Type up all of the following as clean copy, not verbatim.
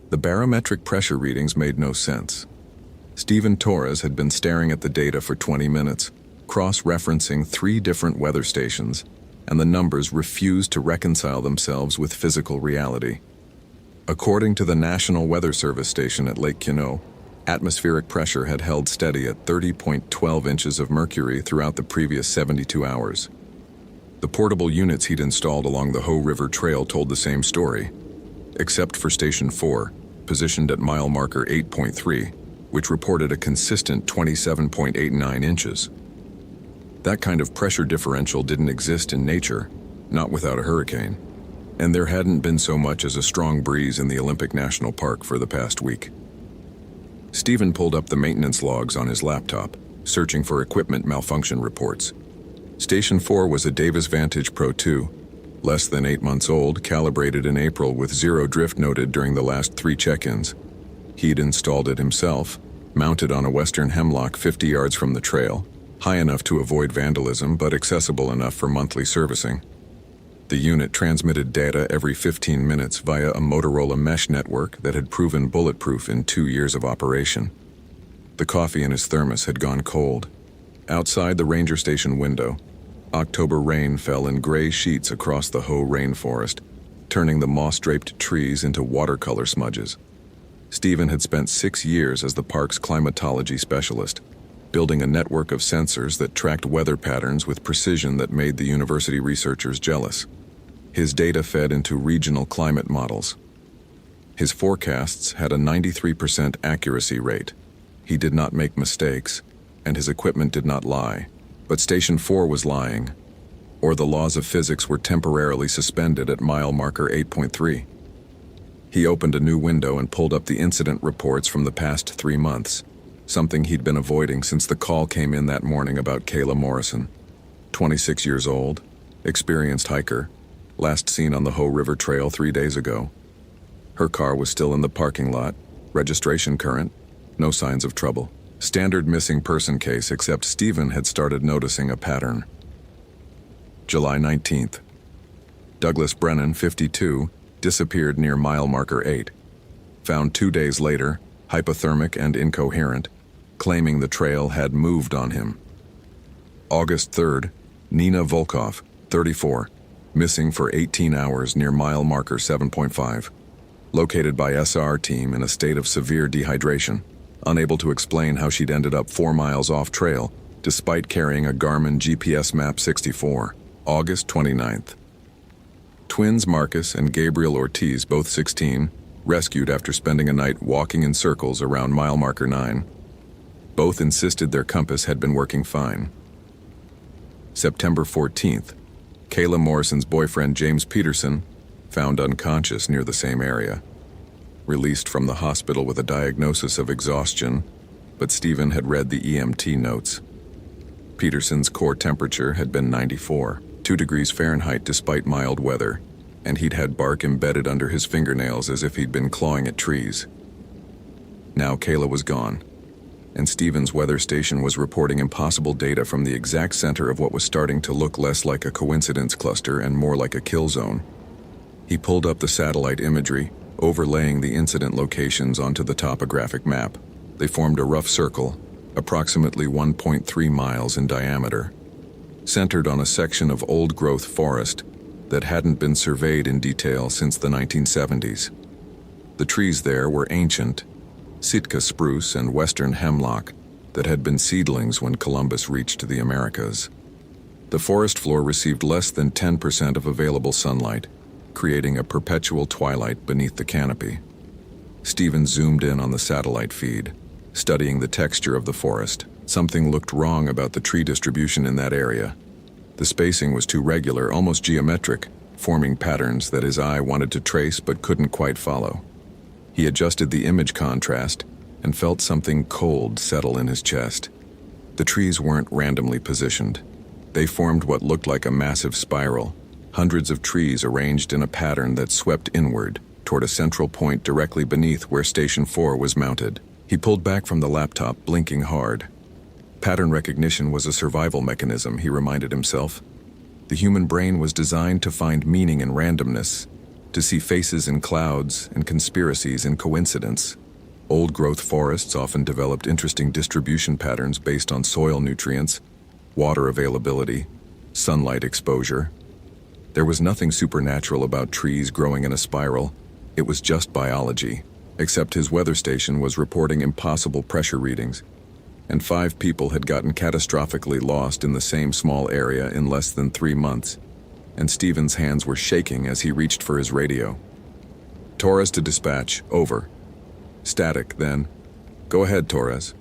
The barometric pressure readings made no sense. Stephen Torres had been staring at the data for 20 minutes, cross-referencing 3 different weather stations, and the numbers refused to reconcile themselves with physical reality. According to the National Weather Service station at Lake Quinault, atmospheric pressure had held steady at 30.12 inches of mercury throughout the previous 72 hours. The portable units he'd installed along the Hoh River Trail told the same story, except for Station 4, positioned at mile marker 8.3, which reported a consistent 27.89 inches. That kind of pressure differential didn't exist in nature, not without a hurricane, and there hadn't been so much as a strong breeze in the Olympic National Park for the past week. Stephen pulled up the maintenance logs on his laptop, searching for equipment malfunction reports. Station 4 was a Davis Vantage Pro 2, less than 8 months old, calibrated in April with 0 drift noted during the last 3 check-ins. He'd installed it himself, mounted on a western hemlock 50 yards from the trail, high enough to avoid vandalism but accessible enough for monthly servicing. The unit transmitted data every 15 minutes via a Motorola mesh network that had proven bulletproof in 2 years of operation. The coffee in his thermos had gone cold. Outside the ranger station window, October rain fell in gray sheets across the Hoh rainforest, turning the moss-draped trees into watercolor smudges. Stephen had spent 6 years as the park's climatology specialist, building a network of sensors that tracked weather patterns with precision that made the university researchers jealous. His data fed into regional climate models. His forecasts had a 93% accuracy rate. He did not make mistakes, and his equipment did not lie. But Station 4 was lying, or the laws of physics were temporarily suspended at mile marker 8.3. He opened a new window and pulled up the incident reports from the past 3 months, something he'd been avoiding since the call came in that morning about Kayla Morrison. 26 years old, experienced hiker, last seen on the Hoh River Trail 3 days ago. Her car was still in the parking lot, registration current, no signs of trouble. Standard missing person case, except Stephen had started noticing a pattern. July 19th. Douglas Brennan, 52, disappeared near mile marker 8. Found 2 days later, hypothermic and incoherent, claiming the trail had moved on him. August 3rd, Nina Volkov, 34, missing for 18 hours near mile marker 7.5. Located by SR team in a state of severe dehydration, unable to explain how she'd ended up 4 miles off trail, despite carrying a Garmin GPS Map 64. August 29th. Twins Marcus and Gabriel Ortiz, both 16, rescued after spending a night walking in circles around mile marker 9. Both insisted their compass had been working fine. September 14th. Kayla Morrison's boyfriend James Peterson, found unconscious near the same area. Released from the hospital with a diagnosis of exhaustion, but Stephen had read the EMT notes. Peterson's core temperature had been 94, 2 degrees Fahrenheit despite mild weather, and he'd had bark embedded under his fingernails as if he'd been clawing at trees. Now Kayla was gone, and Stephen's weather station was reporting impossible data from the exact center of what was starting to look less like a coincidence cluster and more like a kill zone. He pulled up the satellite imagery, overlaying the incident locations onto the topographic map. They formed a rough circle, approximately 1.3 miles in diameter, centered on a section of old-growth forest that hadn't been surveyed in detail since the 1970s. The trees there were ancient, Sitka spruce and western hemlock that had been seedlings when Columbus reached the Americas. The forest floor received less than 10% of available sunlight, creating a perpetual twilight beneath the canopy. Stephen zoomed in on the satellite feed, studying the texture of the forest. Something looked wrong about the tree distribution in that area. The spacing was too regular, almost geometric, forming patterns that his eye wanted to trace but couldn't quite follow. He adjusted the image contrast and felt something cold settle in his chest. The trees weren't randomly positioned. They formed what looked like a massive spiral, hundreds of trees arranged in a pattern that swept inward toward a central point directly beneath where Station 4 was mounted. He pulled back from the laptop, blinking hard. Pattern recognition was a survival mechanism, he reminded himself. The human brain was designed to find meaning in randomness, to see faces in clouds and conspiracies in coincidence. Old-growth forests often developed interesting distribution patterns based on soil nutrients, water availability, sunlight exposure. There was nothing supernatural about trees growing in a spiral. It was just biology, except his weather station was reporting impossible pressure readings, and 5 people had gotten catastrophically lost in the same small area in less than 3 months, and Stephen's hands were shaking as he reached for his radio. Torres to dispatch, over. Static, then. Go ahead, Torres.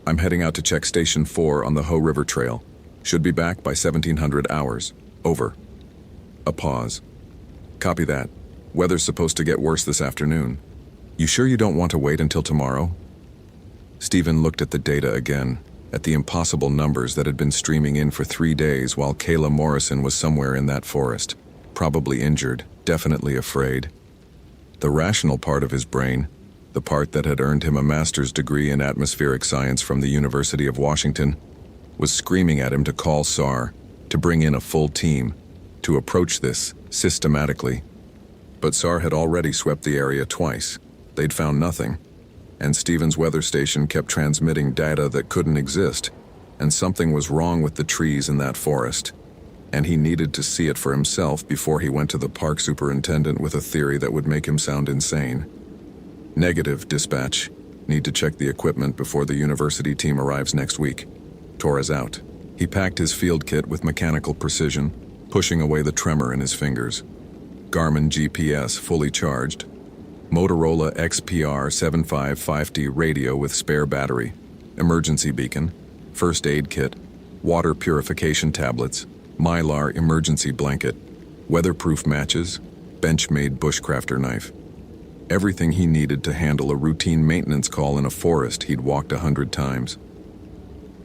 I'm heading out to check Station 4 on the Ho River Trail. Should be back by 1700 hours. Over. A pause. Copy that. Weather's supposed to get worse this afternoon. You sure you don't want to wait until tomorrow? Stephen looked at the data again, at the impossible numbers that had been streaming in for 3 days while Kayla Morrison was somewhere in that forest, probably injured, definitely afraid. The rational part of his brain, the part that had earned him a master's degree in atmospheric science from the University of Washington, was screaming at him to call SAR, to bring in a full team, to approach this systematically. But SAR had already swept the area twice. They'd found nothing, and Stephen's weather station kept transmitting data that couldn't exist, and something was wrong with the trees in that forest, and he needed to see it for himself before he went to the park superintendent with a theory that would make him sound insane. Negative, dispatch. Need to check the equipment before the university team arrives next week. Torres out. He packed his field kit with mechanical precision, pushing away the tremor in his fingers. Garmin GPS fully charged. Motorola XPR 755D radio with spare battery. Emergency beacon. First aid kit. Water purification tablets. Mylar emergency blanket. Weatherproof matches. Bench-made bushcrafter knife. Everything he needed to handle a routine maintenance call in a forest he'd walked 100 times.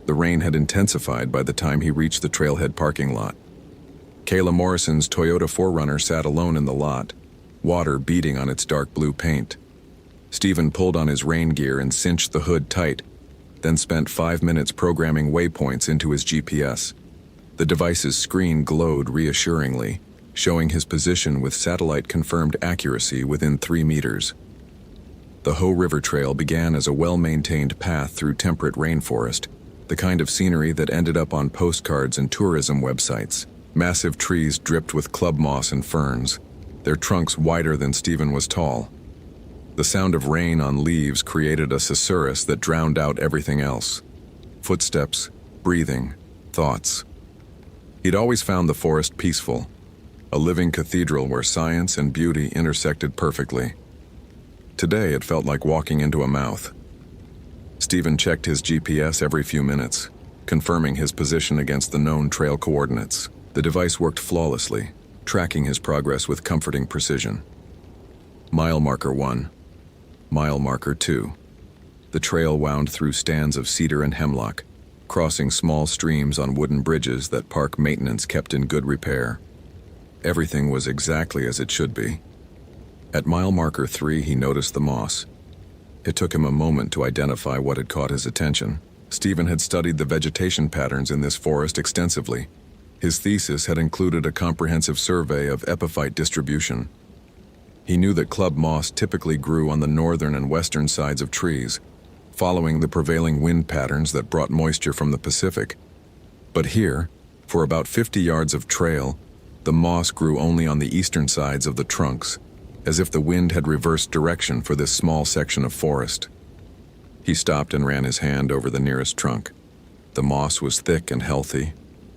The rain had intensified by the time he reached the trailhead parking lot. Kayla Morrison's Toyota 4Runner sat alone in the lot, water beading on its dark blue paint. Stephen pulled on his rain gear and cinched the hood tight, then spent 5 minutes programming waypoints into his GPS. The device's screen glowed reassuringly, showing his position with satellite-confirmed accuracy within 3 meters. The Ho River Trail began as a well-maintained path through temperate rainforest, the kind of scenery that ended up on postcards and tourism websites. Massive trees dripped with club moss and ferns, their trunks wider than Stephen was tall. The sound of rain on leaves created a susurrus that drowned out everything else. Footsteps, breathing, thoughts. He'd always found the forest peaceful, a living cathedral where science and beauty intersected perfectly. Today it felt like walking into a mouth. Stephen checked his GPS every few minutes, confirming his position against the known trail coordinates. The device worked flawlessly, tracking his progress with comforting precision. Mile marker 1. Mile marker 2. The trail wound through stands of cedar and hemlock, crossing small streams on wooden bridges that park maintenance kept in good repair. Everything was exactly as it should be. At mile marker 3, he noticed the moss. It took him a moment to identify what had caught his attention. Stephen had studied the vegetation patterns in this forest extensively. His thesis had included a comprehensive survey of epiphyte distribution. He knew that club moss typically grew on the northern and western sides of trees, following the prevailing wind patterns that brought moisture from the Pacific. But here, for about 50 yards of trail, the moss grew only on the eastern sides of the trunks, as if the wind had reversed direction for this small section of forest. He stopped and ran his hand over the nearest trunk. The moss was thick and healthy,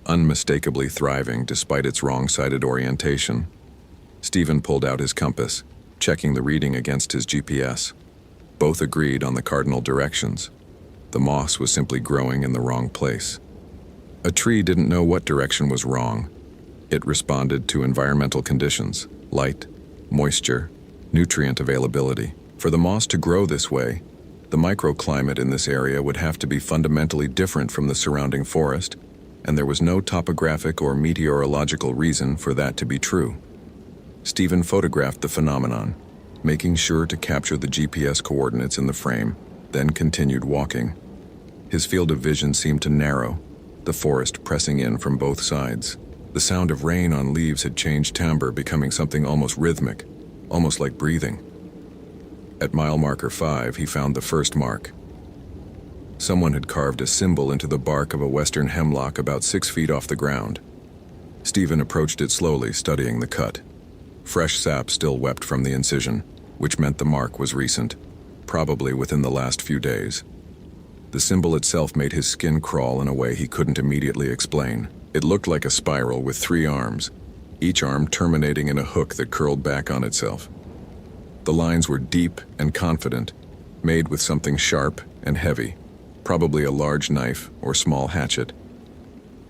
unmistakably thriving despite its wrong-sided orientation. Stephen pulled out his compass, checking the reading against his GPS. Both agreed on the cardinal directions. The moss was simply growing in the wrong place. A tree didn't know what direction was wrong. It responded to environmental conditions, light, moisture, nutrient availability. For the moss to grow this way, the microclimate in this area would have to be fundamentally different from the surrounding forest, and there was no topographic or meteorological reason for that to be true. Stephen photographed the phenomenon, making sure to capture the GPS coordinates in the frame, then continued walking. His field of vision seemed to narrow, the forest pressing in from both sides. The sound of rain on leaves had changed timbre, becoming something almost rhythmic, almost like breathing. At mile marker 5, he found the first mark. Someone had carved a symbol into the bark of a western hemlock about 6 feet off the ground. Stephen approached it slowly, studying the cut. Fresh sap still wept from the incision, which meant the mark was recent, probably within the last few days. The symbol itself made his skin crawl in a way he couldn't immediately explain. It looked like a spiral with 3 arms, each arm terminating in a hook that curled back on itself. The lines were deep and confident, made with something sharp and heavy, probably a large knife or small hatchet.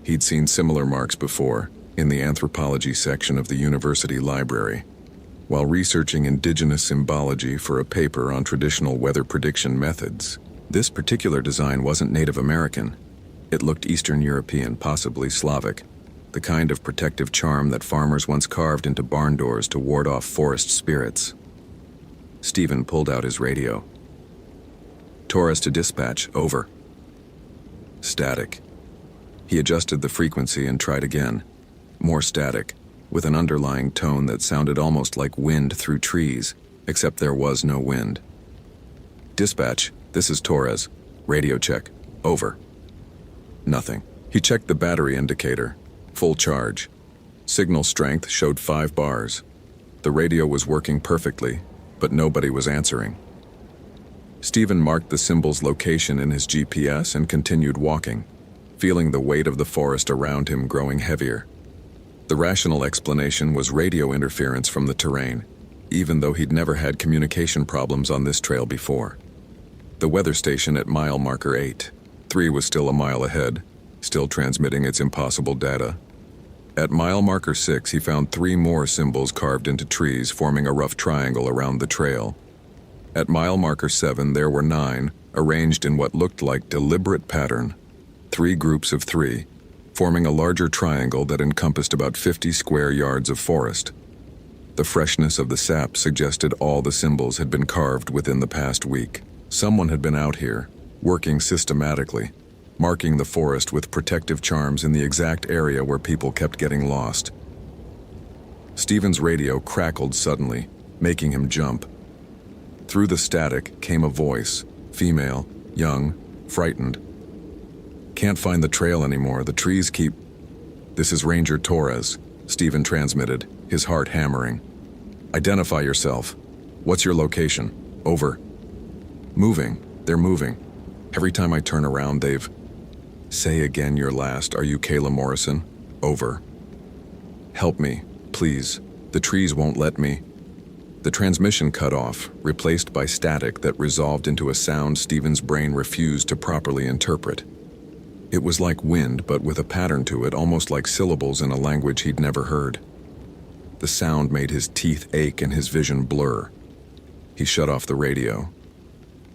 He'd seen similar marks before, in the anthropology section of the university library. While researching indigenous symbology for a paper on traditional weather prediction methods, this particular design wasn't Native American. It looked Eastern European, possibly Slavic, the kind of protective charm that farmers once carved into barn doors to ward off forest spirits. Stephen pulled out his radio. Torres to dispatch, over. Static. He adjusted the frequency and tried again. More static, with an underlying tone that sounded almost like wind through trees, except there was no wind. Dispatch, this is Torres. Radio check, over. Nothing. He checked the battery indicator. Full charge. Signal strength showed 5 bars. The radio was working perfectly, but nobody was answering. Stephen marked the symbol's location in his GPS and continued walking, feeling the weight of the forest around him growing heavier. The rational explanation was radio interference from the terrain, even though he'd never had communication problems on this trail before. The weather station at mile marker 8. 3 was still a mile ahead, still transmitting its impossible data. At mile marker 6, he found 3 more symbols carved into trees, forming a rough triangle around the trail. At mile marker 7, there were 9, arranged in what looked like deliberate pattern. 3 groups of 3, forming a larger triangle that encompassed about 50 square yards of forest. The freshness of the sap suggested all the symbols had been carved within the past week. Someone had been out here, working systematically, marking the forest with protective charms in the exact area where people kept getting lost. Stephen's radio crackled suddenly, making him jump. Through the static came a voice, female, young, frightened. Can't find the trail anymore, the trees keep... This is Ranger Torres, Stephen transmitted, his heart hammering. Identify yourself. What's your location? Over. Moving. They're moving. Every time I turn around, they've... Say again your last. Are you Kayla Morrison? Over. Help me, please. The trees won't let me. The transmission cut off, replaced by static that resolved into a sound Stephen's brain refused to properly interpret. It was like wind, but with a pattern to it, almost like syllables in a language he'd never heard. The sound made his teeth ache and his vision blur. He shut off the radio.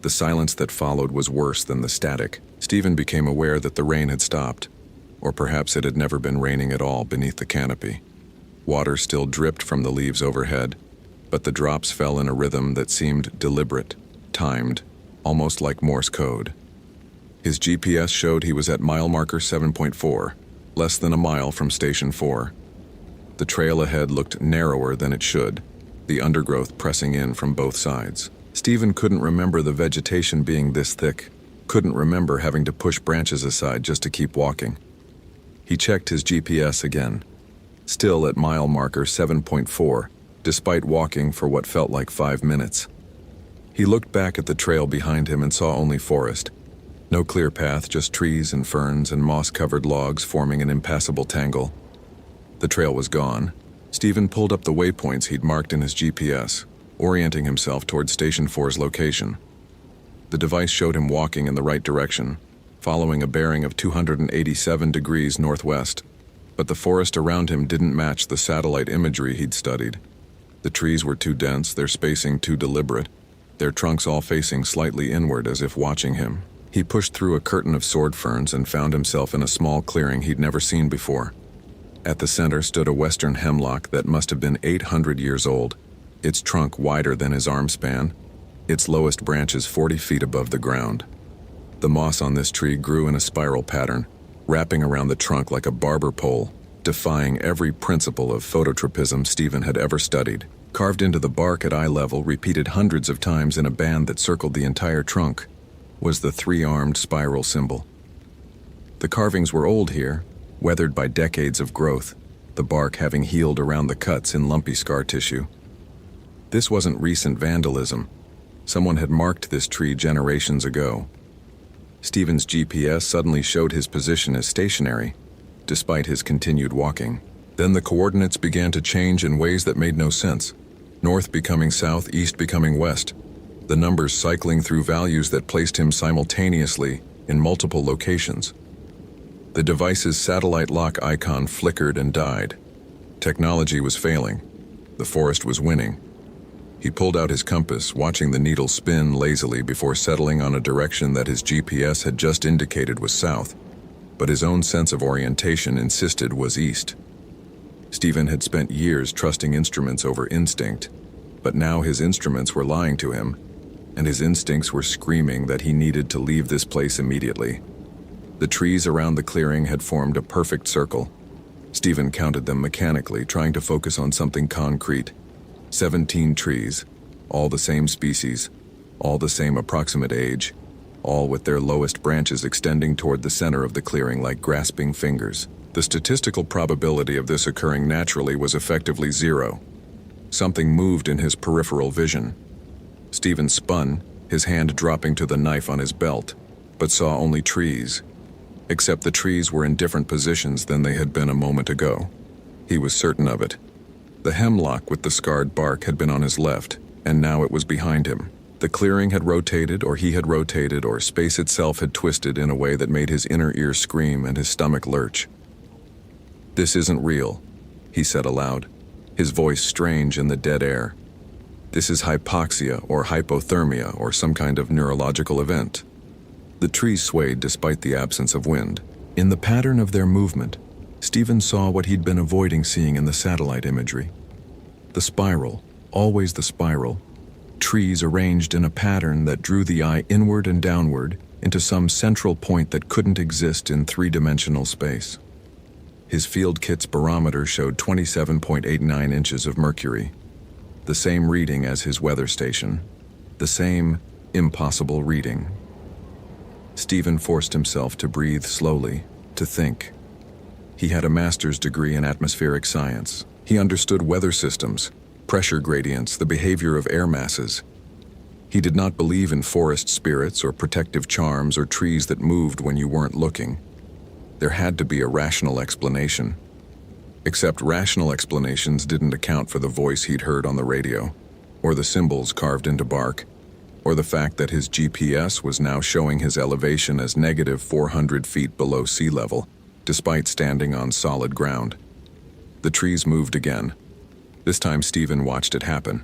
The silence that followed was worse than the static. Stephen became aware that the rain had stopped, or perhaps it had never been raining at all beneath the canopy. Water still dripped from the leaves overhead, but the drops fell in a rhythm that seemed deliberate, timed, almost like Morse code. His GPS showed he was at mile marker 7.4, less than a mile from Station 4. The trail ahead looked narrower than it should, the undergrowth pressing in from both sides. Stephen couldn't remember the vegetation being this thick, couldn't remember having to push branches aside just to keep walking. He checked his GPS again, still at mile marker 7.4, despite walking for what felt like 5 minutes. He looked back at the trail behind him and saw only forest. No clear path, just trees and ferns and moss-covered logs forming an impassable tangle. The trail was gone. Stephen pulled up the waypoints he'd marked in his GPS, orienting himself toward Station 4's location. The device showed him walking in the right direction, following a bearing of 287 degrees northwest, but the forest around him didn't match the satellite imagery he'd studied. The trees were too dense, their spacing too deliberate, their trunks all facing slightly inward as if watching him. He pushed through a curtain of sword ferns and found himself in a small clearing he'd never seen before. At the center stood a western hemlock that must have been 800 years old, its trunk wider than his arm span, its lowest branches 40 feet above the ground. The moss on this tree grew in a spiral pattern, wrapping around the trunk like a barber pole, defying every principle of phototropism Stephen had ever studied. Carved into the bark at eye level, repeated hundreds of times in a band that circled the entire trunk, was the three-armed spiral symbol. The carvings were old here, weathered by decades of growth, the bark having healed around the cuts in lumpy scar tissue. This wasn't recent vandalism. Someone had marked this tree generations ago. Stephen's GPS suddenly showed his position as stationary, despite his continued walking. Then the coordinates began to change in ways that made no sense. North becoming south, east becoming west. The numbers cycling through values that placed him simultaneously in multiple locations. The device's satellite lock icon flickered and died. Technology was failing. The forest was winning. He pulled out his compass, watching the needle spin lazily before settling on a direction that his GPS had just indicated was south, but his own sense of orientation insisted was east. Stephen had spent years trusting instruments over instinct, but now his instruments were lying to him, and his instincts were screaming that he needed to leave this place immediately. The trees around the clearing had formed a perfect circle. Stephen counted them mechanically, trying to focus on something concrete. 17 trees, all the same species, all the same approximate age, all with their lowest branches extending toward the center of the clearing like grasping fingers. The statistical probability of this occurring naturally was effectively zero. Something moved in his peripheral vision. Stephen spun, his hand dropping to the knife on his belt, but saw only trees. Except the trees were in different positions than they had been a moment ago. He was certain of it. The hemlock with the scarred bark had been on his left, and now it was behind him. The clearing had rotated, or he had rotated, or space itself had twisted in a way that made his inner ear scream and his stomach lurch. "This isn't real," he said aloud, his voice strange in the dead air. "This is hypoxia or hypothermia or some kind of neurological event." The trees swayed despite the absence of wind. In the pattern of their movement, Stephen saw what he'd been avoiding seeing in the satellite imagery. The spiral, always the spiral, trees arranged in a pattern that drew the eye inward and downward into some central point that couldn't exist in three-dimensional space. His field kit's barometer showed 27.89 inches of mercury, the same reading as his weather station, the same impossible reading. Stephen forced himself to breathe slowly, to think. He had a master's degree in atmospheric science. He understood weather systems, pressure gradients, the behavior of air masses. He did not believe in forest spirits or protective charms or trees that moved when you weren't looking. There had to be a rational explanation. Except rational explanations didn't account for the voice he'd heard on the radio, or the symbols carved into bark, or the fact that his GPS was now showing his elevation as negative 400 feet below sea level, despite standing on solid ground. The trees moved again. This time Stephen watched it happen.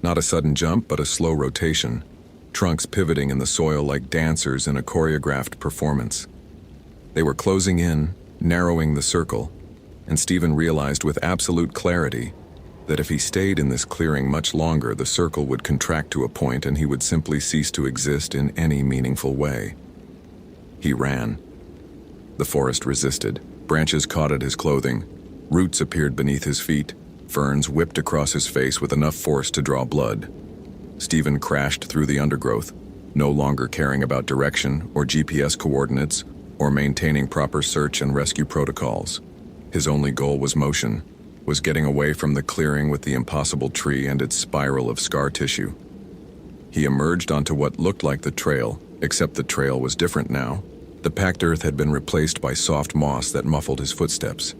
Not a sudden jump, but a slow rotation, trunks pivoting in the soil like dancers in a choreographed performance. They were closing in, narrowing the circle, and Stephen realized with absolute clarity that if he stayed in this clearing much longer, the circle would contract to a point and he would simply cease to exist in any meaningful way. He ran. The forest resisted. Branches caught at his clothing. Roots appeared beneath his feet. Ferns whipped across his face with enough force to draw blood. Stephen crashed through the undergrowth, no longer caring about direction or GPS coordinates or maintaining proper search and rescue protocols. His only goal was motion, was getting away from the clearing with the impossible tree and its spiral of scar tissue. He emerged onto what looked like the trail, except the trail was different now. The packed earth had been replaced by soft moss that muffled his footsteps.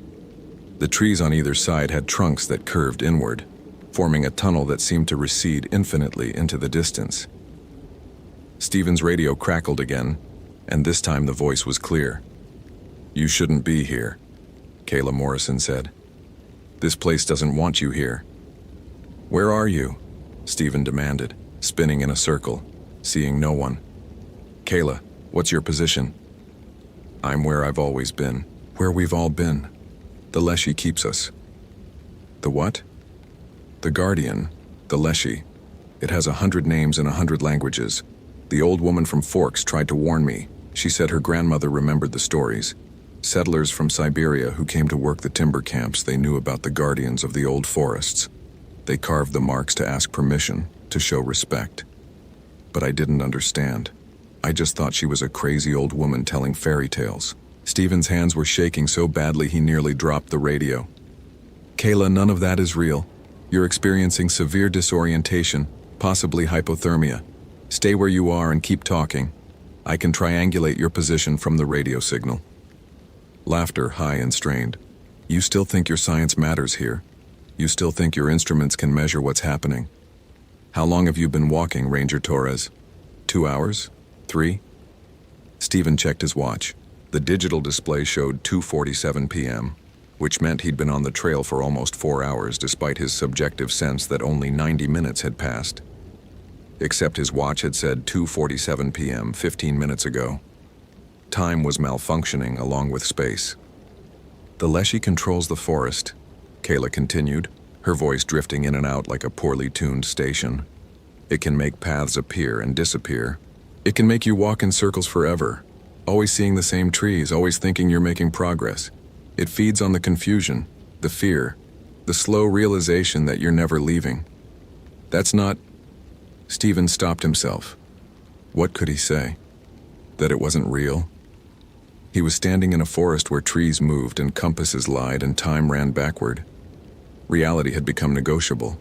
The trees on either side had trunks that curved inward, forming a tunnel that seemed to recede infinitely into the distance. Stephen's radio crackled again, and this time the voice was clear. "You shouldn't be here," Kayla Morrison said. "This place doesn't want you here." "Where are you?" Stephen demanded, spinning in a circle, seeing no one. "Kayla, what's your position?" "I'm where I've always been, where we've all been. The Leshy keeps us." "The what?" "The Guardian, the Leshy. It has 100 names in 100 languages. The old woman from Forks tried to warn me. She said her grandmother remembered the stories. Settlers from Siberia who came to work the timber camps. They knew about the guardians of the old forests. They carved the marks to ask permission, to show respect. But I didn't understand. I just thought she was a crazy old woman telling fairy tales. Stephen's hands were shaking so badly he nearly dropped the radio. Kayla, none of that is real. You're experiencing severe disorientation, possibly hypothermia. Stay where you are and keep talking. I can triangulate your position from the radio signal. Laughter, high and strained. You still think your science matters here? You still think your instruments can measure what's happening? How long have you been walking, Ranger Torres? 2 hours? 3? Stephen checked his watch. The digital display showed 2:47 p.m., which meant he'd been on the trail for almost 4 hours despite his subjective sense that only 90 minutes had passed. Except his watch had said 2:47 p.m. 15 minutes ago. Time was malfunctioning along with space. The Leshy controls the forest, Kayla continued, her voice drifting in and out like a poorly tuned station. It can make paths appear and disappear. It can make you walk in circles forever, always seeing the same trees, always thinking you're making progress. It feeds on the confusion, the fear, the slow realization that you're never leaving. That's not... Stephen stopped himself. What could he say? That it wasn't real? He was standing in a forest where trees moved and compasses lied and time ran backward. Reality had become negotiable.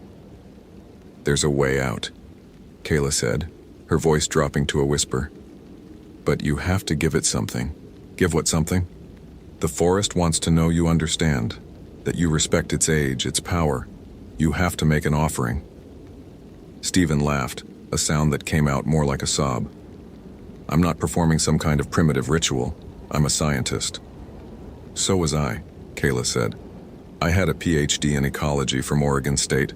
There's a way out, Kayla said, her voice dropping to a whisper. But you have to give it something. Give what something? The forest wants to know you understand, that you respect its age, its power. You have to make an offering. Stephen laughed, a sound that came out more like a sob. I'm not performing some kind of primitive ritual. I'm a scientist. So was I, Kayla said. I had a PhD in ecology from Oregon State.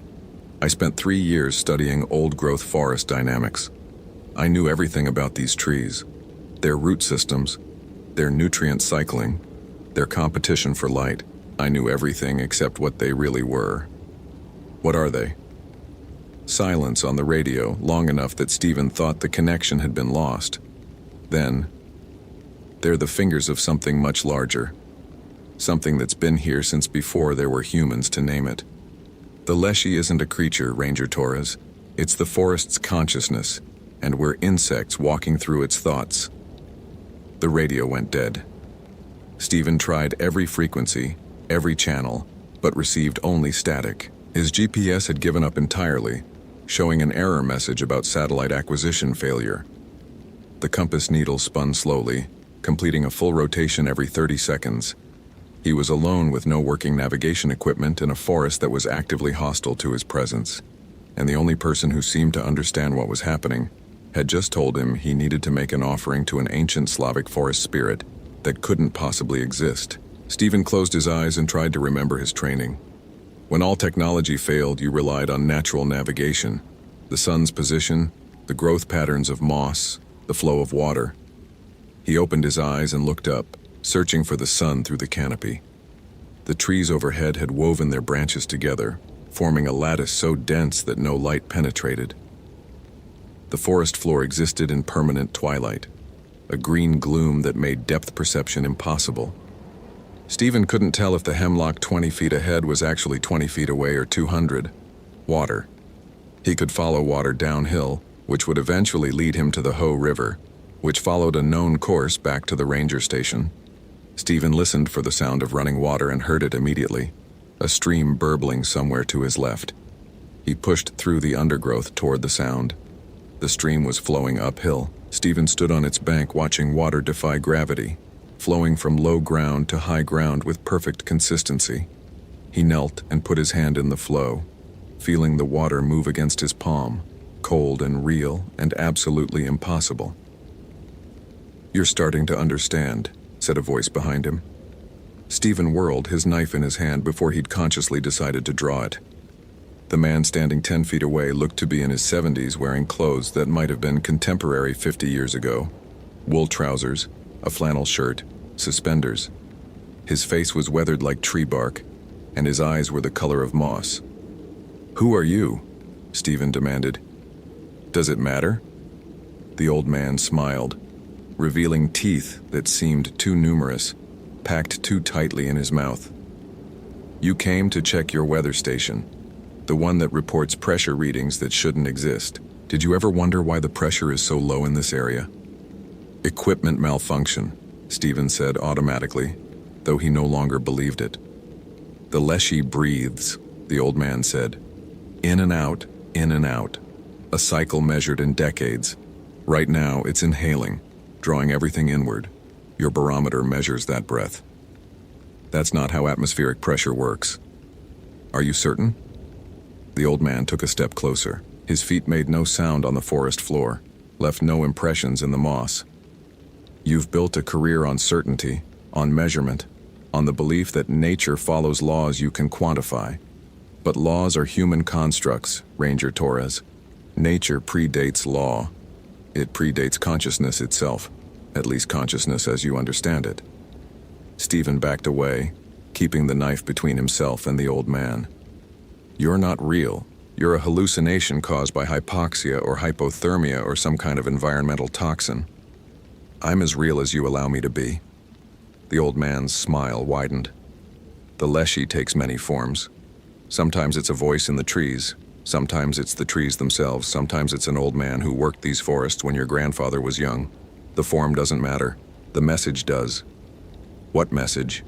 I spent 3 years studying old-growth forest dynamics. I knew everything about these trees, their root systems, their nutrient cycling, their competition for light. I knew everything except what they really were. What are they? Silence on the radio, long enough that Stephen thought the connection had been lost. Then, they're the fingers of something much larger. Something that's been here since before there were humans to name it. The Leshy isn't a creature, Ranger Torres. It's the forest's consciousness, and we're insects walking through its thoughts. The radio went dead. Stephen tried every frequency, every channel, but received only static. His GPS had given up entirely, showing an error message about satellite acquisition failure. The compass needle spun slowly, completing a full rotation every 30 seconds. He was alone with no working navigation equipment in a forest that was actively hostile to his presence. And the only person who seemed to understand what was happening had just told him he needed to make an offering to an ancient Slavic forest spirit that couldn't possibly exist. Stephen closed his eyes and tried to remember his training. When all technology failed, you relied on natural navigation. The sun's position, the growth patterns of moss, the flow of water. He opened his eyes and looked up, searching for the sun through the canopy. The trees overhead had woven their branches together, forming a lattice so dense that no light penetrated. The forest floor existed in permanent twilight, a green gloom that made depth perception impossible. Stephen couldn't tell if the hemlock 20 feet ahead was actually 20 feet away or 200. Water. He could follow water downhill, which would eventually lead him to the Hoh River, which followed a known course back to the ranger station. Stephen listened for the sound of running water and heard it immediately, a stream burbling somewhere to his left. He pushed through the undergrowth toward the sound. The stream was flowing uphill. Stephen stood on its bank watching water defy gravity, flowing from low ground to high ground with perfect consistency. He knelt and put his hand in the flow, feeling the water move against his palm, cold and real and absolutely impossible. "You're starting to understand," said a voice behind him. Stephen whirled, his knife in his hand, before he'd consciously decided to draw it. The man standing 10 feet away looked to be in his 70s, wearing clothes that might have been contemporary 50 years ago. Wool trousers, a flannel shirt, suspenders. His face was weathered like tree bark, and his eyes were the color of moss. "Who are you?" Stephen demanded. "Does it matter?" The old man smiled, revealing teeth that seemed too numerous, packed too tightly in his mouth. "You came to check your weather station, the one that reports pressure readings that shouldn't exist. Did you ever wonder why the pressure is so low in this area?" "Equipment malfunction," Stephen said automatically, though he no longer believed it. "The Leshy breathes," the old man said. "In and out, in and out. A cycle measured in decades. Right now, it's inhaling, drawing everything inward. Your barometer measures that breath. That's not how atmospheric pressure works." "Are you certain?" The old man took a step closer. His feet made no sound on the forest floor, left no impressions in the moss. "You've built a career on certainty, on measurement, on the belief that nature follows laws you can quantify. But laws are human constructs, Ranger Torres. Nature predates law. It predates consciousness itself, at least consciousness as you understand it." Stephen backed away, keeping the knife between himself and the old man. "You're not real. You're a hallucination caused by hypoxia or hypothermia or some kind of environmental toxin. I'm as real as you allow me to be." The old man's smile widened. "The Leshy takes many forms. Sometimes it's a voice in the trees. Sometimes it's the trees themselves. Sometimes it's an old man who worked these forests when your grandfather was young. The form doesn't matter. The message does." "What message?"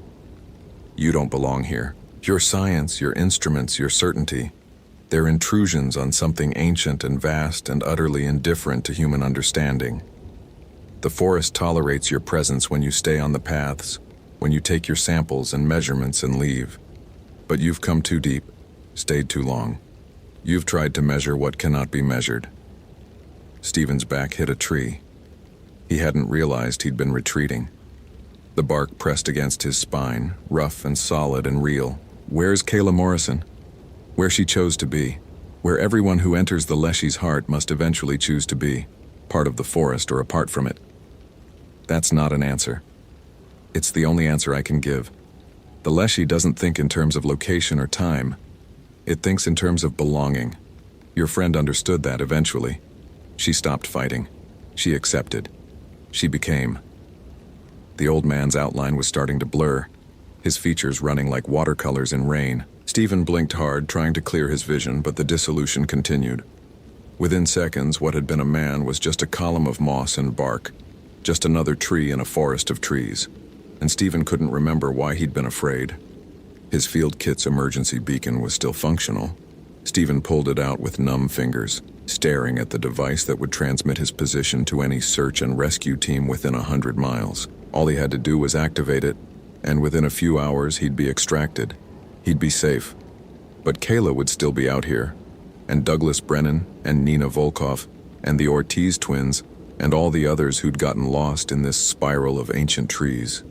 "You don't belong here. Your science, your instruments, your certainty, they're intrusions on something ancient and vast and utterly indifferent to human understanding. The forest tolerates your presence when you stay on the paths, when you take your samples and measurements and leave. But you've come too deep, stayed too long. You've tried to measure what cannot be measured." Stephen's back hit a tree. He hadn't realized he'd been retreating. The bark pressed against his spine, rough and solid and real. Where's Kayla Morrison? Where she chose to be. Where everyone who enters the Leshy's heart must eventually choose to be, part of the forest or apart from it. That's not an answer. It's the only answer I can give. The Leshy doesn't think in terms of location or time. It thinks in terms of belonging. Your friend understood that eventually. She stopped fighting. She accepted. She became. The old man's outline was starting to blur, his features running like watercolors in rain. Stephen blinked hard, trying to clear his vision, but the dissolution continued. Within seconds, what had been a man was just a column of moss and bark, just another tree in a forest of trees. And Stephen couldn't remember why he'd been afraid. His field kit's emergency beacon was still functional. Stephen pulled it out with numb fingers, staring at the device that would transmit his position to any search and rescue team within 100 miles. All he had to do was activate it, and within a few hours he'd be extracted. He'd be safe. But Kayla would still be out here, and Douglas Brennan, and Nina Volkov, and the Ortiz twins, and all the others who'd gotten lost in this spiral of ancient trees.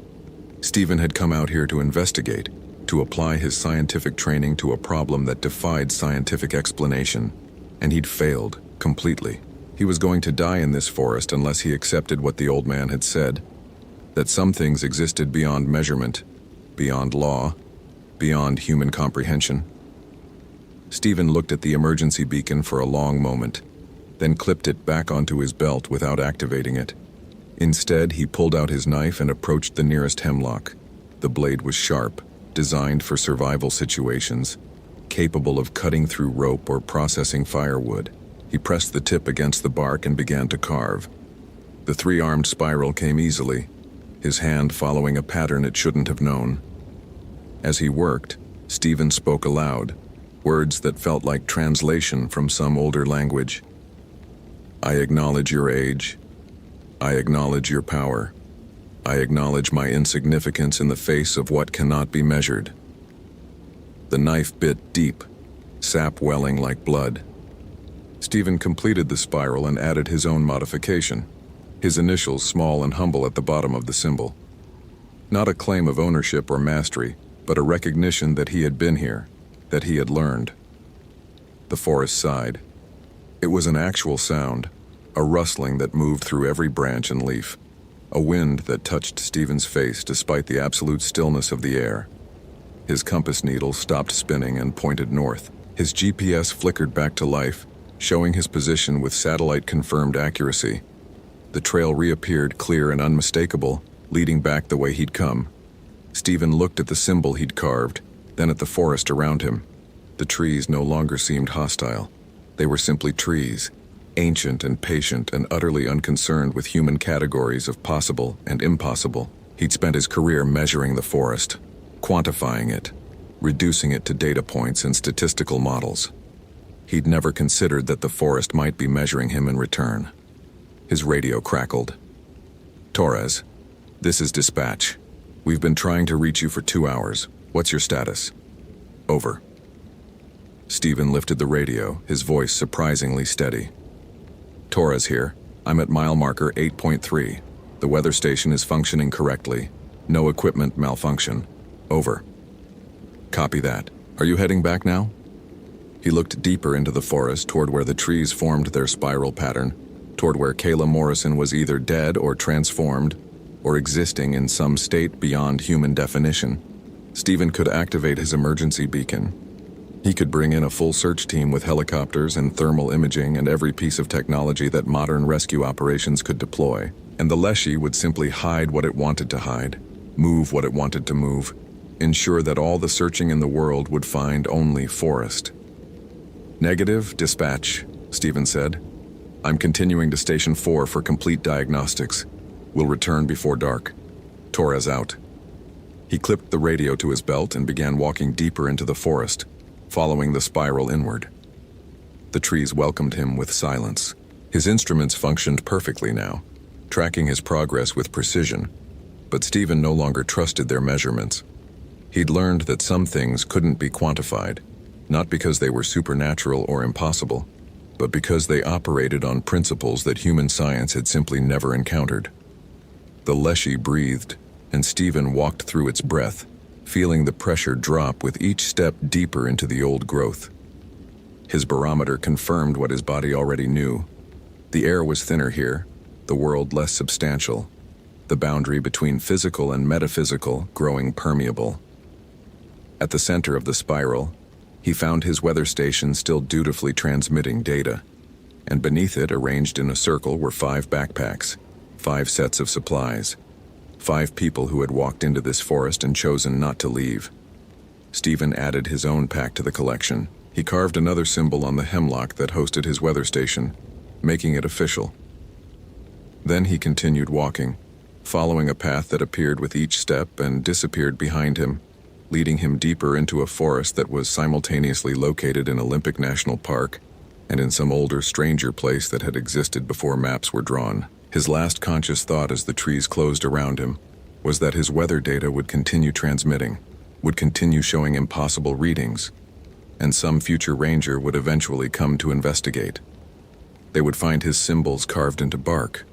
Stephen had come out here to investigate, to apply his scientific training to a problem that defied scientific explanation, and he'd failed completely. He was going to die in this forest unless he accepted what the old man had said, that some things existed beyond measurement, beyond law, beyond human comprehension. Stephen looked at the emergency beacon for a long moment, then clipped it back onto his belt without activating it. Instead, he pulled out his knife and approached the nearest hemlock. The blade was sharp, designed for survival situations, capable of cutting through rope or processing firewood. He pressed the tip against the bark and began to carve. The three-armed spiral came easily, his hand following a pattern it shouldn't have known. As he worked, Stephen spoke aloud, words that felt like translation from some older language. "I acknowledge your age. I acknowledge your power. I acknowledge my insignificance in the face of what cannot be measured." The knife bit deep, sap welling like blood. Stephen completed the spiral and added his own modification, his initials small and humble at the bottom of the symbol. Not a claim of ownership or mastery, but a recognition that he had been here, that he had learned. The forest sighed. It was an actual sound, a rustling that moved through every branch and leaf, a wind that touched Stephen's face despite the absolute stillness of the air. His compass needle stopped spinning and pointed north. His GPS flickered back to life, showing his position with satellite-confirmed accuracy. The trail reappeared clear and unmistakable, leading back the way he'd come. Stephen looked at the symbol he'd carved, then at the forest around him. The trees no longer seemed hostile. They were simply trees, ancient and patient and utterly unconcerned with human categories of possible and impossible. He'd spent his career measuring the forest, quantifying it, reducing it to data points and statistical models. He'd never considered that the forest might be measuring him in return. His radio crackled. "Torres, this is dispatch. We've been trying to reach you for 2 hours. What's your status?" "Over." Stephen lifted the radio, his voice surprisingly steady. "Torres here. I'm at mile marker 8.3. The weather station is functioning correctly. No equipment malfunction. Over." "Copy that. Are you heading back now?" He looked deeper into the forest toward where the trees formed their spiral pattern, toward where Kayla Morrison was either dead or transformed, or existing in some state beyond human definition. Stephen could activate his emergency beacon. He could bring in a full search team with helicopters and thermal imaging and every piece of technology that modern rescue operations could deploy, and the Leshy would simply hide what it wanted to hide, move what it wanted to move, ensure that all the searching in the world would find only forest. "Negative, dispatch," Stephen said. "I'm continuing to Station 4 for complete diagnostics. We'll return before dark. Torres out." He clipped the radio to his belt and began walking deeper into the forest, following the spiral inward. The trees welcomed him with silence. His instruments functioned perfectly now, tracking his progress with precision, but Stephen no longer trusted their measurements. He'd learned that some things couldn't be quantified, not because they were supernatural or impossible, but because they operated on principles that human science had simply never encountered. The Leshy breathed, and Stephen walked through its breath, feeling the pressure drop with each step deeper into the old growth. His barometer confirmed what his body already knew. The air was thinner here, the world less substantial, the boundary between physical and metaphysical growing permeable. At the center of the spiral, he found his weather station still dutifully transmitting data, and beneath it, arranged in a circle, were 5 backpacks, 5 sets of supplies, 5 people who had walked into this forest and chosen not to leave. Stephen added his own pack to the collection. He carved another symbol on the hemlock that hosted his weather station, making it official. Then he continued walking, following a path that appeared with each step and disappeared behind him, leading him deeper into a forest that was simultaneously located in Olympic National Park and in some older, stranger place that had existed before maps were drawn. His last conscious thought as the trees closed around him was that his weather data would continue transmitting, would continue showing impossible readings, and some future ranger would eventually come to investigate. They would find his symbols carved into bark.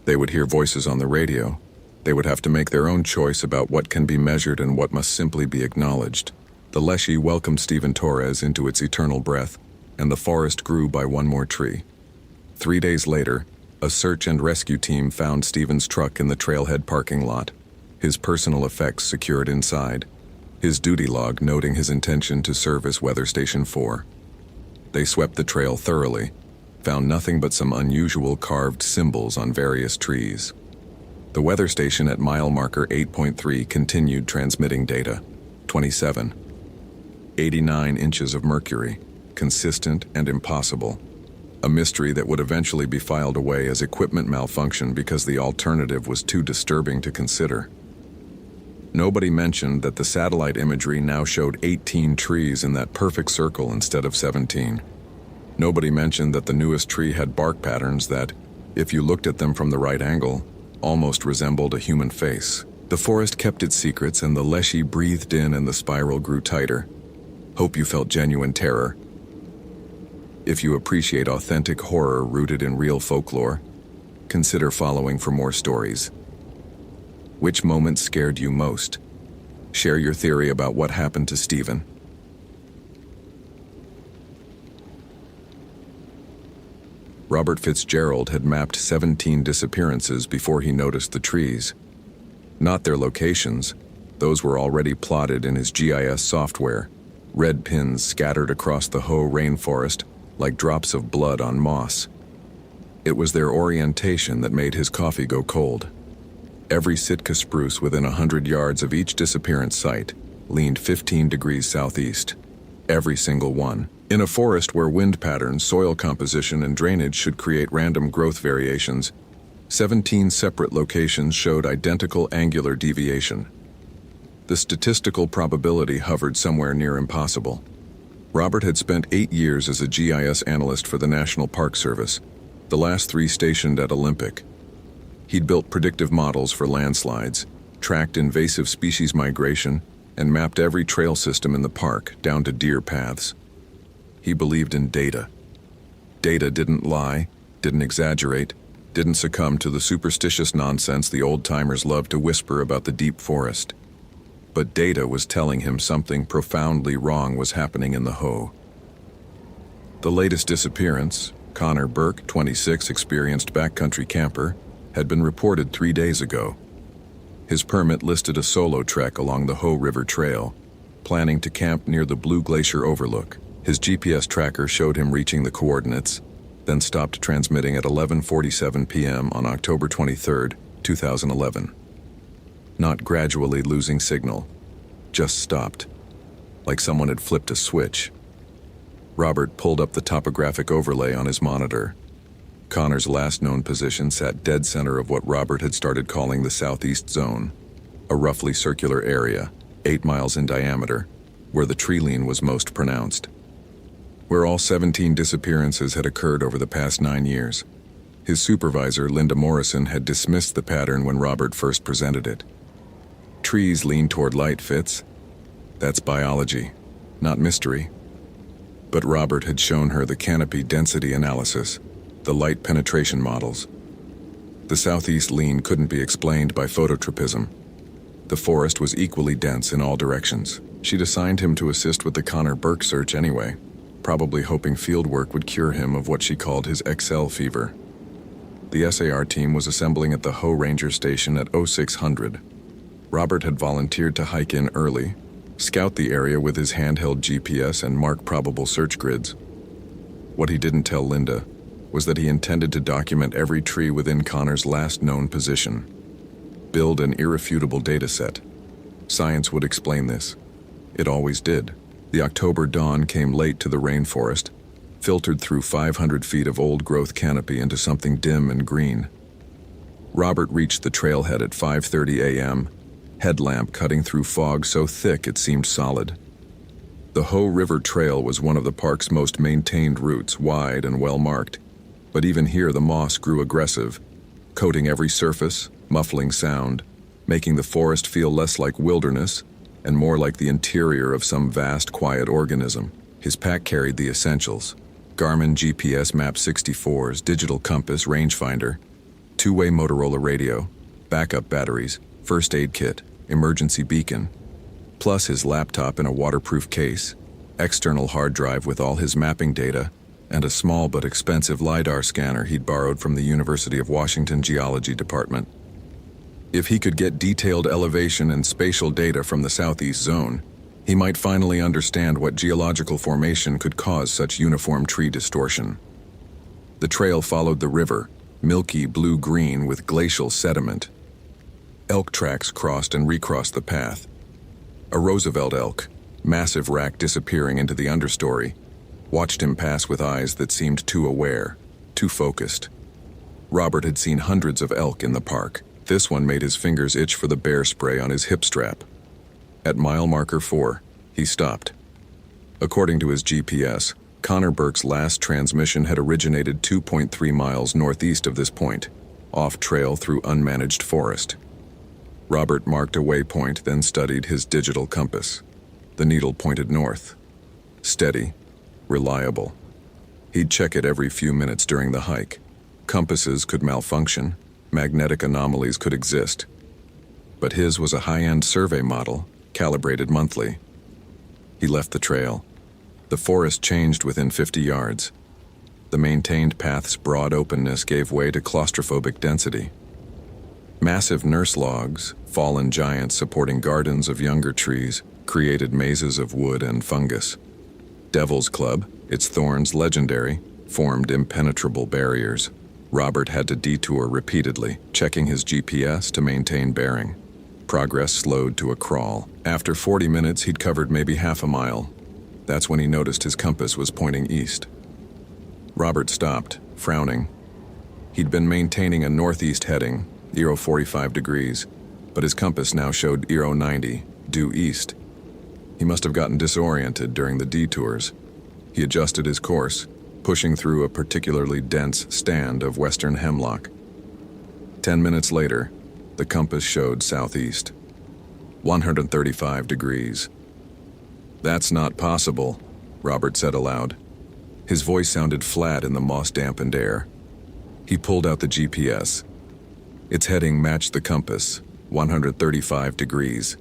They would hear voices on the radio. They would have to make their own choice about what can be measured and what must simply be acknowledged. The Leshy welcomed Stephen Torres into its eternal breath, and the forest grew by one more tree. 3 days later, a search and rescue team found Stephen's truck in the trailhead parking lot, his personal effects secured inside, his duty log noting his intention to service Weather Station 4. They swept the trail thoroughly, found nothing but some unusual carved symbols on various trees. The weather station at mile marker 8.3 continued transmitting data. 27. 89 inches of mercury, consistent and impossible. A mystery that would eventually be filed away as equipment malfunction because the alternative was too disturbing to consider. Nobody mentioned that the satellite imagery now showed 18 trees in that perfect circle instead of 17. Nobody mentioned that the newest tree had bark patterns that, if you looked at them from the right angle, almost resembled a human face. The forest kept its secrets and the Leshy breathed in and the spiral grew tighter. Hope you felt genuine terror. If you appreciate authentic horror rooted in real folklore, consider following for more stories. Which moment scared you most? Share your theory about what happened to Stephen. Robert Fitzgerald had mapped 17 disappearances before he noticed the trees. Not their locations, those were already plotted in his GIS software, red pins scattered across the Hoh rainforest like drops of blood on moss. It was their orientation that made his coffee go cold. Every Sitka spruce within 100 yards of each disappearance site leaned 15 degrees southeast. Every single one. In a forest where wind patterns, soil composition, and drainage should create random growth variations, 17 separate locations showed identical angular deviation. The statistical probability hovered somewhere near impossible. Robert had spent 8 years as a GIS analyst for the National Park Service, the last 3 stationed at Olympic. He'd built predictive models for landslides, tracked invasive species migration, and mapped every trail system in the park down to deer paths. He believed in data. Data didn't lie, didn't exaggerate, didn't succumb to the superstitious nonsense the old-timers loved to whisper about the deep forest. But data was telling him something profoundly wrong was happening in the Hoh. The latest disappearance, Connor Burke, 26, experienced backcountry camper, had been reported 3 days ago. His permit listed a solo trek along the Hoh River Trail, planning to camp near the Blue Glacier overlook. His GPS tracker showed him reaching the coordinates, then stopped transmitting at 11:47 p.m. on October 23, 2011. Not gradually losing signal, just stopped, like someone had flipped a switch. Robert pulled up the topographic overlay on his monitor. Connor's last known position sat dead center of what Robert had started calling the Southeast Zone, a roughly circular area, 8 miles in diameter, where the tree lean was most pronounced. Where all 17 disappearances had occurred over the past 9 years. His supervisor, Linda Morrison, had dismissed the pattern when Robert first presented it. Trees lean toward light, Fitz. That's biology, not mystery. But Robert had shown her the canopy density analysis, the light penetration models. The southeast lean couldn't be explained by phototropism. The forest was equally dense in all directions. She'd assigned him to assist with the Connor Burke search anyway, probably hoping field work would cure him of what she called his Excel fever. The SAR team was assembling at the Hoh Ranger Station at 0600. Robert had volunteered to hike in early, scout the area with his handheld GPS and mark probable search grids. What he didn't tell Linda was that he intended to document every tree within Connor's last known position. Build an irrefutable data set. Science would explain this. It always did. The October dawn came late to the rainforest, filtered through 500 feet of old-growth canopy into something dim and green. Robert reached the trailhead at 5:30 a.m., headlamp cutting through fog so thick it seemed solid. The Hoh River Trail was one of the park's most maintained routes, wide and well-marked, but even here the moss grew aggressive, coating every surface, muffling sound, making the forest feel less like wilderness and more like the interior of some vast, quiet organism. His pack carried the essentials: Garmin GPS Map 64's digital compass rangefinder, 2-way Motorola radio, backup batteries, first aid kit, emergency beacon, plus his laptop in a waterproof case, external hard drive with all his mapping data, and a small but expensive LiDAR scanner he'd borrowed from the University of Washington Geology Department. If he could get detailed elevation and spatial data from the Southeast Zone, he might finally understand what geological formation could cause such uniform tree distortion. The trail followed the river, milky blue-green with glacial sediment. Elk tracks crossed and recrossed the path. A Roosevelt elk, massive rack disappearing into the understory, watched him pass with eyes that seemed too aware, too focused. Robert had seen hundreds of elk in the park. This one made his fingers itch for the bear spray on his hip strap. At mile marker 4, he stopped. According to his GPS, Connor Burke's last transmission had originated 2.3 miles northeast of this point, off-trail through unmanaged forest. Robert marked a waypoint, then studied his digital compass. The needle pointed north. Steady, reliable. He'd check it every few minutes during the hike. Compasses could malfunction, magnetic anomalies could exist. But his was a high-end survey model, calibrated monthly. He left the trail. The forest changed within 50 yards. The maintained path's broad openness gave way to claustrophobic density. Massive nurse logs, fallen giants supporting gardens of younger trees, created mazes of wood and fungus. Devil's Club, its thorns legendary, formed impenetrable barriers. Robert had to detour repeatedly, checking his GPS to maintain bearing. Progress slowed to a crawl. After 40 minutes, he'd covered maybe half a mile. That's when he noticed his compass was pointing east. Robert stopped, frowning. He'd been maintaining a northeast heading, 45 degrees, but his compass now showed 90, due east. He must have gotten disoriented during the detours. He adjusted his course, pushing through a particularly dense stand of western hemlock. 10 minutes later, the compass showed southeast, 135 degrees. "That's not possible," Robert said aloud. His voice sounded flat in the moss-dampened air. He pulled out the GPS. Its heading matched the compass, 135 degrees.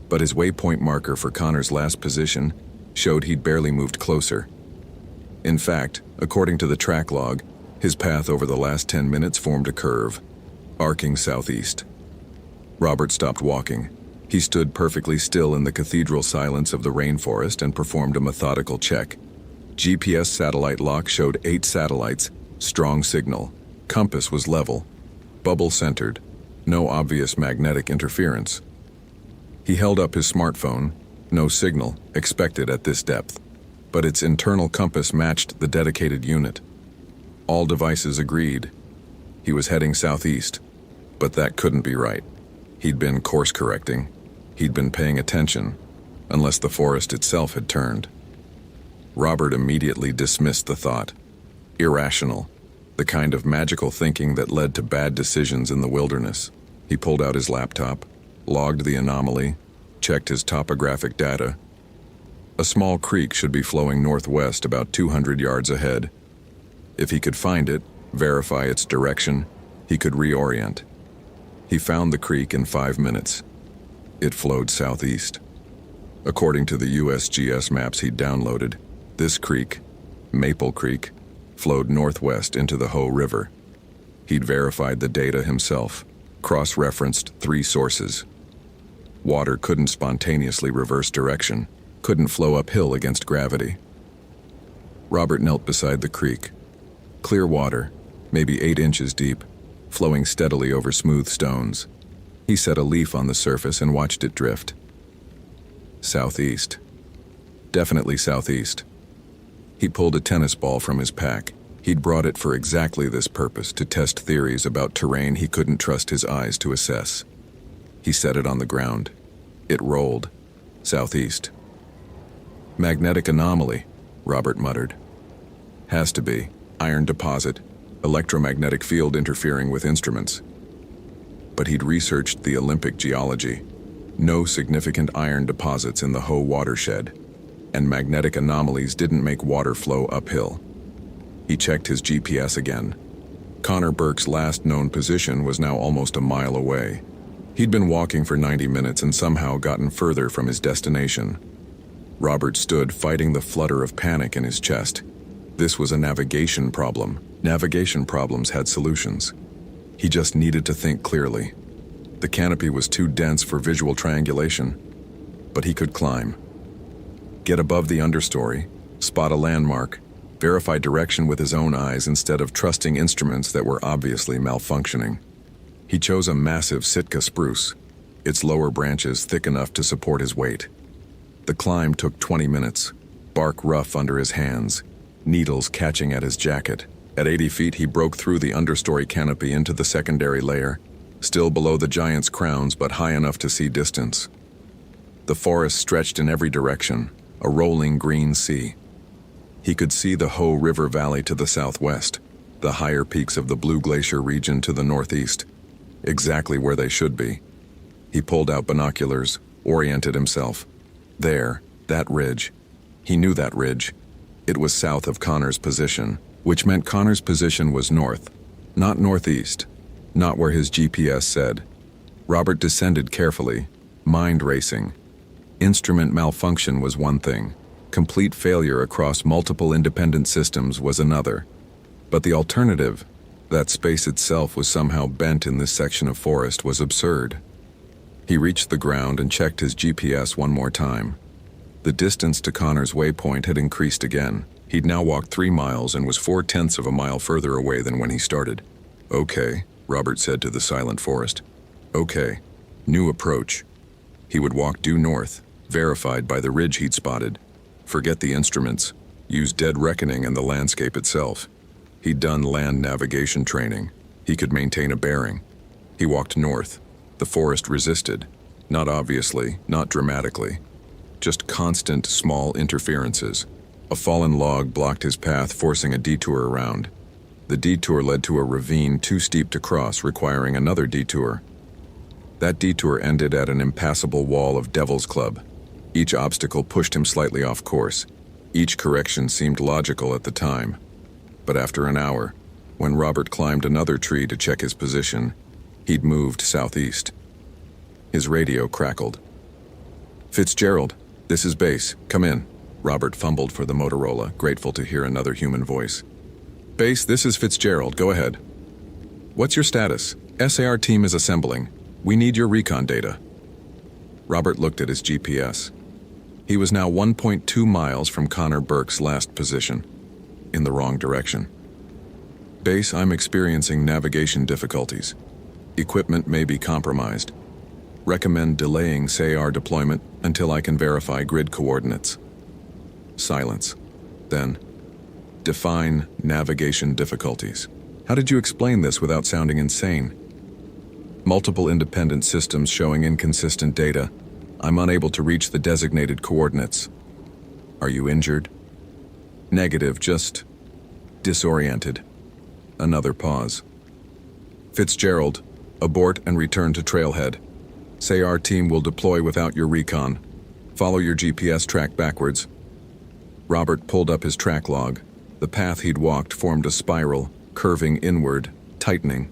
But his waypoint marker for Connor's last position showed he'd barely moved closer. In fact, according to the track log, his path over the last 10 minutes formed a curve, arcing southeast. Robert stopped walking. He stood perfectly still in the cathedral silence of the rainforest and performed a methodical check. GPS satellite lock showed 8 satellites, strong signal. Compass was level, bubble-centered, no obvious magnetic interference. He held up his smartphone, no signal expected at this depth, but its internal compass matched the dedicated unit. All devices agreed. He was heading southeast, but that couldn't be right. He'd been course-correcting. He'd been paying attention, unless the forest itself had turned. Robert immediately dismissed the thought. Irrational, the kind of magical thinking that led to bad decisions in the wilderness. He pulled out his laptop, logged the anomaly, checked his topographic data. A small creek should be flowing northwest about 200 yards ahead. If he could find it, verify its direction, he could reorient. He found the creek in 5 minutes. It flowed southeast. According to the USGS maps he'd downloaded, this creek, Maple Creek, flowed northwest into the Hoh River. He'd verified the data himself, cross-referenced 3 sources. Water couldn't spontaneously reverse direction, couldn't flow uphill against gravity. Robert knelt beside the creek. Clear water, maybe 8 inches deep, flowing steadily over smooth stones. He set a leaf on the surface and watched it drift. Southeast. Definitely southeast. He pulled a tennis ball from his pack. He'd brought it for exactly this purpose, to test theories about terrain he couldn't trust his eyes to assess. He set it on the ground. It rolled. Southeast. "Magnetic anomaly," Robert muttered. "Has to be. Iron deposit. Electromagnetic field interfering with instruments." But he'd researched the Olympic geology. No significant iron deposits in the Hoh watershed, and magnetic anomalies didn't make water flow uphill. He checked his GPS again. Connor Burke's last known position was now almost a mile away. He'd been walking for 90 minutes and somehow gotten further from his destination. Robert stood fighting the flutter of panic in his chest. This was a navigation problem. Navigation problems had solutions. He just needed to think clearly. The canopy was too dense for visual triangulation, but he could climb. Get above the understory, spot a landmark, verify direction with his own eyes instead of trusting instruments that were obviously malfunctioning. He chose a massive Sitka spruce, its lower branches thick enough to support his weight. The climb took 20 minutes, bark rough under his hands, needles catching at his jacket. At 80 feet, he broke through the understory canopy into the secondary layer, still below the giant's crowns but high enough to see distance. The forest stretched in every direction, a rolling green sea. He could see the Hoh River Valley to the southwest, the higher peaks of the Blue Glacier region to the northeast, exactly where they should be. He pulled out binoculars, oriented himself. There, that ridge. He knew that ridge. It was south of Connor's position, which meant Connor's position was north, not northeast, not where his GPS said. Robert descended carefully, mind racing. Instrument malfunction was one thing. Complete failure across multiple independent systems was another. But the alternative, that space itself was somehow bent in this section of forest, was absurd. He reached the ground and checked his GPS one more time. The distance to Connor's waypoint had increased again. He'd now walked 3 miles and was 4/10 of a mile further away than when he started. "Okay," Robert said to the silent forest. "Okay. New approach." He would walk due north, verified by the ridge he'd spotted. Forget the instruments. Use dead reckoning and the landscape itself. He'd done land navigation training. He could maintain a bearing. He walked north. The forest resisted. Not obviously, not dramatically. Just constant, small interferences. A fallen log blocked his path, forcing a detour around. The detour led to a ravine too steep to cross, requiring another detour. That detour ended at an impassable wall of Devil's Club. Each obstacle pushed him slightly off course. Each correction seemed logical at the time. But after an hour, when Robert climbed another tree to check his position, he'd moved southeast. His radio crackled. "Fitzgerald, this is Base. Come in." Robert fumbled for the Motorola, grateful to hear another human voice. "Base, this is Fitzgerald. Go ahead." "What's your status? SAR team is assembling. We need your recon data." Robert looked at his GPS. He was now 1.2 miles from Connor Burke's last position, in the wrong direction. "Base, I'm experiencing navigation difficulties. Equipment may be compromised. Recommend delaying SAR deployment until I can verify grid coordinates." Silence. Then, "Define navigation difficulties. How did you explain this without sounding insane?" "Multiple independent systems showing inconsistent data. I'm unable to reach the designated coordinates." "Are you injured?" "Negative, just disoriented." Another pause. "Fitzgerald, abort and return to trailhead. SAR team will deploy without your recon. Follow your GPS track backwards." Robert pulled up his track log. The path he'd walked formed a spiral, curving inward, tightening,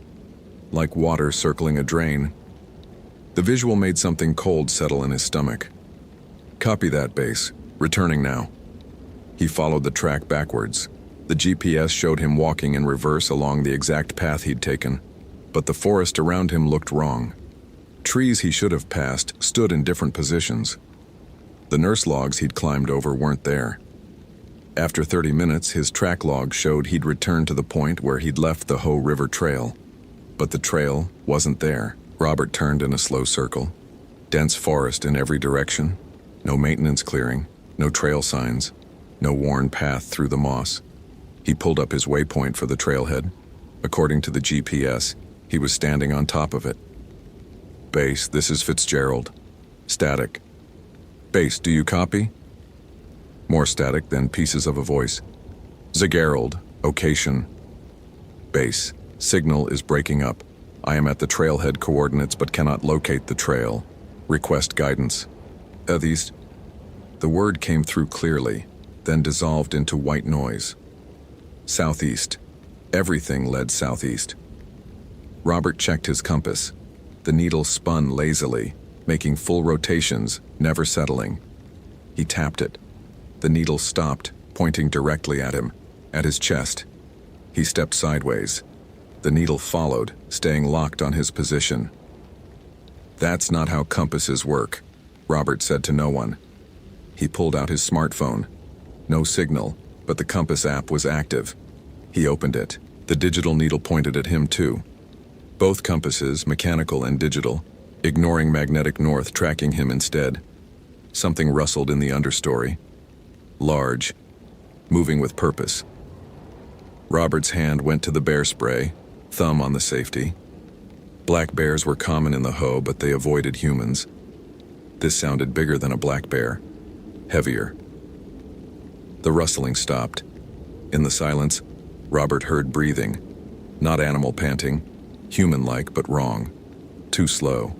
like water circling a drain. The visual made something cold settle in his stomach. "Copy that, Base. Returning now." He followed the track backwards. The GPS showed him walking in reverse along the exact path he'd taken, but the forest around him looked wrong. Trees he should have passed stood in different positions. The nurse logs he'd climbed over weren't there. After 30 minutes, his track log showed he'd returned to the point where he'd left the Hoh River Trail. But the trail wasn't there. Robert turned in a slow circle. Dense forest in every direction. No maintenance clearing. No trail signs. No worn path through the moss. He pulled up his waypoint for the trailhead. According to the GPS, he was standing on top of it. "Base, this is Fitzgerald. Static." "Base, do you copy?" More static, then pieces of a voice. "Fitzgerald, location." "Base, signal is breaking up. I am at the trailhead coordinates but cannot locate the trail. Request guidance." These. The word came through clearly, then dissolved into white noise. Southeast. Everything led southeast. Robert checked his compass. The needle spun lazily, making full rotations, never settling. He tapped it. The needle stopped, pointing directly at him, at his chest. He stepped sideways. The needle followed, staying locked on his position. "That's not how compasses work," Robert said to no one. He pulled out his smartphone. No signal, but the compass app was active. He opened it. The digital needle pointed at him too. Both compasses, mechanical and digital, ignoring magnetic north, tracking him instead. Something rustled in the understory. Large, moving with purpose. Robert's hand went to the bear spray, thumb on the safety. Black bears were common in the Hoh, but they avoided humans. This sounded bigger than a black bear, heavier. The rustling stopped. In the silence, Robert heard breathing. Not animal panting, human-like but wrong. Too slow.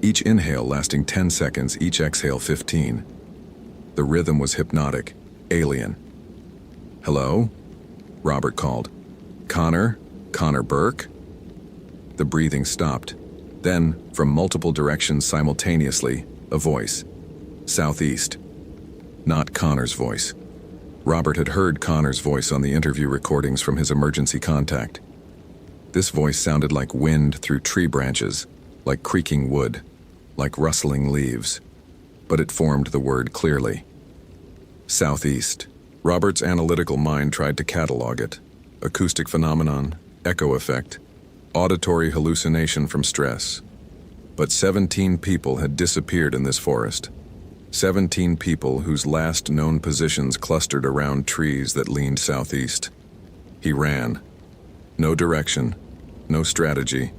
Each inhale lasting 10 seconds, each exhale 15. The rhythm was hypnotic, alien. "Hello?" Robert called. "Connor? Connor Burke?" The breathing stopped. Then, from multiple directions simultaneously, a voice. Southeast. Not Connor's voice. Robert had heard Connor's voice on the interview recordings from his emergency contact. This voice sounded like wind through tree branches, like creaking wood, like rustling leaves. But it formed the word clearly. Southeast. Robert's analytical mind tried to catalog it. Acoustic phenomenon, echo effect, auditory hallucination from stress. But 17 people had disappeared in this forest. 17 people whose last known positions clustered around trees that leaned southeast. He ran. No direction, no strategy,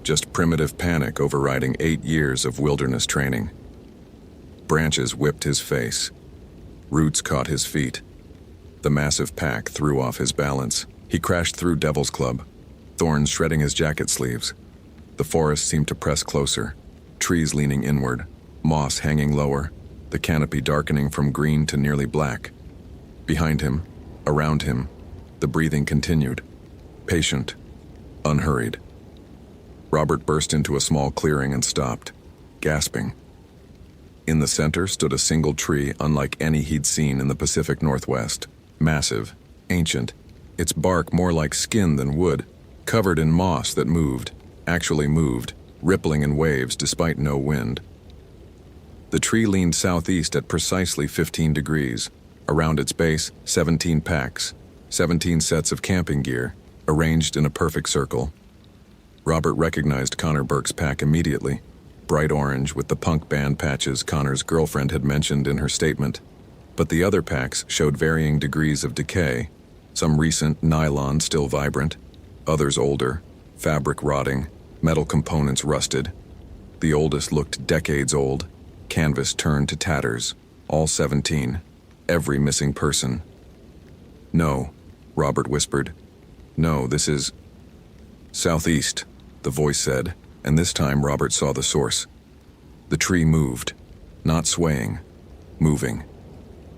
just primitive panic overriding 8 years of wilderness training. Branches whipped his face. Roots caught his feet. The massive pack threw off his balance. He crashed through Devil's Club, thorns shredding his jacket sleeves. The forest seemed to press closer, trees leaning inward, moss hanging lower, the canopy darkening from green to nearly black. Behind him, around him, the breathing continued, patient, unhurried. Robert burst into a small clearing and stopped, gasping. In the center stood a single tree unlike any he'd seen in the Pacific Northwest. Massive, ancient, its bark more like skin than wood, covered in moss that moved, actually moved, rippling in waves despite no wind. The tree leaned southeast at precisely 15 degrees. Around its base, 17 packs, 17 sets of camping gear, arranged in a perfect circle. Robert recognized Connor Burke's pack immediately, bright orange with the punk band patches Connor's girlfriend had mentioned in her statement. But the other packs showed varying degrees of decay, some recent, nylon still vibrant, others older, fabric rotting, metal components rusted. The oldest looked decades old, canvas turned to tatters, all 17, every missing person. "No," Robert whispered. "No, this is southeast," the voice said, and this time Robert saw the source. The tree moved, not swaying, moving.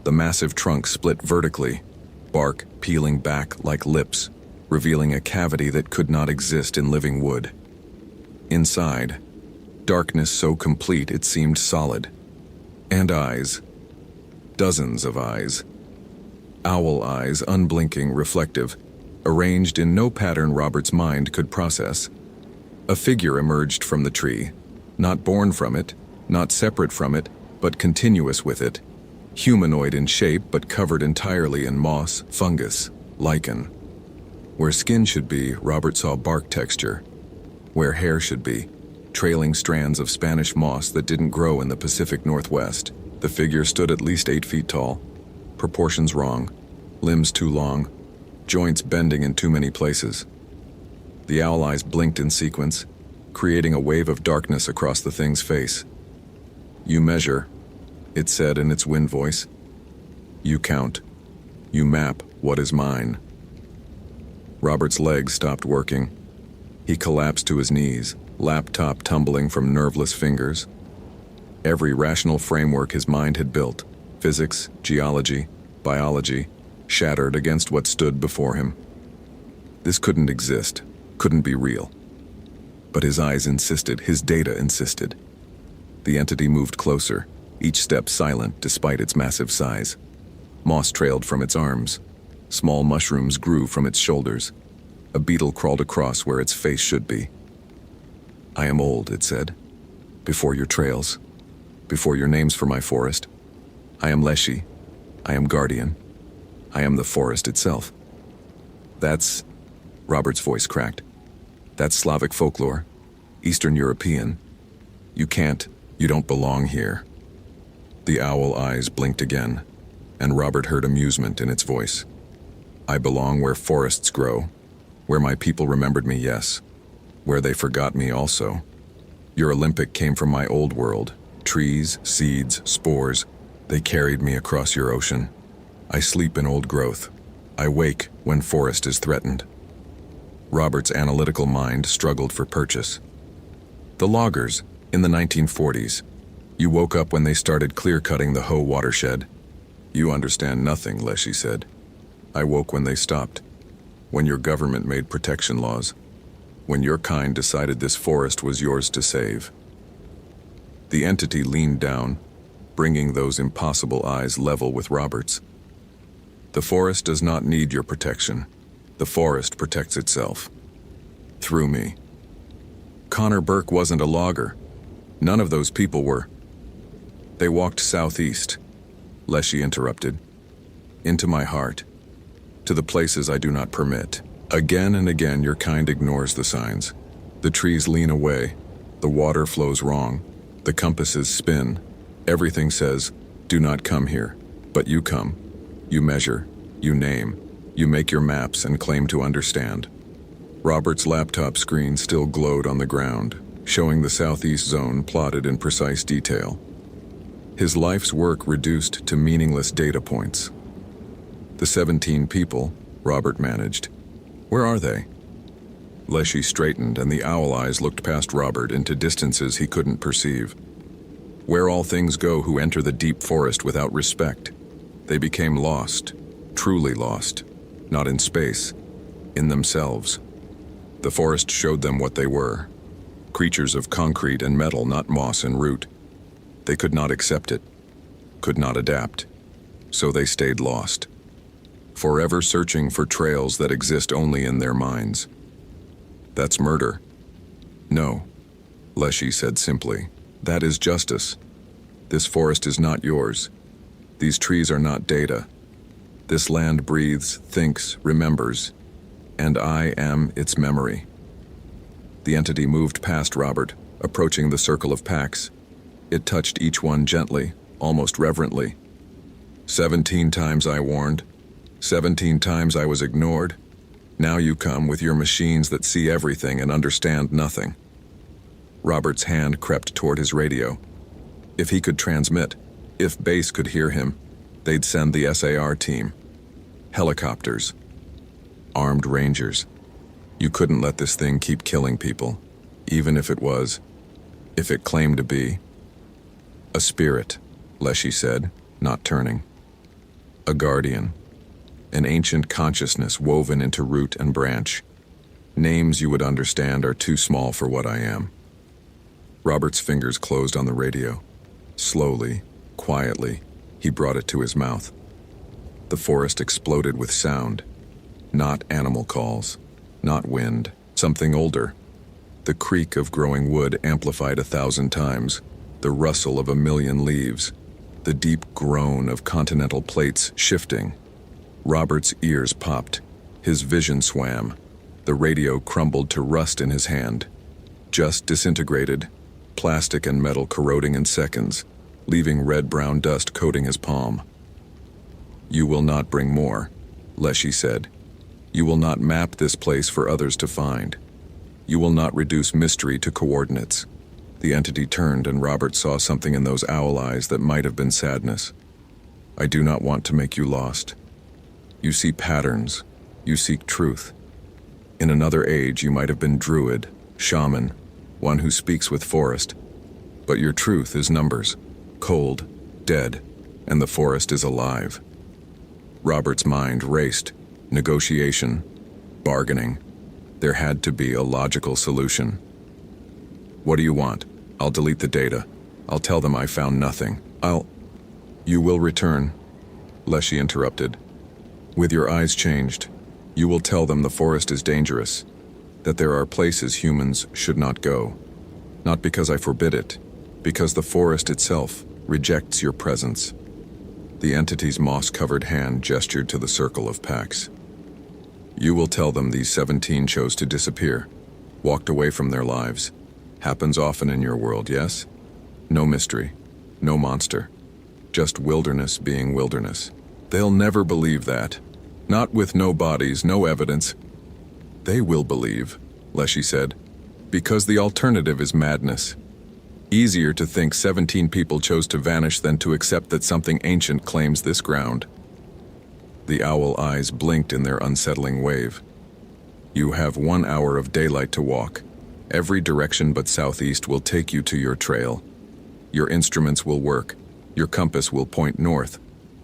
The massive trunk split vertically, bark peeling back like lips, revealing a cavity that could not exist in living wood. Inside, darkness so complete it seemed solid. And eyes. Dozens of eyes. Owl eyes, unblinking, reflective, arranged in no pattern Robert's mind could process. A figure emerged from the tree, not born from it, not separate from it, but continuous with it. Humanoid in shape, but covered entirely in moss, fungus, lichen. Where skin should be, Robert saw bark texture. Where hair should be, trailing strands of Spanish moss that didn't grow in the Pacific Northwest. The figure stood at least 8 feet tall, proportions wrong, limbs too long, joints bending in too many places. The owl eyes blinked in sequence, creating a wave of darkness across the thing's face. "You measure," it said in its wind voice. "You count. You map what is mine." Robert's legs stopped working. He collapsed to his knees, laptop tumbling from nerveless fingers. Every rational framework his mind had built, physics, geology, biology, shattered against what stood before him. This couldn't exist, couldn't be real. But his eyes insisted, his data insisted. The entity moved closer, each step silent despite its massive size. Moss trailed from its arms. Small mushrooms grew from its shoulders. A beetle crawled across where its face should be. "I am old," it said. "Before your trails. Before your names for my forest. I am Leshy. I am guardian. I am the forest itself." "That's..." Robert's voice cracked. "That's Slavic folklore. Eastern European. You don't belong here." The owl eyes blinked again, and Robert heard amusement in its voice. "I belong where forests grow. Where my people remembered me, yes. Where they forgot me also. Your Olympic came from my old world. Trees, seeds, spores. They carried me across your ocean. I sleep in old growth. I wake when forest is threatened." Robert's analytical mind struggled for purchase. "The loggers, in the 1940s. You woke up when they started clear-cutting the Ho watershed." "You understand nothing," Leshy said. "I woke when they stopped. When your government made protection laws. When your kind decided this forest was yours to save." The entity leaned down, bringing those impossible eyes level with Robert's. "The forest does not need your protection. The forest protects itself. Through me." Connor Burke wasn't a logger. None of those people were. "They walked southeast," Leshy interrupted. into my heart, to the places I do not permit. Again and again, your kind ignores the signs. The trees lean away, the water flows wrong, the compasses spin. Everything says, do not come here. But you come. You measure. You name. You make your maps and claim to understand. Robert's laptop screen still glowed on the ground, showing the southeast zone plotted in precise detail. His life's work reduced to meaningless data points. The 17 people, Robert managed. Where are they? Leshy straightened, and the owl eyes looked past Robert into distances he couldn't perceive. Where all things go who enter the deep forest without respect. They became lost, truly lost, not in space, in themselves. The forest showed them what they were, creatures of concrete and metal, not moss and root. They could not accept it, could not adapt, so they stayed lost, forever searching for trails that exist only in their minds. That's murder. No, Leshy said simply. That is justice. This forest is not yours. These trees are not data. This land breathes, thinks, remembers, and I am its memory. The entity moved past Robert, approaching the circle of packs. It touched each one gently, almost reverently. 17 times I warned. 17 times I was ignored. Now you come with your machines that see everything and understand nothing. Robert's hand crept toward his radio. If he could transmit, if base could hear him, they'd send the SAR team. Helicopters. Armed rangers. You couldn't let this thing keep killing people, even if it claimed to be. A spirit, Leshy said, not turning. A guardian. An ancient consciousness woven into root and branch. Names you would understand are too small for what I am. Robert's fingers closed on the radio. Slowly, quietly, he brought it to his mouth. The forest exploded with sound. Not animal calls, not wind, something older. The creak of growing wood amplified 1,000 times, the rustle of 1,000,000 leaves, the deep groan of continental plates shifting. Robert's ears popped. His vision swam. The radio crumbled to rust in his hand. Just disintegrated, plastic and metal corroding in seconds, leaving red-brown dust coating his palm. You will not bring more, Leshy said. You will not map this place for others to find. You will not reduce mystery to coordinates. The entity turned, and Robert saw something in those owl eyes that might have been sadness. I do not want to make you lost. You see patterns. You seek truth. In another age, you might have been druid, shaman, one who speaks with forest. But your truth is numbers, cold, dead, and the forest is alive. Robert's mind raced. Negotiation, bargaining. There had to be a logical solution. What do you want? I'll delete the data. I'll tell them I found nothing. You will return, Leshy interrupted. With your eyes changed, you will tell them the forest is dangerous, that there are places humans should not go. Not because I forbid it, because the forest itself rejects your presence. The entity's moss-covered hand gestured to the circle of packs. You will tell them these 17 chose to disappear, walked away from their lives. Happens often in your world, yes? No mystery, no monster, just wilderness being wilderness. They'll never believe that. Not with no bodies, no evidence. They will believe, Leshy said, because the alternative is madness. Easier to think 17 people chose to vanish than to accept that something ancient claims this ground. The owl eyes blinked in their unsettling wave. You have 1 hour of daylight to walk. Every direction but southeast will take you to your trail. Your instruments will work. Your compass will point north.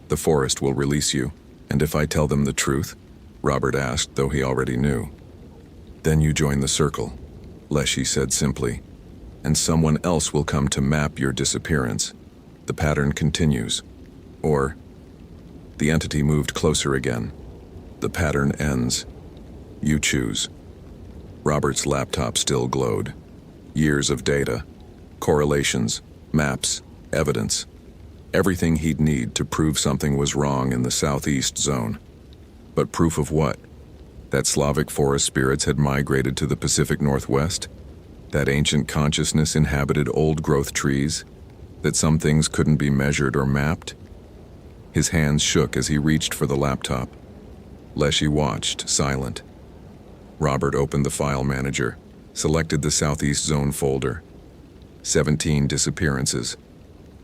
The forest will release you. And if I tell them the truth? Robert asked, though he already knew. Then you join the circle, Leshy said simply. And someone else will come to map your disappearance. The pattern continues. Or, the entity moved closer again. The pattern ends. You choose. Robert's laptop still glowed. Years of data, correlations, maps, evidence. Everything he'd need to prove something was wrong in the southeast zone. But proof of what? That Slavic forest spirits had migrated to the Pacific Northwest? That ancient consciousness inhabited old-growth trees? That some things couldn't be measured or mapped? His hands shook as he reached for the laptop. Leshy watched, silent. Robert opened the file manager, selected the Southeast Zone folder. 17 disappearances.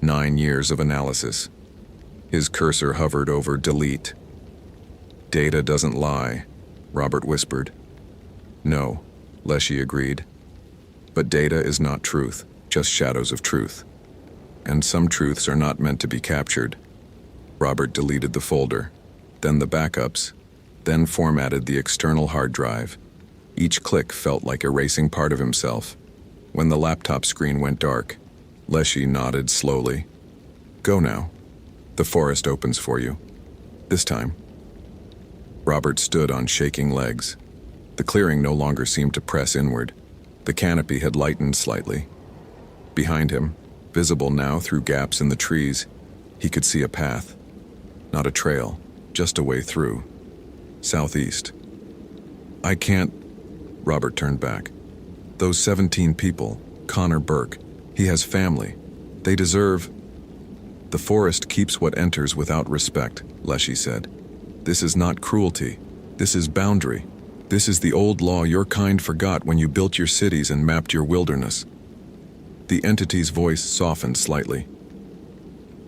9 years of analysis. His cursor hovered over delete. Data doesn't lie, Robert whispered. No, Leshy agreed. But data is not truth, just shadows of truth. And some truths are not meant to be captured. Robert deleted the folder, then the backups, then formatted the external hard drive. Each click felt like erasing part of himself. When the laptop screen went dark, Leshy nodded slowly. Go now. The forest opens for you. This time. Robert stood on shaking legs. The clearing no longer seemed to press inward. The canopy had lightened slightly. Behind him, visible now through gaps in the trees, he could see a path. Not a trail, just a way through. Southeast. I can't... Robert turned back. Those 17 people, Connor Burke, he has family. They deserve... The forest keeps what enters without respect, Leshy said. This is not cruelty. This is boundary. This is the old law your kind forgot when you built your cities and mapped your wilderness. The entity's voice softened slightly.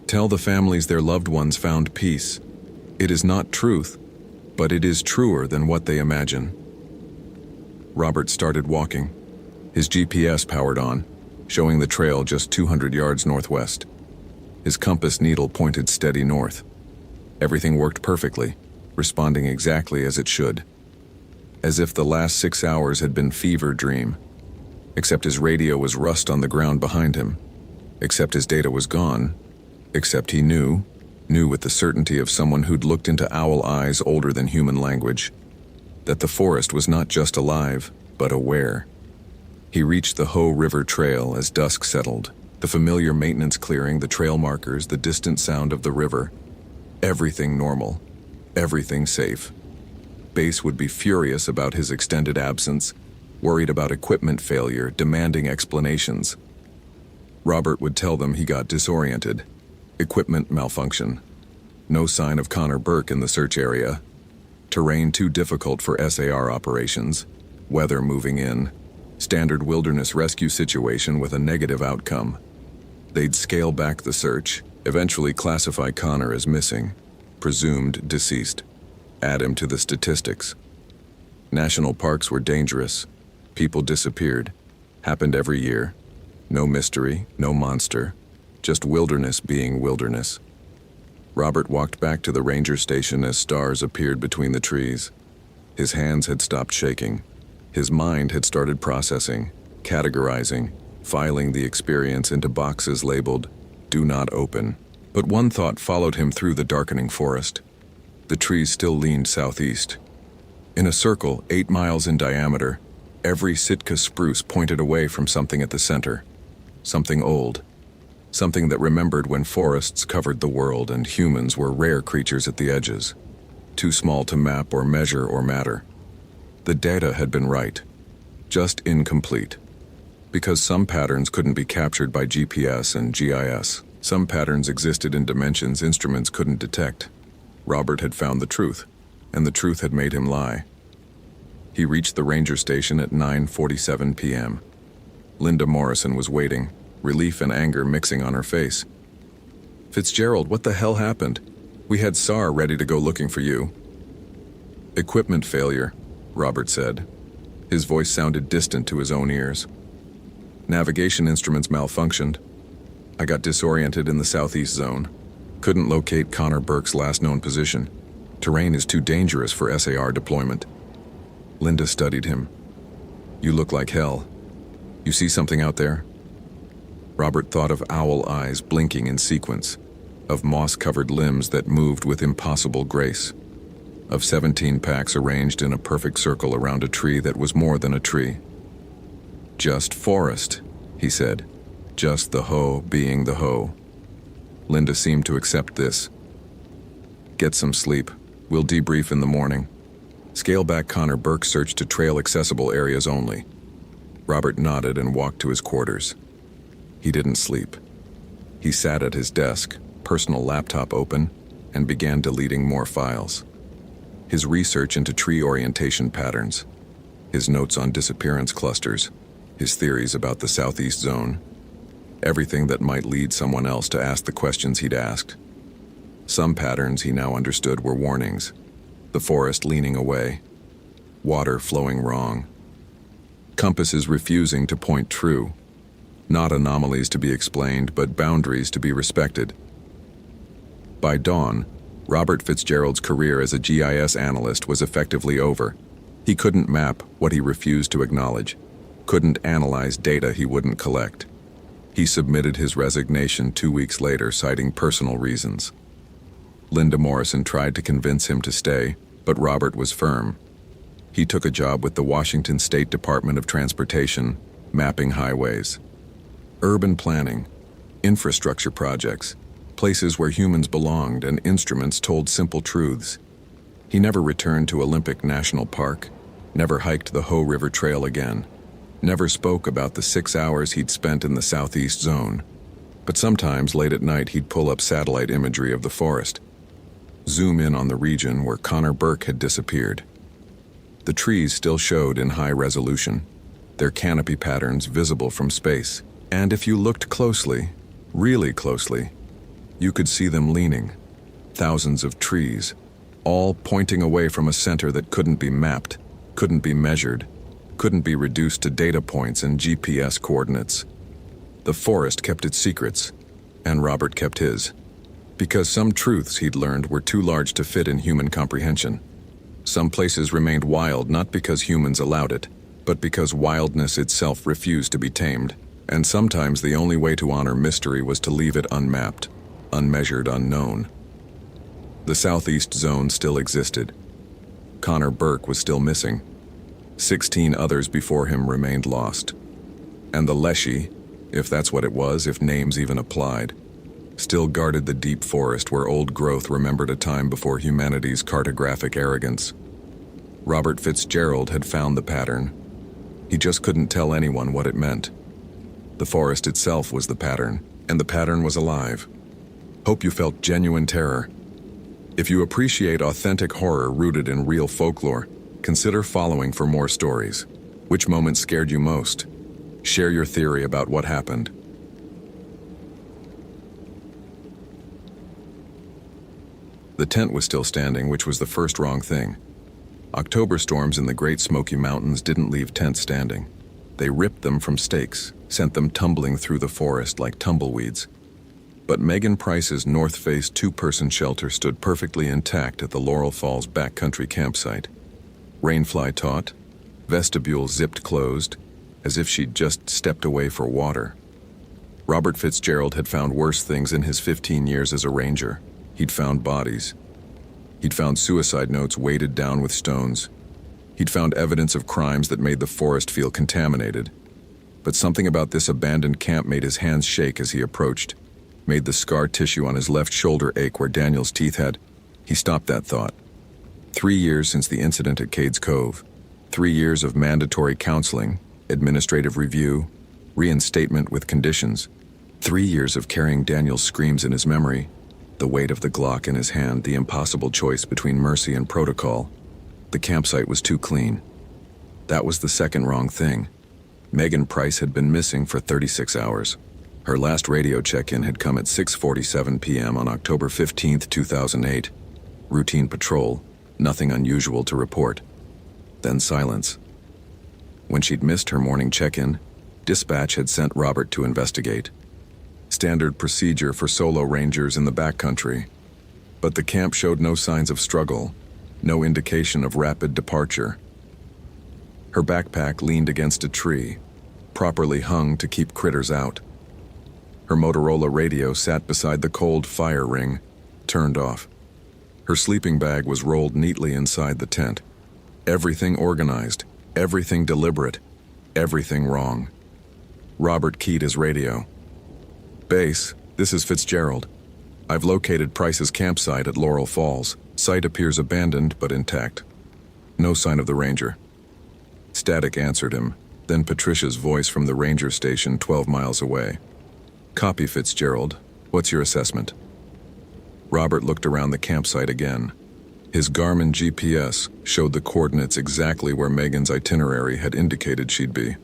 Tell the families their loved ones found peace. It is not truth, but it is truer than what they imagine. Robert started walking. His GPS powered on, showing the trail just 200 yards northwest. His compass needle pointed steady north. Everything worked perfectly, responding exactly as it should. As if the last 6 hours had been fever dream. Except his radio was rust on the ground behind him. Except his data was gone. Except he knew with the certainty of someone who'd looked into owl eyes older than human language, that the forest was not just alive, but aware. He reached the Hoh River Trail as dusk settled, the familiar maintenance clearing, the trail markers, the distant sound of the river. Everything normal, everything safe. Base would be furious about his extended absence, worried about equipment failure, demanding explanations. Robert would tell them he got disoriented. Equipment malfunction. No sign of Connor Burke in the search area. Terrain too difficult for SAR operations. Weather moving in. Standard wilderness rescue situation with a negative outcome. They'd scale back the search, eventually classify Connor as missing, presumed deceased. Add him to the statistics. National parks were dangerous. People disappeared. Happened every year. No mystery, no monster. Just wilderness being wilderness. Robert walked back to the ranger station as stars appeared between the trees. His hands had stopped shaking. His mind had started processing, categorizing, filing the experience into boxes labeled, "Do not open." But one thought followed him through the darkening forest. The trees still leaned southeast. In a circle 8 miles in diameter, every Sitka spruce pointed away from something at the center. Something old. Something that remembered when forests covered the world and humans were rare creatures at the edges. Too small to map or measure or matter. The data had been right. Just incomplete. Because some patterns couldn't be captured by GPS and GIS. Some patterns existed in dimensions instruments couldn't detect. Robert had found the truth, and the truth had made him lie. He reached the ranger station at 9:47 p.m. Linda Morrison was waiting, relief and anger mixing on her face. "Fitzgerald, what the hell happened? We had SAR ready to go looking for you." "Equipment failure," Robert said. His voice sounded distant to his own ears. "Navigation instruments malfunctioned. I got disoriented in the southeast zone. Couldn't locate Connor Burke's last known position. Terrain is too dangerous for SAR deployment." Linda studied him. "You look like hell. You see something out there?" Robert thought of owl eyes blinking in sequence, of moss-covered limbs that moved with impossible grace, of 17 packs arranged in a perfect circle around a tree that was more than a tree. "Just forest," he said. "Just the Hoh being the Hoh." Linda seemed to accept this. Get some sleep. We'll debrief in the morning. Scale back Connor Burke's search to trail-accessible areas only. Robert nodded and walked to his quarters. He didn't sleep. He sat at his desk, personal laptop open, and began deleting more files. His research into tree orientation patterns, his notes on disappearance clusters, his theories about the southeast zone, everything that might lead someone else to ask the questions he'd asked. Some patterns he now understood were warnings. The forest leaning away, water flowing wrong, compasses refusing to point true, not anomalies to be explained, but boundaries to be respected. By dawn, Robert Fitzgerald's career as a GIS analyst was effectively over. He couldn't map what he refused to acknowledge, couldn't analyze data he wouldn't collect. He submitted his resignation 2 weeks later, citing personal reasons. Linda Morrison tried to convince him to stay, but Robert was firm. He took a job with the Washington State Department of Transportation, mapping highways, urban planning, infrastructure projects, places where humans belonged and instruments told simple truths. He never returned to Olympic National Park, never hiked the Hoh River Trail again, never spoke about the 6 hours he'd spent in the southeast zone. But sometimes late at night he'd pull up satellite imagery of the forest, zoom in on the region where Connor Burke had disappeared. The trees still showed in high resolution, their canopy patterns visible from space. And if you looked closely, really closely, you could see them leaning. Thousands of trees, all pointing away from a center that couldn't be mapped, couldn't be measured, couldn't be reduced to data points and GPS coordinates. The forest kept its secrets, and Robert kept his. Because some truths he'd learned were too large to fit in human comprehension. Some places remained wild not because humans allowed it, but because wildness itself refused to be tamed. And sometimes the only way to honor mystery was to leave it unmapped, unmeasured, unknown. The southeast zone still existed. Connor Burke was still missing. 16 others before him remained lost. And the Leshy, if that's what it was, if names even applied, still guarded the deep forest where old growth remembered a time before humanity's cartographic arrogance. Robert Fitzgerald had found the pattern. He just couldn't tell anyone what it meant. The forest itself was the pattern, and the pattern was alive. Hope you felt genuine terror. If you appreciate authentic horror rooted in real folklore, consider following for more stories. Which moment scared you most? Share your theory about what happened. The tent was still standing, which was the first wrong thing. October storms in the Great Smoky Mountains didn't leave tents standing. They ripped them from stakes, sent them tumbling through the forest like tumbleweeds. But Megan Price's North Face two-person shelter stood perfectly intact at the Laurel Falls backcountry campsite. Rainfly taut, vestibule zipped closed, as if she'd just stepped away for water. Robert Fitzgerald had found worse things in his 15 years as a ranger. He'd found bodies. He'd found suicide notes weighted down with stones. He'd found evidence of crimes that made the forest feel contaminated. But something about this abandoned camp made his hands shake as he approached, made the scar tissue on his left shoulder ache where Daniel's teeth had. He stopped that thought. 3 years since the incident at Cades Cove. 3 years of mandatory counseling, administrative review, reinstatement with conditions. 3 years of carrying Daniel's screams in his memory, the weight of the Glock in his hand, the impossible choice between mercy and protocol. The campsite was too clean. That was the second wrong thing. Megan Price had been missing for 36 hours. Her last radio check-in had come at 6:47 p.m. on October 15, 2008. Routine patrol, nothing unusual to report. Then silence. When she'd missed her morning check-in, dispatch had sent Robert to investigate. Standard procedure for solo rangers in the backcountry. But the camp showed no signs of struggle, no indication of rapid departure. Her backpack leaned against a tree, properly hung to keep critters out. Her Motorola radio sat beside the cold fire ring, turned off. Her sleeping bag was rolled neatly inside the tent. Everything organized, everything deliberate, everything wrong. Robert keyed his radio. "Base, this is Fitzgerald. I've located Price's campsite at Laurel Falls. Site appears abandoned but intact. No sign of the ranger. Static answered him, then Patricia's voice from the ranger station 12 miles away. Copy, Fitzgerald. What's your assessment? Robert looked around the campsite again. His Garmin GPS showed the coordinates exactly where Megan's itinerary had indicated she'd be.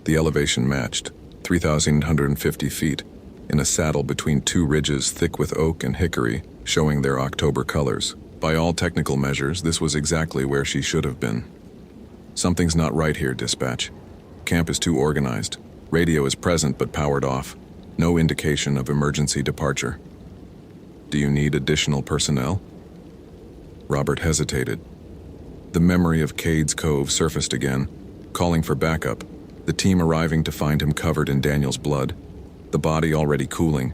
The elevation matched, 3,150 feet, in a saddle between two ridges thick with oak and hickory, showing their October colors. By all technical measures, this was exactly where she should have been. Something's not right here, dispatch. Camp is too organized. Radio is present but powered off. No indication of emergency departure. Do you need additional personnel? Robert hesitated. The memory of Cade's Cove surfaced again, calling for backup, the team arriving to find him covered in Daniel's blood, the body already cooling,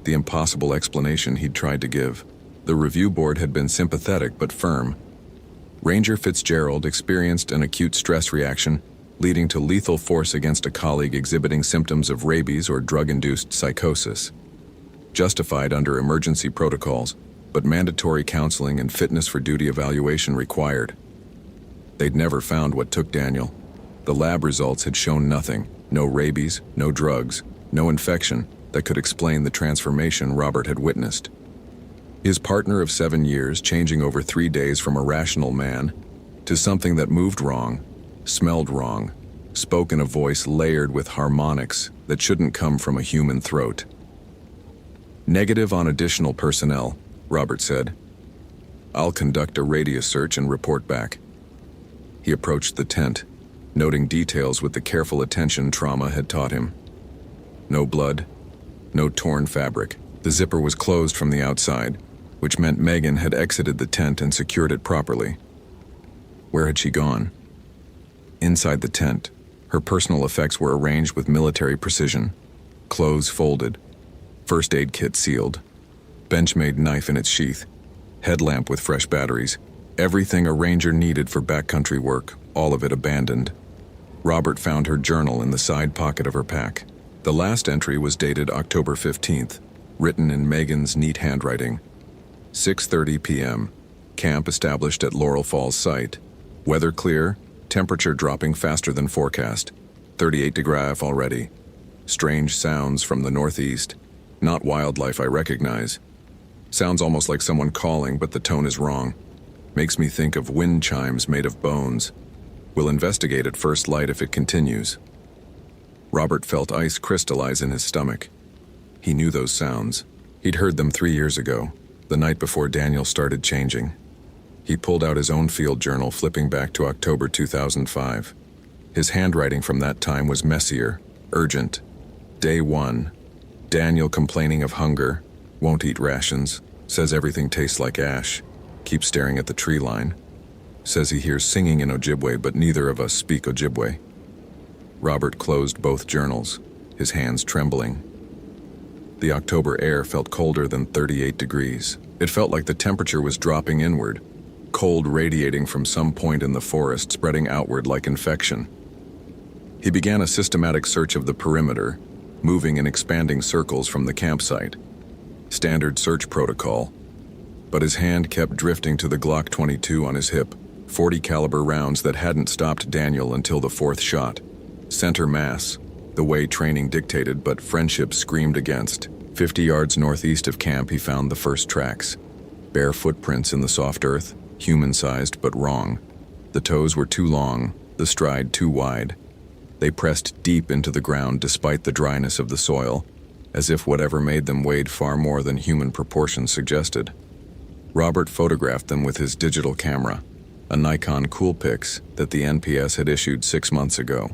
the impossible explanation he'd tried to give. The review board had been sympathetic but firm. Ranger Fitzgerald experienced an acute stress reaction, leading to lethal force against a colleague exhibiting symptoms of rabies or drug-induced psychosis. Justified under emergency protocols, but mandatory counseling and fitness for duty evaluation required. They'd never found what took Daniel. The lab results had shown nothing, no rabies, no drugs, no infection that could explain the transformation Robert had witnessed. His partner of 7 years changing over 3 days from a rational man to something that moved wrong, smelled wrong, spoke in a voice layered with harmonics that shouldn't come from a human throat. Negative on additional personnel, Robert said. I'll conduct a radius search and report back. He approached the tent, noting details with the careful attention trauma had taught him. No blood, no torn fabric. The zipper was closed from the outside, which meant Megan had exited the tent and secured it properly. Where had she gone? Inside the tent, her personal effects were arranged with military precision. Clothes folded, first aid kit sealed, Benchmade knife in its sheath, headlamp with fresh batteries, everything a ranger needed for backcountry work, all of it abandoned. Robert found her journal in the side pocket of her pack. The last entry was dated October 15th, written in Megan's neat handwriting. 6:30 p.m. Camp established at Laurel Falls site. Weather clear, temperature dropping faster than forecast. 38 degrees already. Strange sounds from the northeast. Not wildlife I recognize. Sounds almost like someone calling, but the tone is wrong. Makes me think of wind chimes made of bones. We'll investigate at first light if it continues. Robert felt ice crystallize in his stomach. He knew those sounds. He'd heard them 3 years ago, the night before Daniel started changing. He pulled out his own field journal, flipping back to October 2005. His handwriting from that time was messier, urgent. Day 1. Daniel complaining of hunger, won't eat rations, says everything tastes like ash, keeps staring at the tree line. Says he hears singing in Ojibwe, but neither of us speak Ojibwe. Robert closed both journals, his hands trembling. The October air felt colder than 38 degrees. It felt like the temperature was dropping inward, cold radiating from some point in the forest, spreading outward like infection. He began a systematic search of the perimeter, moving in expanding circles from the campsite. Standard search protocol. But his hand kept drifting to the Glock 22 on his hip, 40 caliber rounds that hadn't stopped Daniel until the fourth shot. Center mass, the way training dictated but friendship screamed against. 50 yards northeast of camp he found the first tracks. Bare footprints in the soft earth, human-sized but wrong. The toes were too long, the stride too wide. They pressed deep into the ground despite the dryness of the soil, as if whatever made them weighed far more than human proportions suggested. Robert photographed them with his digital camera, a Nikon Coolpix that the NPS had issued 6 months ago.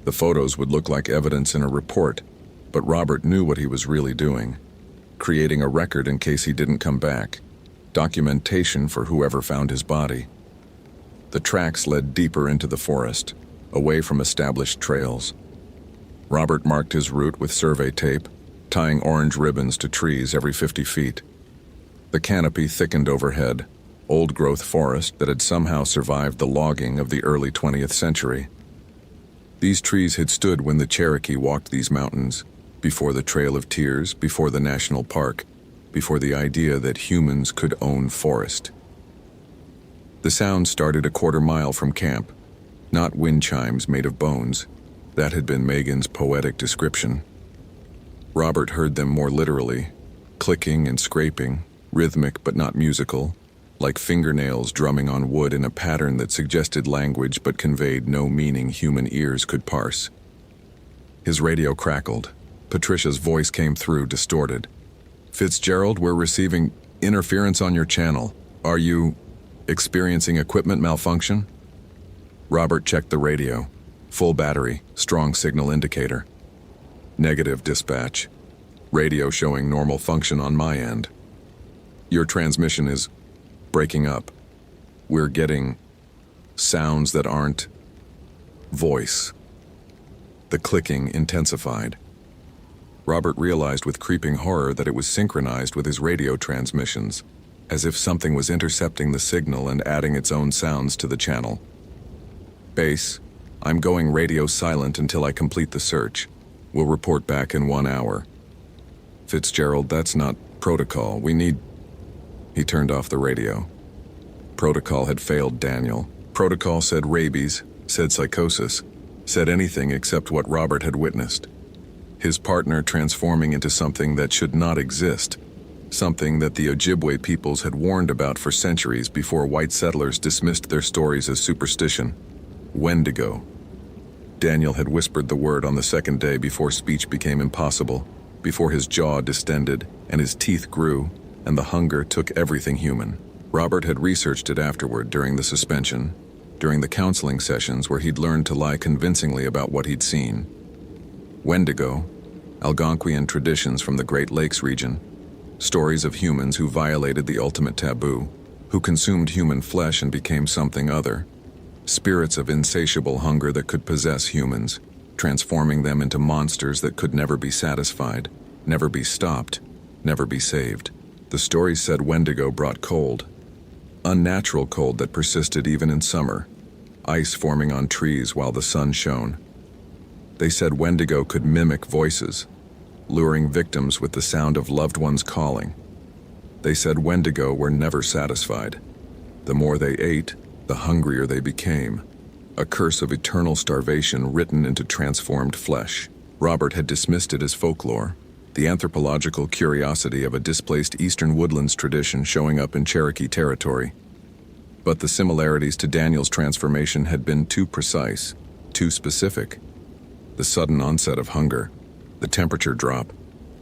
The photos would look like evidence in a report, but Robert knew what he was really doing, creating a record in case he didn't come back, documentation for whoever found his body. The tracks led deeper into the forest, away from established trails. Robert marked his route with survey tape, tying orange ribbons to trees every 50 feet. The canopy thickened overhead, old-growth forest that had somehow survived the logging of the early 20th century. These trees had stood when the Cherokee walked these mountains, before the Trail of Tears, before the national park, before the idea that humans could own forest. The sound started a quarter-mile from camp, not wind chimes made of bones. That had been Megan's poetic description. Robert heard them more literally, clicking and scraping, rhythmic but not musical, like fingernails drumming on wood in a pattern that suggested language but conveyed no meaning human ears could parse. His radio crackled. Patricia's voice came through, distorted. "Fitzgerald, we're receiving interference on your channel. Are you experiencing equipment malfunction?" Robert checked the radio. Full battery, strong signal indicator. "Negative, dispatch. Radio showing normal function on my end. Your transmission is breaking up. We're getting sounds that aren't voice." The clicking intensified. Robert realized with creeping horror that it was synchronized with his radio transmissions, as if something was intercepting the signal and adding its own sounds to the channel. "Base, I'm going radio silent until I complete the search. We'll report back in 1 hour." "Fitzgerald, that's not protocol. We need..." He turned off the radio. Protocol had failed Daniel. Protocol said rabies, said psychosis, said anything except what Robert had witnessed. His partner transforming into something that should not exist, something that the Ojibwe peoples had warned about for centuries before white settlers dismissed their stories as superstition. Wendigo. Daniel had whispered the word on the second day before speech became impossible, before his jaw distended and his teeth grew, and the hunger took everything human. Robert had researched it afterward during the suspension, during the counseling sessions where he'd learned to lie convincingly about what he'd seen. Wendigo, Algonquian traditions from the Great Lakes region, stories of humans who violated the ultimate taboo, who consumed human flesh and became something other, spirits of insatiable hunger that could possess humans, transforming them into monsters that could never be satisfied, never be stopped, never be saved. The stories said Wendigo brought cold, unnatural cold that persisted even in summer, ice forming on trees while the sun shone. They said Wendigo could mimic voices, luring victims with the sound of loved ones calling. They said Wendigo were never satisfied. The more they ate, the hungrier they became, a curse of eternal starvation written into transformed flesh. Robert had dismissed it as folklore, the anthropological curiosity of a displaced eastern woodlands tradition showing up in Cherokee territory. But the similarities to Daniel's transformation had been too precise, too specific. The sudden onset of hunger, the temperature drop,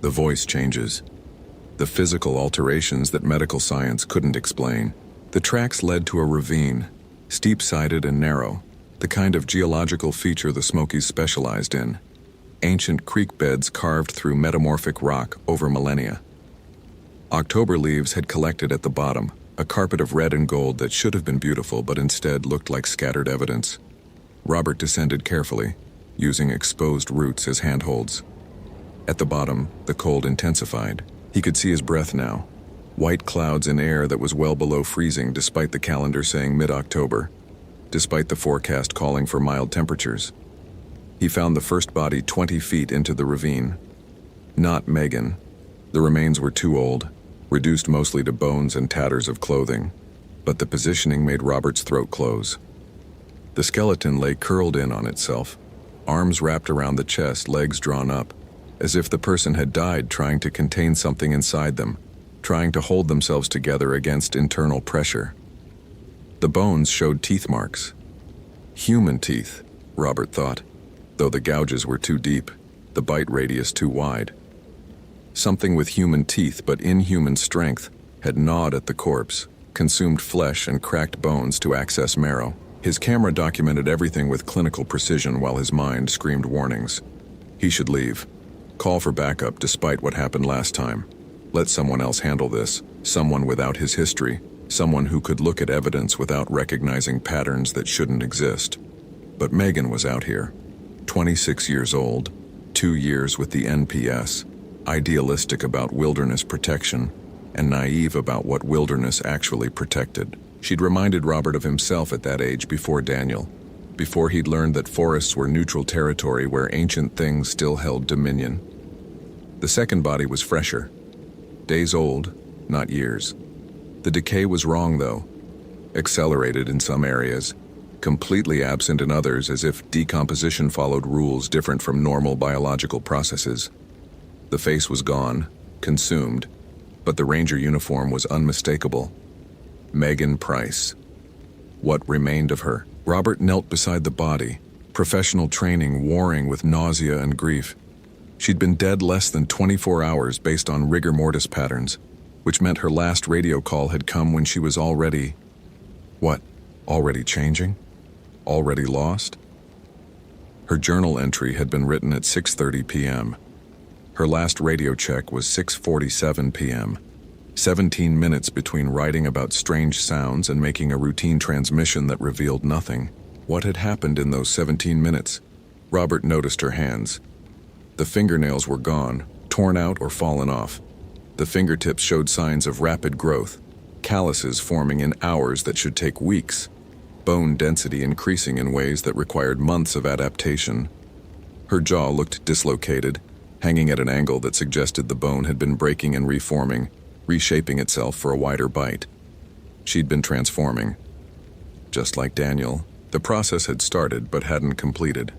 the voice changes, the physical alterations that medical science couldn't explain. The tracks led to a ravine, steep-sided and narrow, the kind of geological feature the Smokies specialized in. Ancient creek beds carved through metamorphic rock over millennia. October leaves had collected at the bottom, a carpet of red and gold that should have been beautiful but instead looked like scattered evidence. Robert descended carefully, using exposed roots as handholds. At the bottom, the cold intensified. He could see his breath now. White clouds in air that was well below freezing despite the calendar saying mid-October, despite the forecast calling for mild temperatures. He found the first body 20 feet into the ravine. Not Megan. The remains were too old, reduced mostly to bones and tatters of clothing, but the positioning made Robert's throat close. The skeleton lay curled in on itself, arms wrapped around the chest, legs drawn up, as if the person had died trying to contain something inside them, trying to hold themselves together against internal pressure. The bones showed teeth marks. Human teeth, Robert thought, though the gouges were too deep, the bite radius too wide. Something with human teeth but inhuman strength had gnawed at the corpse, consumed flesh and cracked bones to access marrow. His camera documented everything with clinical precision while his mind screamed warnings. He should leave. Call for backup despite what happened last time. Let someone else handle this, someone without his history, someone who could look at evidence without recognizing patterns that shouldn't exist. But Megan was out here, 26 years old, 2 years with the NPS, idealistic about wilderness protection, and naive about what wilderness actually protected. She'd reminded Robert of himself at that age before Daniel, before he'd learned that forests were neutral territory where ancient things still held dominion. The second body was fresher. Days old, not years. The decay was wrong, though. Accelerated in some areas, completely absent in others, as if decomposition followed rules different from normal biological processes. The face was gone, consumed, but the ranger uniform was unmistakable. Megan Price. What remained of her? Robert knelt beside the body, professional training warring with nausea and grief. She'd been dead less than 24 hours based on rigor mortis patterns, which meant her last radio call had come when she was already... What? Already changing? Already lost? Her journal entry had been written at 6:30 p.m. Her last radio check was 6:47 p.m. 17 minutes between writing about strange sounds and making a routine transmission that revealed nothing. What had happened in those 17 minutes? Robert noticed her hands. The fingernails were gone, torn out or fallen off. The fingertips showed signs of rapid growth, calluses forming in hours that should take weeks, bone density increasing in ways that required months of adaptation. Her jaw looked dislocated, hanging at an angle that suggested the bone had been breaking and reforming, reshaping itself for a wider bite. She'd been transforming. Just like Daniel, the process had started but hadn't completed.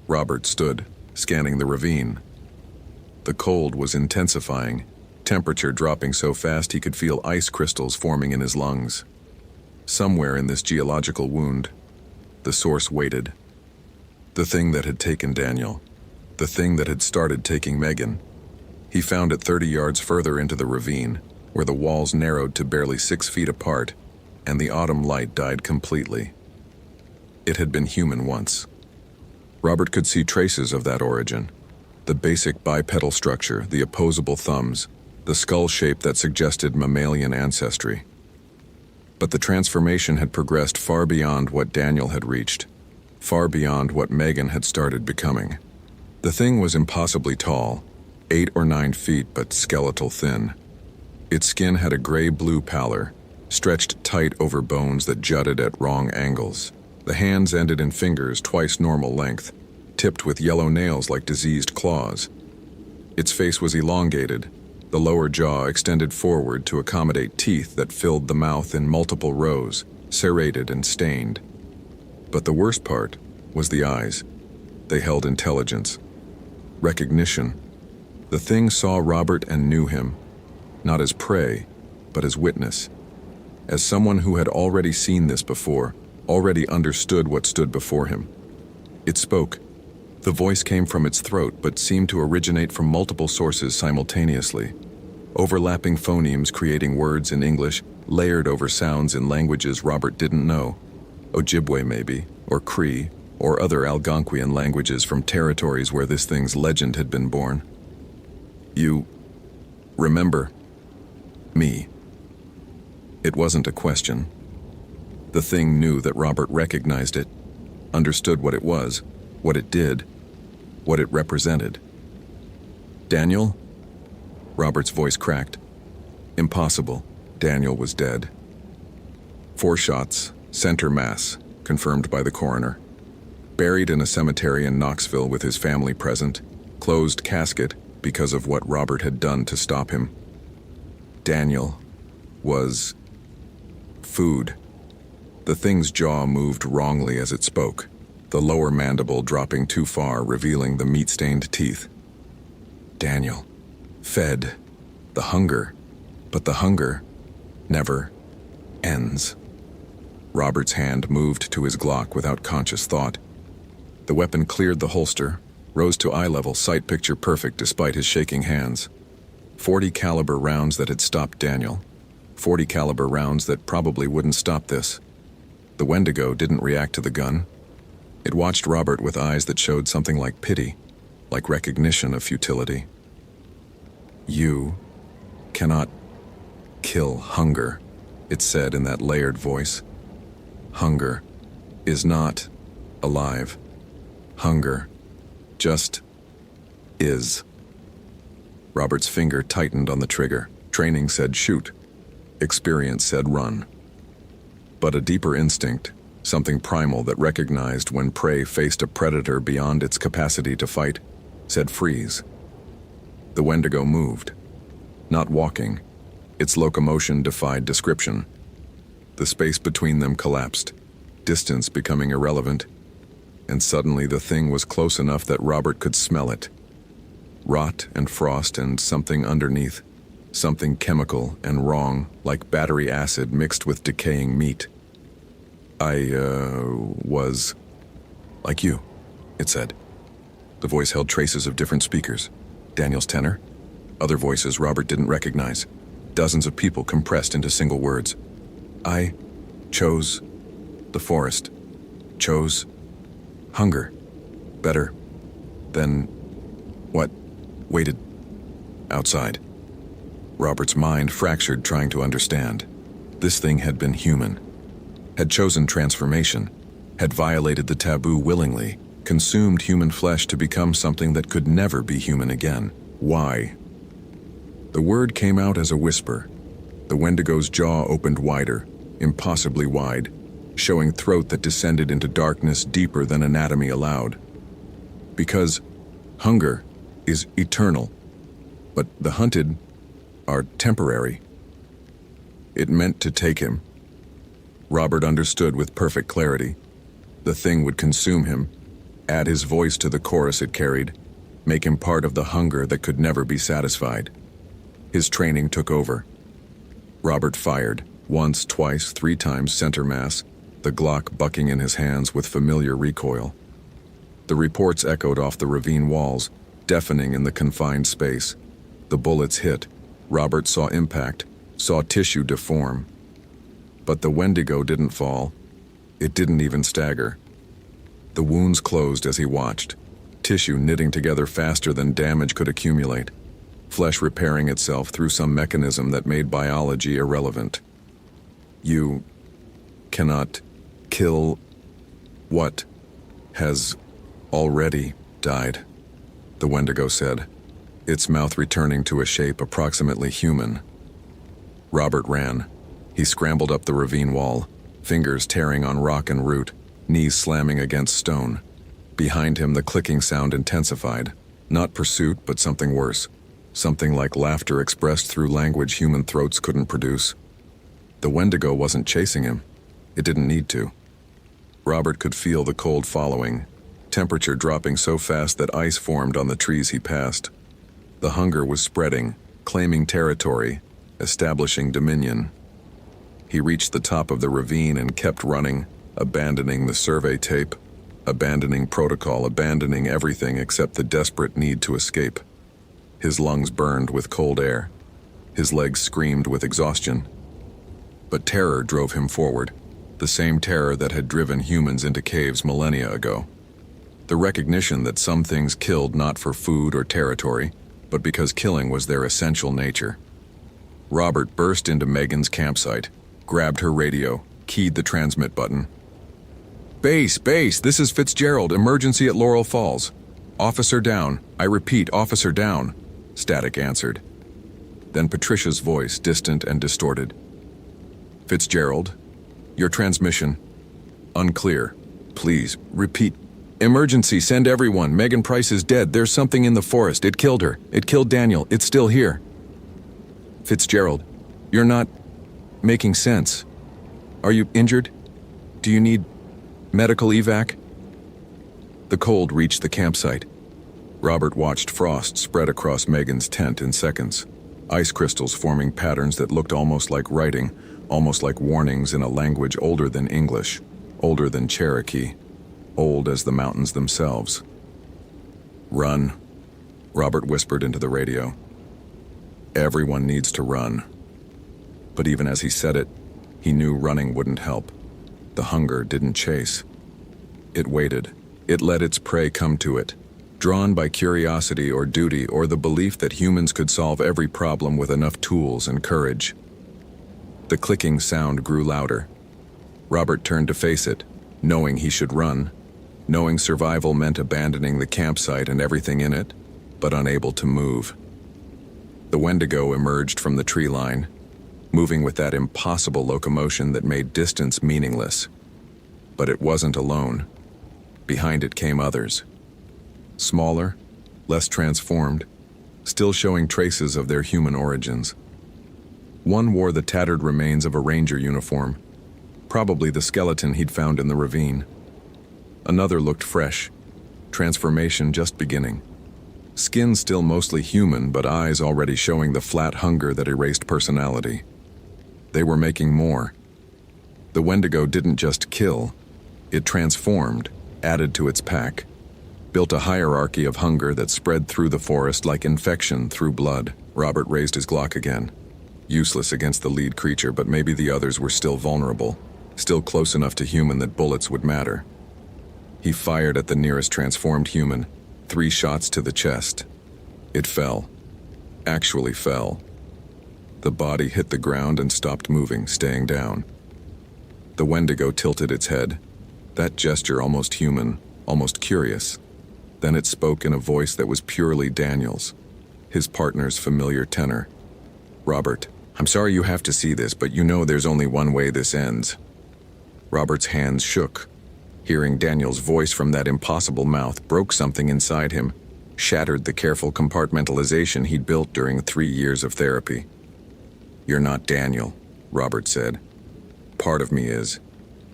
Robert stood, scanning the ravine. The cold was intensifying, temperature dropping so fast he could feel ice crystals forming in his lungs. Somewhere in this geological wound, the source waited. The thing that had taken Daniel. The thing that had started taking Megan. He found it 30 yards further into the ravine, where the walls narrowed to barely 6 feet apart, and the autumn light died completely. It had been human once. Robert could see traces of that origin. The basic bipedal structure, the opposable thumbs, the skull shape that suggested mammalian ancestry. But the transformation had progressed far beyond what Daniel had reached, far beyond what Megan had started becoming. The thing was impossibly tall, 8 or 9 feet, but skeletal thin. Its skin had a gray-blue pallor, stretched tight over bones that jutted at wrong angles. The hands ended in fingers twice normal length, tipped with yellow nails like diseased claws. Its face was elongated, the lower jaw extended forward to accommodate teeth that filled the mouth in multiple rows, serrated and stained. But the worst part was the eyes. They held intelligence, recognition. The thing saw Robert and knew him, not as prey, but as witness, as someone who had already seen this before, already understood what stood before him. It spoke. The voice came from its throat, but seemed to originate from multiple sources simultaneously. Overlapping phonemes creating words in English, layered over sounds in languages Robert didn't know. Ojibwe maybe, or Cree, or other Algonquian languages from territories where this thing's legend had been born. You remember me. It wasn't a question. The thing knew that Robert recognized it, understood what it was, what it did, what it represented. Daniel? Robert's voice cracked. Impossible. Daniel was dead. 4 shots, center mass, confirmed by the coroner. Buried in a cemetery in Knoxville with his family present, closed casket because of what Robert had done to stop him. Daniel was food. The thing's jaw moved wrongly as it spoke, the lower mandible dropping too far, revealing the meat-stained teeth. Daniel. Fed. The hunger. But the hunger never ends. Robert's hand moved to his Glock without conscious thought. The weapon cleared the holster, rose to eye level, sight picture perfect despite his shaking hands. 40 caliber rounds that had stopped Daniel. 40 caliber rounds that probably wouldn't stop this. The Wendigo didn't react to the gun. It watched Robert with eyes that showed something like pity, like recognition of futility. You cannot kill hunger, it said in that layered voice. Hunger is not alive. Hunger just is. Robert's finger tightened on the trigger. Training said shoot. Experience said run. But a deeper instinct, something primal that recognized when prey faced a predator beyond its capacity to fight, said freeze. The Wendigo moved. not walking. Its locomotion defied description. The space between them collapsed, distance becoming irrelevant, and suddenly the thing was close enough that Robert could smell it. Rot and frost and something underneath, something chemical and wrong, like battery acid mixed with decaying meat. I was like you, it said. The voice held traces of different speakers. Daniel's tenor, other voices Robert didn't recognize, dozens of people compressed into single words. I chose the forest, chose hunger, better than what waited outside. Robert's mind fractured trying to understand. This thing had been human, had chosen transformation, had violated the taboo willingly, consumed human flesh to become something that could never be human again. Why? The word came out as a whisper. The Wendigo's jaw opened wider, impossibly wide, showing throat that descended into darkness deeper than anatomy allowed. Because hunger is eternal, but the hunted are temporary. It meant to take him. Robert understood with perfect clarity. The thing would consume him, add his voice to the chorus it carried, make him part of the hunger that could never be satisfied. His training took over. Robert fired, once, twice, 3 times center mass, the Glock bucking in his hands with familiar recoil. The reports echoed off the ravine walls, deafening in the confined space. The bullets hit. Robert saw impact, saw tissue deform. But the Wendigo didn't fall. It didn't even stagger. The wounds closed as he watched, tissue knitting together faster than damage could accumulate, flesh repairing itself through some mechanism that made biology irrelevant. You cannot kill what has already died, the Wendigo said, its mouth returning to a shape approximately human. Robert ran. He scrambled up the ravine wall, fingers tearing on rock and root, knees slamming against stone. Behind him, the clicking sound intensified. Not pursuit, but something worse. Something like laughter expressed through language human throats couldn't produce. The Wendigo wasn't chasing him. It didn't need to. Robert could feel the cold following, temperature dropping so fast that ice formed on the trees he passed. The hunger was spreading, claiming territory, establishing dominion. He reached the top of the ravine and kept running, abandoning the survey tape, abandoning protocol, abandoning everything except the desperate need to escape. His lungs burned with cold air. His legs screamed with exhaustion. But terror drove him forward, the same terror that had driven humans into caves millennia ago. The recognition that some things killed not for food or territory, but because killing was their essential nature. Robert burst into Megan's campsite, grabbed her radio, keyed the transmit button. Base, this is Fitzgerald, emergency at Laurel Falls. Officer down, I repeat, officer down, static answered. Then Patricia's voice, distant and distorted. Fitzgerald, your transmission. Unclear. Please, repeat. Emergency, send everyone. Megan Price is dead. There's something in the forest. It killed her. It killed Daniel. It's still here. Fitzgerald, you're not making sense. Are you injured? Do you need medical evac? The cold reached the campsite. Robert watched frost spread across Megan's tent in seconds. Ice crystals forming patterns that looked almost like writing, almost like warnings in a language older than English, older than Cherokee, old as the mountains themselves. Run, Robert whispered into the radio. Everyone needs to run. But even as he said it, he knew running wouldn't help. The hunger didn't chase. It waited. It let its prey come to it, drawn by curiosity or duty or the belief that humans could solve every problem with enough tools and courage. The clicking sound grew louder. Robert turned to face it, knowing he should run, knowing survival meant abandoning the campsite and everything in it, but unable to move. The Wendigo emerged from the tree line, moving with that impossible locomotion that made distance meaningless. But it wasn't alone. Behind it came others. Smaller, less transformed, still showing traces of their human origins. One wore the tattered remains of a ranger uniform, probably the skeleton he'd found in the ravine. Another looked fresh, transformation just beginning. Skin still mostly human, but eyes already showing the flat hunger that erased personality. They were making more. The Wendigo didn't just kill, it transformed, added to its pack, built a hierarchy of hunger that spread through the forest like infection through blood. Robert raised his Glock again. Useless against the lead creature, but maybe the others were still vulnerable, still close enough to human that bullets would matter. He fired at the nearest transformed human, 3 shots to the chest. It fell. Actually fell. The body hit the ground and stopped moving, staying down. The Wendigo tilted its head, that gesture almost human, almost curious. Then it spoke in a voice that was purely Daniel's, his partner's familiar tenor. "Robert, I'm sorry you have to see this, but you know there's only one way this ends." Robert's hands shook. Hearing Daniel's voice from that impossible mouth broke something inside him, shattered the careful compartmentalization he'd built during 3 years of therapy. "You're not Daniel," Robert said. "Part of me is.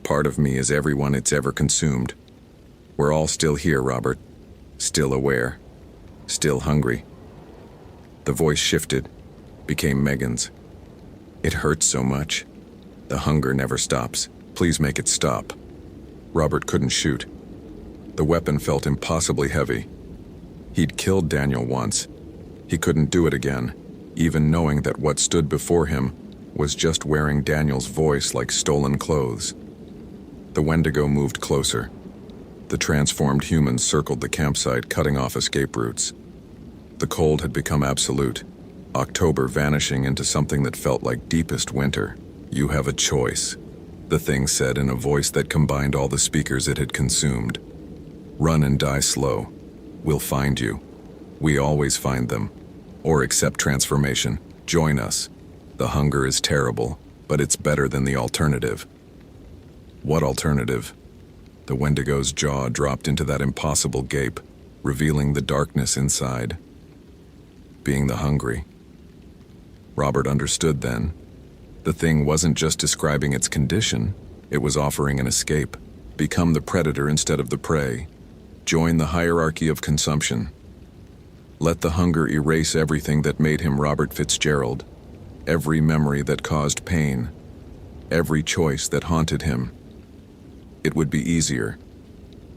Part of me is everyone it's ever consumed. We're all still here, Robert. Still aware. Still hungry." The voice shifted, became Megan's. "It hurts so much. The hunger never stops. Please make it stop." Robert couldn't shoot. The weapon felt impossibly heavy. He'd killed Daniel once. He couldn't do it again, even knowing that what stood before him was just wearing Daniel's voice like stolen clothes. The Wendigo moved closer. The transformed humans circled the campsite, cutting off escape routes. The cold had become absolute, October vanishing into something that felt like deepest winter. "You have a choice," the thing said in a voice that combined all the speakers it had consumed. "Run and die slow. We'll find you. We always find them. Or accept transformation. Join us. The hunger is terrible, but it's better than the alternative." What alternative? The Wendigo's jaw dropped into that impossible gape, revealing the darkness inside. Being the hungry. Robert understood then. The thing wasn't just describing its condition, it was offering an escape. Become the predator instead of the prey. Join the hierarchy of consumption. Let the hunger erase everything that made him Robert Fitzgerald, every memory that caused pain, every choice that haunted him. It would be easier.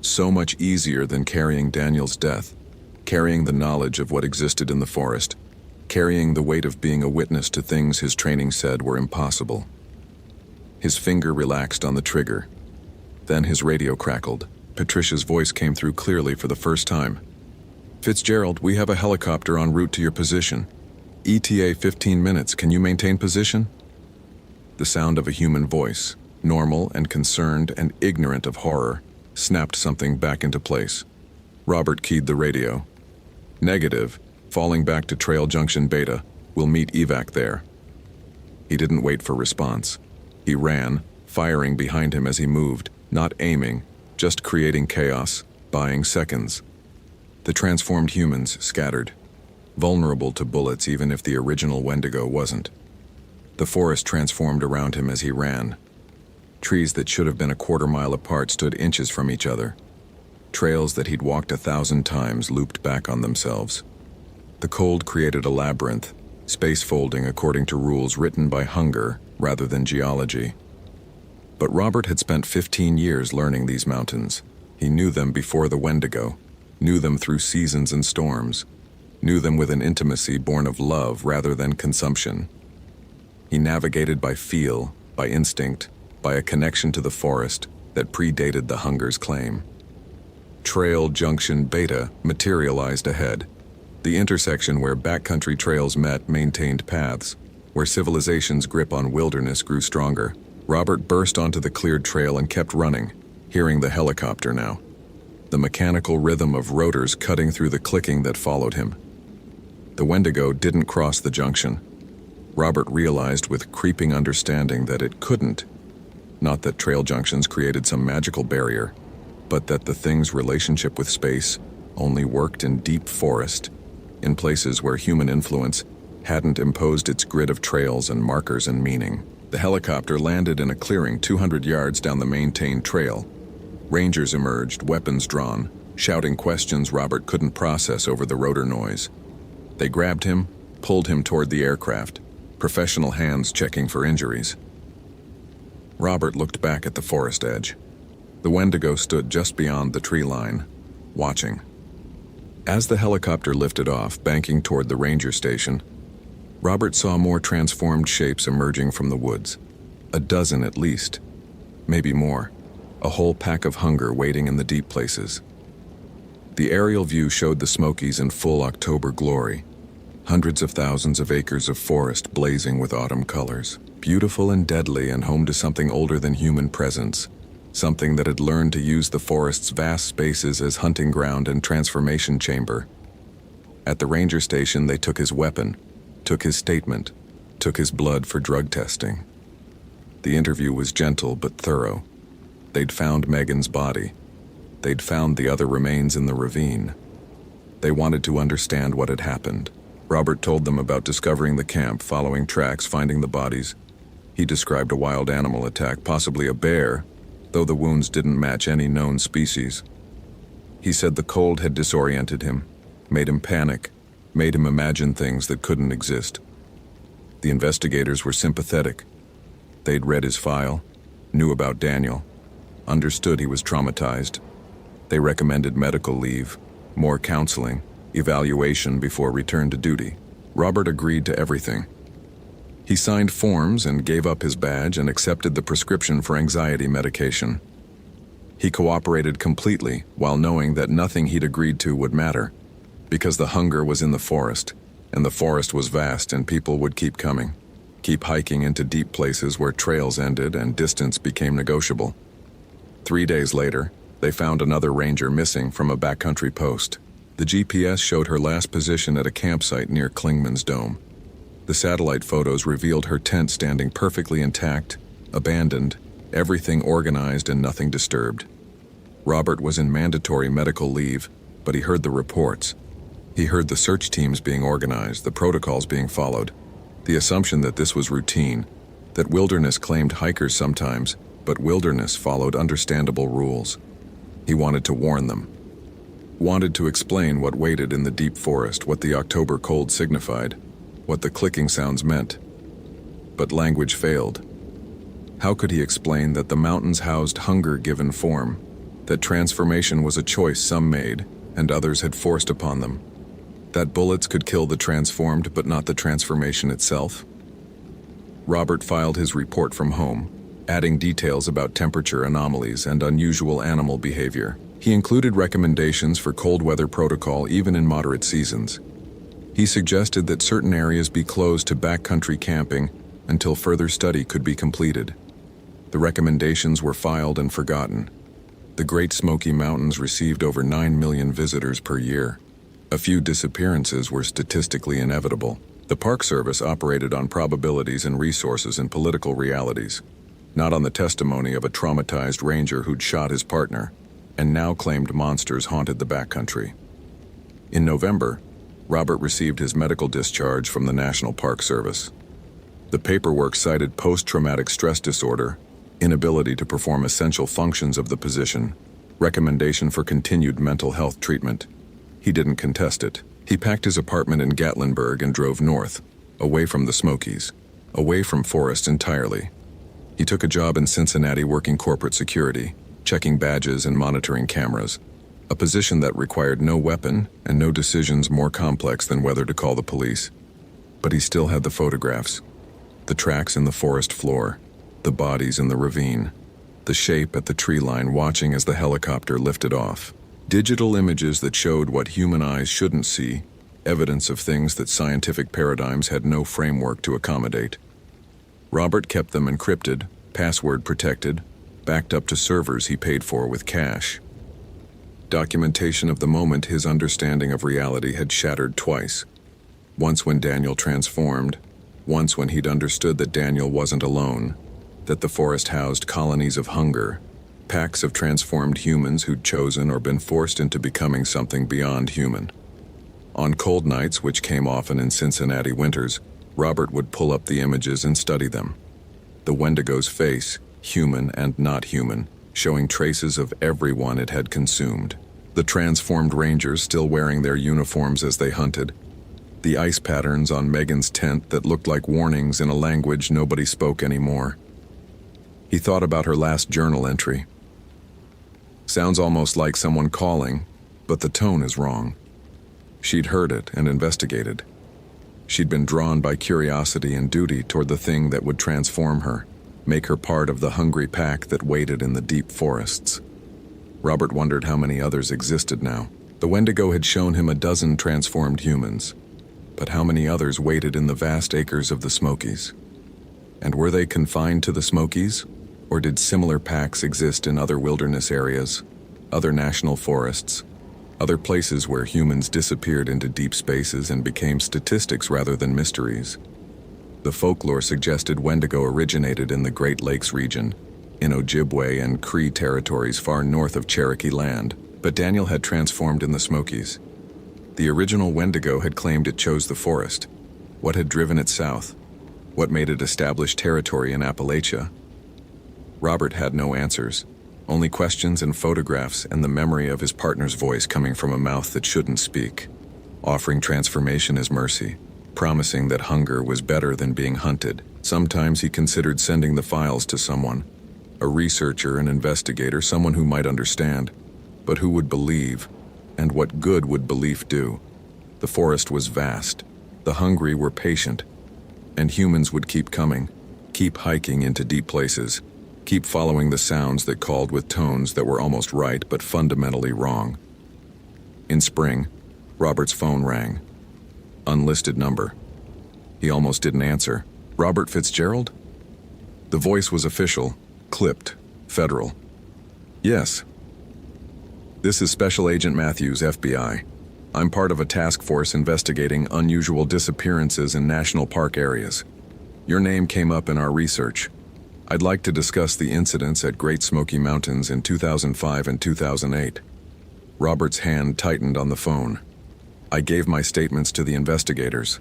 So much easier than carrying Daniel's death, carrying the knowledge of what existed in the forest, carrying the weight of being a witness to things his training said were impossible. His finger relaxed on the trigger. Then his radio crackled. Patricia's voice came through clearly for the first time. "Fitzgerald, we have a helicopter en route to your position. ETA 15 minutes. Can you maintain position?" The sound of a human voice, normal and concerned and ignorant of horror, snapped something back into place. Robert keyed the radio. "Negative. Falling back to Trail Junction Beta. We'll meet evac there." He didn't wait for response. He ran, firing behind him as he moved, not aiming, just creating chaos, buying seconds. The transformed humans scattered, vulnerable to bullets even if the original Wendigo wasn't. The forest transformed around him as he ran. Trees that should have been a quarter-mile apart stood inches from each other. Trails that he'd walked 1,000 times looped back on themselves. The cold created a labyrinth, space folding according to rules written by hunger rather than geology. But Robert had spent 15 years learning these mountains. He knew them before the Wendigo, knew them through seasons and storms, knew them with an intimacy born of love rather than consumption. He navigated by feel, by instinct, by a connection to the forest that predated the hunger's claim. Trail Junction Beta materialized ahead. The intersection where backcountry trails met maintained paths, where civilization's grip on wilderness grew stronger. Robert burst onto the cleared trail and kept running, hearing the helicopter now. The mechanical rhythm of rotors cutting through the clicking that followed him. The Wendigo didn't cross the junction. Robert realized with creeping understanding that it couldn't. Not that trail junctions created some magical barrier, but that the thing's relationship with space only worked in deep forest, in places where human influence hadn't imposed its grid of trails and markers and meaning. The helicopter landed in a clearing 200 yards down the maintained trail. Rangers emerged, weapons drawn, shouting questions Robert couldn't process over the rotor noise. They grabbed him, pulled him toward the aircraft, professional hands checking for injuries. Robert looked back at the forest edge. The Wendigo stood just beyond the tree line, watching. As the helicopter lifted off, banking toward the ranger station, Robert saw more transformed shapes emerging from the woods. A dozen at least, maybe more. A whole pack of hunger waiting in the deep places. The aerial view showed the Smokies in full October glory. Hundreds of thousands of acres of forest blazing with autumn colors. Beautiful and deadly and home to something older than human presence. Something that had learned to use the forest's vast spaces as hunting ground and transformation chamber. At the ranger station, they took his weapon, took his statement, took his blood for drug testing. The interview was gentle but thorough. They'd found Megan's body. They'd found the other remains in the ravine. They wanted to understand what had happened. Robert told them about discovering the camp, following tracks, finding the bodies. He described a wild animal attack, possibly a bear, though the wounds didn't match any known species. He said the cold had disoriented him, made him panic, made him imagine things that couldn't exist. The investigators were sympathetic. They'd read his file, knew about Daniel, understood he was traumatized. They recommended medical leave, more counseling, evaluation before return to duty. Robert agreed to everything. He signed forms and gave up his badge and accepted the prescription for anxiety medication. He cooperated completely while knowing that nothing he'd agreed to would matter, because the hunger was in the forest, and the forest was vast and people would keep coming, keep hiking into deep places where trails ended and distance became negotiable. 3 days later, they found another ranger missing from a backcountry post. The GPS showed her last position at a campsite near Klingman's Dome. The satellite photos revealed her tent standing perfectly intact, abandoned, everything organized and nothing disturbed. Robert was in mandatory medical leave, but he heard the reports. He heard the search teams being organized, the protocols being followed, the assumption that this was routine, that wilderness claimed hikers sometimes, but wilderness followed understandable rules. He wanted to warn them. Wanted to explain what waited in the deep forest, what the October cold signified, what the clicking sounds meant. But language failed. How could he explain that the mountains housed hunger given form, that transformation was a choice some made and others had forced upon them, that bullets could kill the transformed but not the transformation itself? Robert filed his report from home, adding details about temperature anomalies and unusual animal behavior. He included recommendations for cold weather protocol even in moderate seasons. He suggested that certain areas be closed to backcountry camping until further study could be completed. The recommendations were filed and forgotten. The Great Smoky Mountains received over 9 million visitors per year. A few disappearances were statistically inevitable. The Park Service operated on probabilities and resources and political realities, not on the testimony of a traumatized ranger who'd shot his partner and now claimed monsters haunted the backcountry. In November, Robert received his medical discharge from the National Park Service. The paperwork cited post-traumatic stress disorder, inability to perform essential functions of the position, recommendation for continued mental health treatment. He didn't contest it. He packed his apartment in Gatlinburg and drove north, away from the Smokies, away from forest entirely. He took a job in Cincinnati working corporate security, checking badges and monitoring cameras, a position that required no weapon and no decisions more complex than whether to call the police. But he still had the photographs, the tracks in the forest floor, the bodies in the ravine, the shape at the tree line watching as the helicopter lifted off. Digital images that showed what human eyes shouldn't see, evidence of things that scientific paradigms had no framework to accommodate. Robert kept them encrypted, password protected, backed up to servers he paid for with cash. Documentation of the moment his understanding of reality had shattered twice. Once when Daniel transformed, once when he'd understood that Daniel wasn't alone, that the forest housed colonies of hunger, packs of transformed humans who'd chosen or been forced into becoming something beyond human. On cold nights, which came often in Cincinnati winters, Robert would pull up the images and study them. The Wendigo's face, human and not human, showing traces of everyone it had consumed. The transformed rangers still wearing their uniforms as they hunted. The ice patterns on Megan's tent that looked like warnings in a language nobody spoke anymore. He thought about her last journal entry. Sounds almost like someone calling, but the tone is wrong. She'd heard it and investigated. She'd been drawn by curiosity and duty toward the thing that would transform her, make her part of the hungry pack that waited in the deep forests. Robert wondered how many others existed now. The Wendigo had shown him a dozen transformed humans, but how many others waited in the vast acres of the Smokies? And were they confined to the Smokies, or did similar packs exist in other wilderness areas, other national forests, other places where humans disappeared into deep spaces and became statistics rather than mysteries? The folklore suggested Wendigo originated in the Great Lakes region, in Ojibwe and Cree territories far north of Cherokee land, but Daniel had transformed in the Smokies. The original Wendigo had claimed it chose the forest. What had driven it south? What made it establish territory in Appalachia? Robert had no answers, only questions and photographs and the memory of his partner's voice coming from a mouth that shouldn't speak, offering transformation as mercy, promising that hunger was better than being hunted. Sometimes he considered sending the files to someone, a researcher, an investigator, someone who might understand, but who would believe, and what good would belief do? The forest was vast, the hungry were patient, and humans would keep coming, keep hiking into deep places, keep following the sounds that called with tones that were almost right but fundamentally wrong. In spring, Robert's phone rang. Unlisted number. He almost didn't answer. Robert Fitzgerald? The voice was official, clipped, federal. Yes. This is Special Agent Matthews, FBI. I'm part of a task force investigating unusual disappearances in national park areas. Your name came up in our research. I'd like to discuss the incidents at Great Smoky Mountains in 2005 and 2008. Robert's hand tightened on the phone. I gave my statements to the investigators.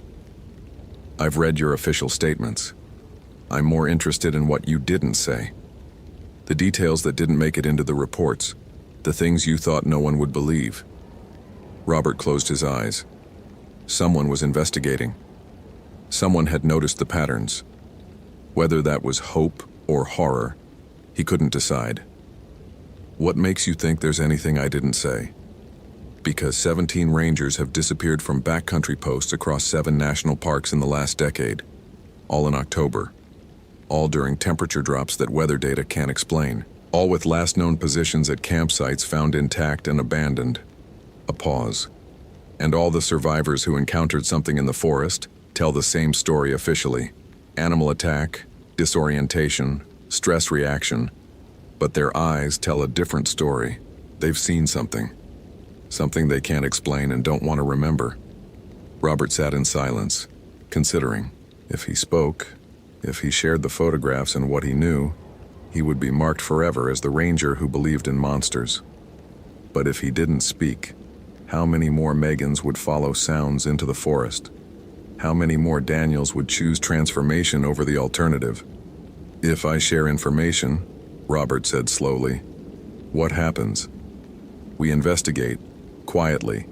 I've read your official statements. I'm more interested in what you didn't say. The details that didn't make it into the reports. The things you thought no one would believe. Robert closed his eyes. Someone was investigating. Someone had noticed the patterns. Whether that was hope or horror, he couldn't decide. What makes you think there's anything I didn't say? Because 17 rangers have disappeared from backcountry posts across 7 national parks in the last decade, all in October, all during temperature drops that weather data can't explain, all with last known positions at campsites found intact and abandoned. A pause. And all the survivors who encountered something in the forest tell the same story officially. Animal attack, disorientation, stress reaction, but their eyes tell a different story. They've seen something. Something they can't explain and don't want to remember. Robert sat in silence, considering. If he spoke, if he shared the photographs and what he knew, he would be marked forever as the ranger who believed in monsters. But if he didn't speak, how many more Megans would follow sounds into the forest? How many more Daniels would choose transformation over the alternative? If I share information, Robert said slowly, what happens? We investigate, quietly.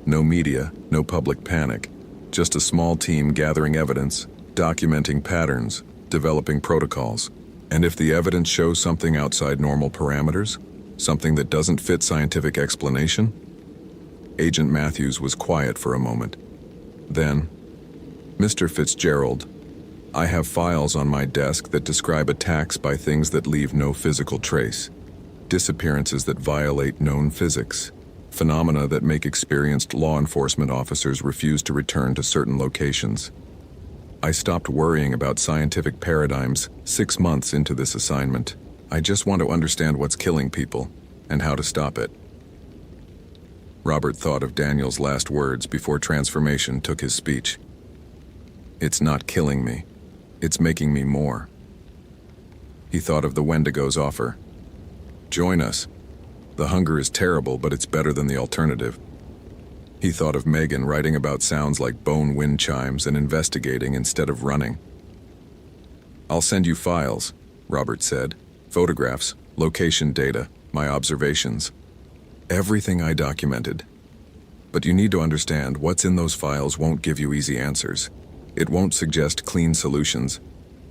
No media, no public panic. Just a small team gathering evidence, documenting patterns, developing protocols. And if the evidence shows something outside normal parameters, something that doesn't fit scientific explanation? Agent Matthews was quiet for a moment. Then, Mr. Fitzgerald, I have files on my desk that describe attacks by things that leave no physical trace, disappearances that violate known physics, phenomena that make experienced law enforcement officers refuse to return to certain locations. I stopped worrying about scientific paradigms 6 months into this assignment. I just want to understand what's killing people and how to stop it. Robert thought of Daniel's last words before transformation took his speech. It's not killing me. It's making me more. He thought of the Wendigo's offer. Join us. The hunger is terrible, but it's better than the alternative. He thought of Megan writing about sounds like bone wind chimes and investigating instead of running. "I'll send you files," Robert said. "Photographs, location data, my observations. Everything I documented. But you need to understand, what's in those files won't give you easy answers. It won't suggest clean solutions.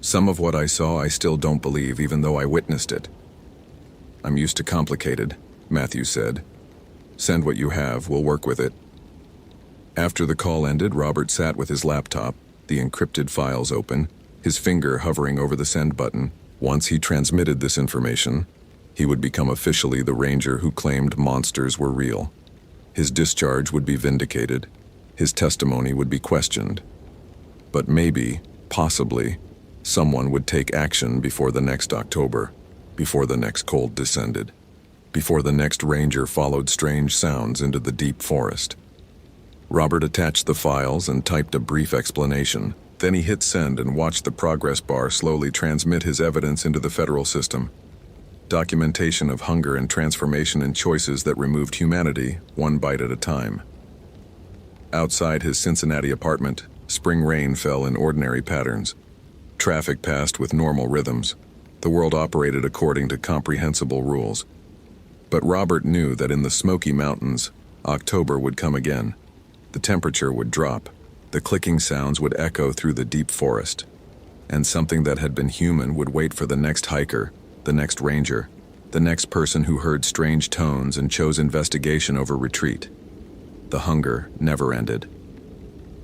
Some of what I saw I still don't believe, even though I witnessed it." "I'm used to complicated," Matthew said. "Send what you have, we'll work with it." After the call ended, Robert sat with his laptop, the encrypted files open, his finger hovering over the send button. Once he transmitted this information, he would become officially the ranger who claimed monsters were real. His discharge would be vindicated. His testimony would be questioned. But maybe, possibly, someone would take action before the next October, before the next cold descended, before the next ranger followed strange sounds into the deep forest. Robert attached the files and typed a brief explanation. Then he hit send and watched the progress bar slowly transmit his evidence into the federal system. Documentation of hunger and transformation and choices that removed humanity, one bite at a time. Outside his Cincinnati apartment, spring rain fell in ordinary patterns. Traffic passed with normal rhythms. The world operated according to comprehensible rules. But Robert knew that in the Smoky Mountains, October would come again. The temperature would drop. The clicking sounds would echo through the deep forest. And something that had been human would wait for the next hiker, the next ranger, the next person who heard strange tones and chose investigation over retreat. The hunger never ended.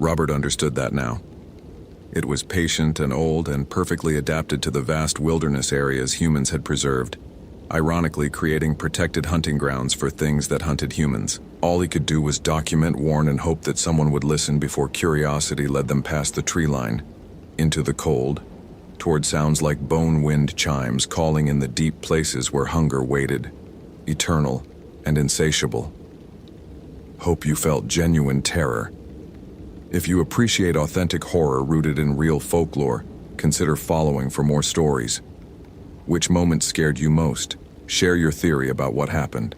Robert understood that now. It was patient and old and perfectly adapted to the vast wilderness areas humans had preserved, ironically creating protected hunting grounds for things that hunted humans. All he could do was document, warn, and hope that someone would listen before curiosity led them past the tree line, into the cold, toward sounds like bone wind chimes calling in the deep places where hunger waited, eternal and insatiable. Hope you felt genuine terror. If you appreciate authentic horror rooted in real folklore, consider following for more stories. Which moment scared you most? Share your theory about what happened.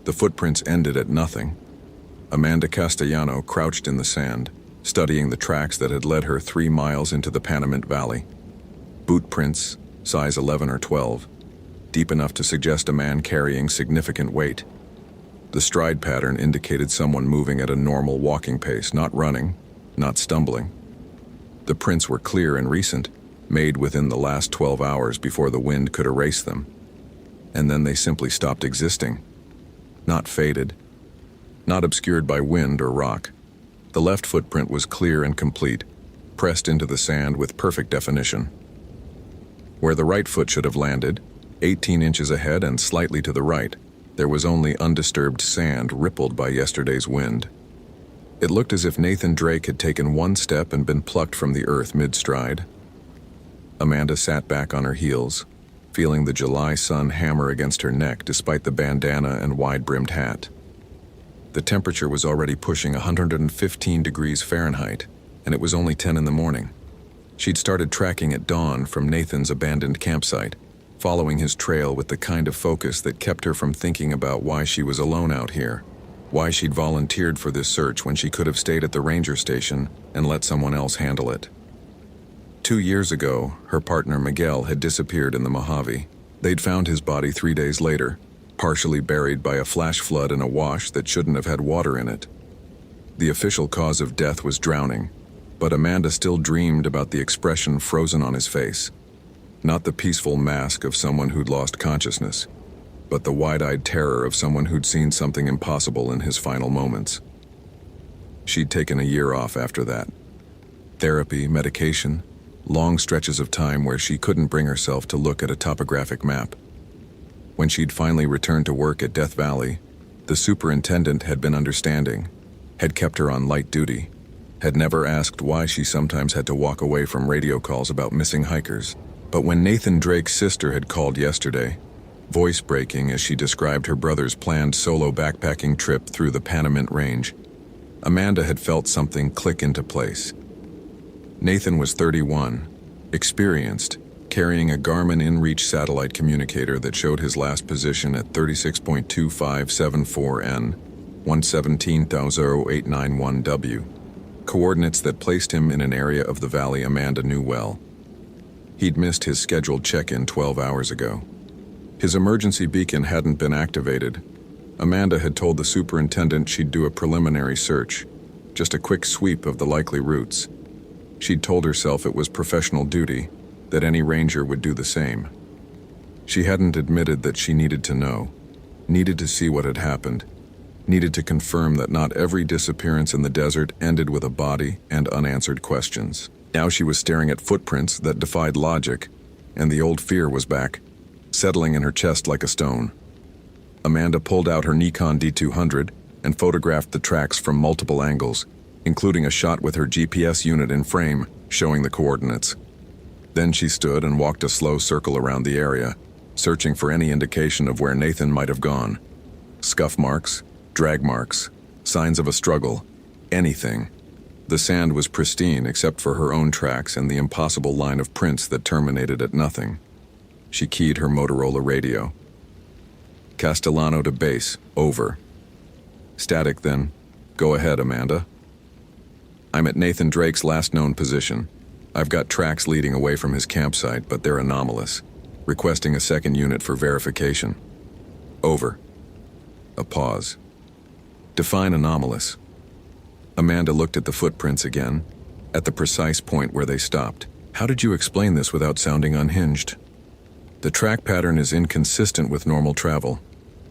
The footprints ended at nothing. Amanda Castellano crouched in the sand, studying the tracks that had led her 3 miles into the Panamint Valley. Boot prints, size 11 or 12, deep enough to suggest a man carrying significant weight. The stride pattern indicated someone moving at a normal walking pace, not running, not stumbling. The prints were clear and recent, made within the last 12 hours before the wind could erase them. And then they simply stopped existing. Not faded, not obscured by wind or rock. The left footprint was clear and complete, pressed into the sand with perfect definition. Where the right foot should have landed, 18 inches ahead and slightly to the right, there was only undisturbed sand rippled by yesterday's wind. It looked as if Nathan Drake had taken one step and been plucked from the earth mid-stride. Amanda sat back on her heels, feeling the July sun hammer against her neck despite the bandana and wide-brimmed hat. The temperature was already pushing 115 degrees Fahrenheit, and it was only 10 in the morning. She'd started tracking at dawn from Nathan's abandoned campsite, following his trail with the kind of focus that kept her from thinking about why she was alone out here, why she'd volunteered for this search when she could have stayed at the ranger station and let someone else handle it. 2 years ago, her partner Miguel had disappeared in the Mojave. They'd found his body 3 days later, partially buried by a flash flood in a wash that shouldn't have had water in it. The official cause of death was drowning, but Amanda still dreamed about the expression frozen on his face. Not the peaceful mask of someone who'd lost consciousness, but the wide-eyed terror of someone who'd seen something impossible in his final moments. She'd taken a year off after that. Therapy, medication, long stretches of time where she couldn't bring herself to look at a topographic map. When she'd finally returned to work at Death Valley, the superintendent had been understanding, had kept her on light duty, had never asked why she sometimes had to walk away from radio calls about missing hikers. But when Nathan Drake's sister had called yesterday, voice-breaking as she described her brother's planned solo backpacking trip through the Panamint Range, Amanda had felt something click into place. Nathan was 31, experienced, carrying a Garmin InReach satellite communicator that showed his last position at 36.2574 N, 117,0891 W, coordinates that placed him in an area of the valley Amanda knew well. He'd missed his scheduled check-in 12 hours ago. His emergency beacon hadn't been activated. Amanda had told the superintendent she'd do a preliminary search, just a quick sweep of the likely routes. She'd told herself it was professional duty, that any ranger would do the same. She hadn't admitted that she needed to know, needed to see what had happened, needed to confirm that not every disappearance in the desert ended with a body and unanswered questions. Now she was staring at footprints that defied logic, and the old fear was back, settling in her chest like a stone. Amanda pulled out her Nikon D200 and photographed the tracks from multiple angles, including a shot with her GPS unit in frame, showing the coordinates. Then she stood and walked a slow circle around the area, searching for any indication of where Nathan might have gone. Scuff marks, drag marks, signs of a struggle, anything. The sand was pristine except for her own tracks and the impossible line of prints that terminated at nothing. She keyed her Motorola radio. Castellano to base, over. Static then. Go ahead, Amanda. I'm at Nathan Drake's last known position. I've got tracks leading away from his campsite, but they're anomalous. Requesting a second unit for verification. Over. A pause. Define anomalous. Amanda looked at the footprints again, at the precise point where they stopped. How did you explain this without sounding unhinged? The track pattern is inconsistent with normal travel.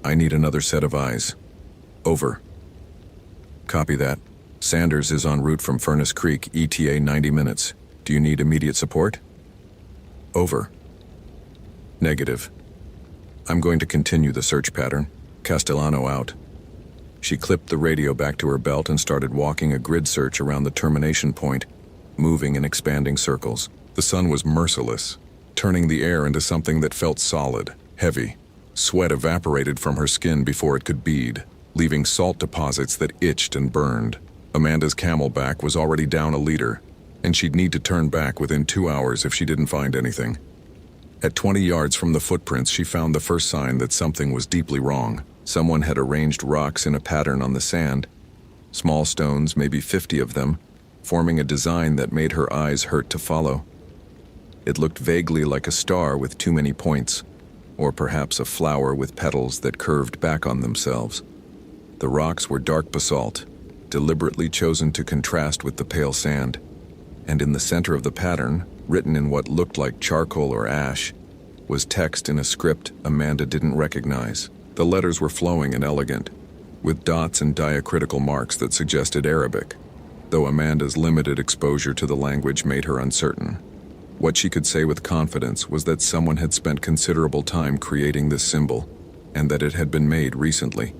I need another set of eyes. Over. Copy that. Sanders is en route from Furnace Creek, ETA 90 minutes. Do you need immediate support? Over. Negative. I'm going to continue the search pattern. Castellano out. She clipped the radio back to her belt and started walking a grid search around the termination point, moving in expanding circles. The sun was merciless, turning the air into something that felt solid, heavy. Sweat evaporated from her skin before it could bead, leaving salt deposits that itched and burned. Amanda's camelback was already down a liter, and she'd need to turn back within 2 hours if she didn't find anything. At 20 yards from the footprints, she found the first sign that something was deeply wrong. Someone had arranged rocks in a pattern on the sand, small stones, maybe 50 of them, forming a design that made her eyes hurt to follow. It looked vaguely like a star with too many points, or perhaps a flower with petals that curved back on themselves. The rocks were dark basalt, deliberately chosen to contrast with the pale sand, and in the center of the pattern, written in what looked like charcoal or ash, was text in a script Amanda didn't recognize. The letters were flowing and elegant, with dots and diacritical marks that suggested Arabic, though Amanda's limited exposure to the language made her uncertain. What she could say with confidence was that someone had spent considerable time creating this symbol, and that it had been made recently,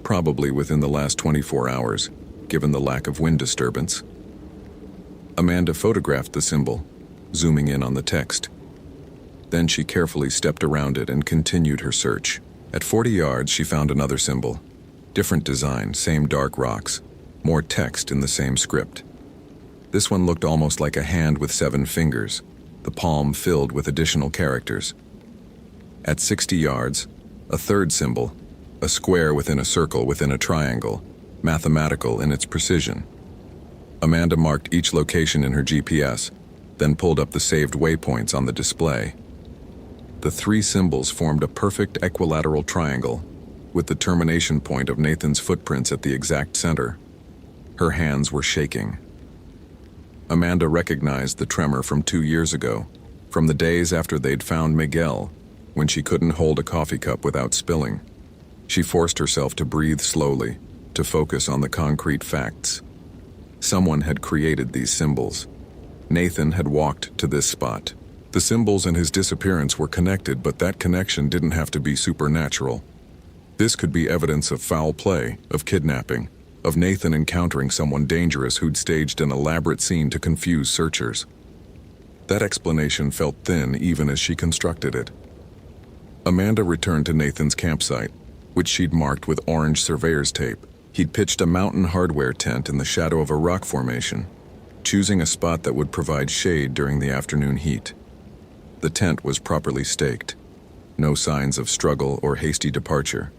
probably within the last 24 hours, given the lack of wind disturbance. Amanda photographed the symbol, zooming in on the text. Then she carefully stepped around it and continued her search. At 40 yards, she found another symbol. Different design, same dark rocks, more text in the same script. This one looked almost like a hand with 7 fingers, the palm filled with additional characters. At 60 yards, a third symbol, a square within a circle within a triangle, mathematical in its precision. Amanda marked each location in her GPS, then pulled up the saved waypoints on the display. The 3 symbols formed a perfect equilateral triangle, with the termination point of Nathan's footprints at the exact center. Her hands were shaking. Amanda recognized the tremor from 2 years ago, from the days after they'd found Miguel, when she couldn't hold a coffee cup without spilling. She forced herself to breathe slowly, to focus on the concrete facts. Someone had created these symbols. Nathan had walked to this spot. The symbols and his disappearance were connected, but that connection didn't have to be supernatural. This could be evidence of foul play, of kidnapping, of Nathan encountering someone dangerous who'd staged an elaborate scene to confuse searchers. That explanation felt thin even as she constructed it. Amanda returned to Nathan's campsite, which she'd marked with orange surveyor's tape. He'd pitched a mountain hardware tent in the shadow of a rock formation, choosing a spot that would provide shade during the afternoon heat. The tent was properly staked. No signs of struggle or hasty departure.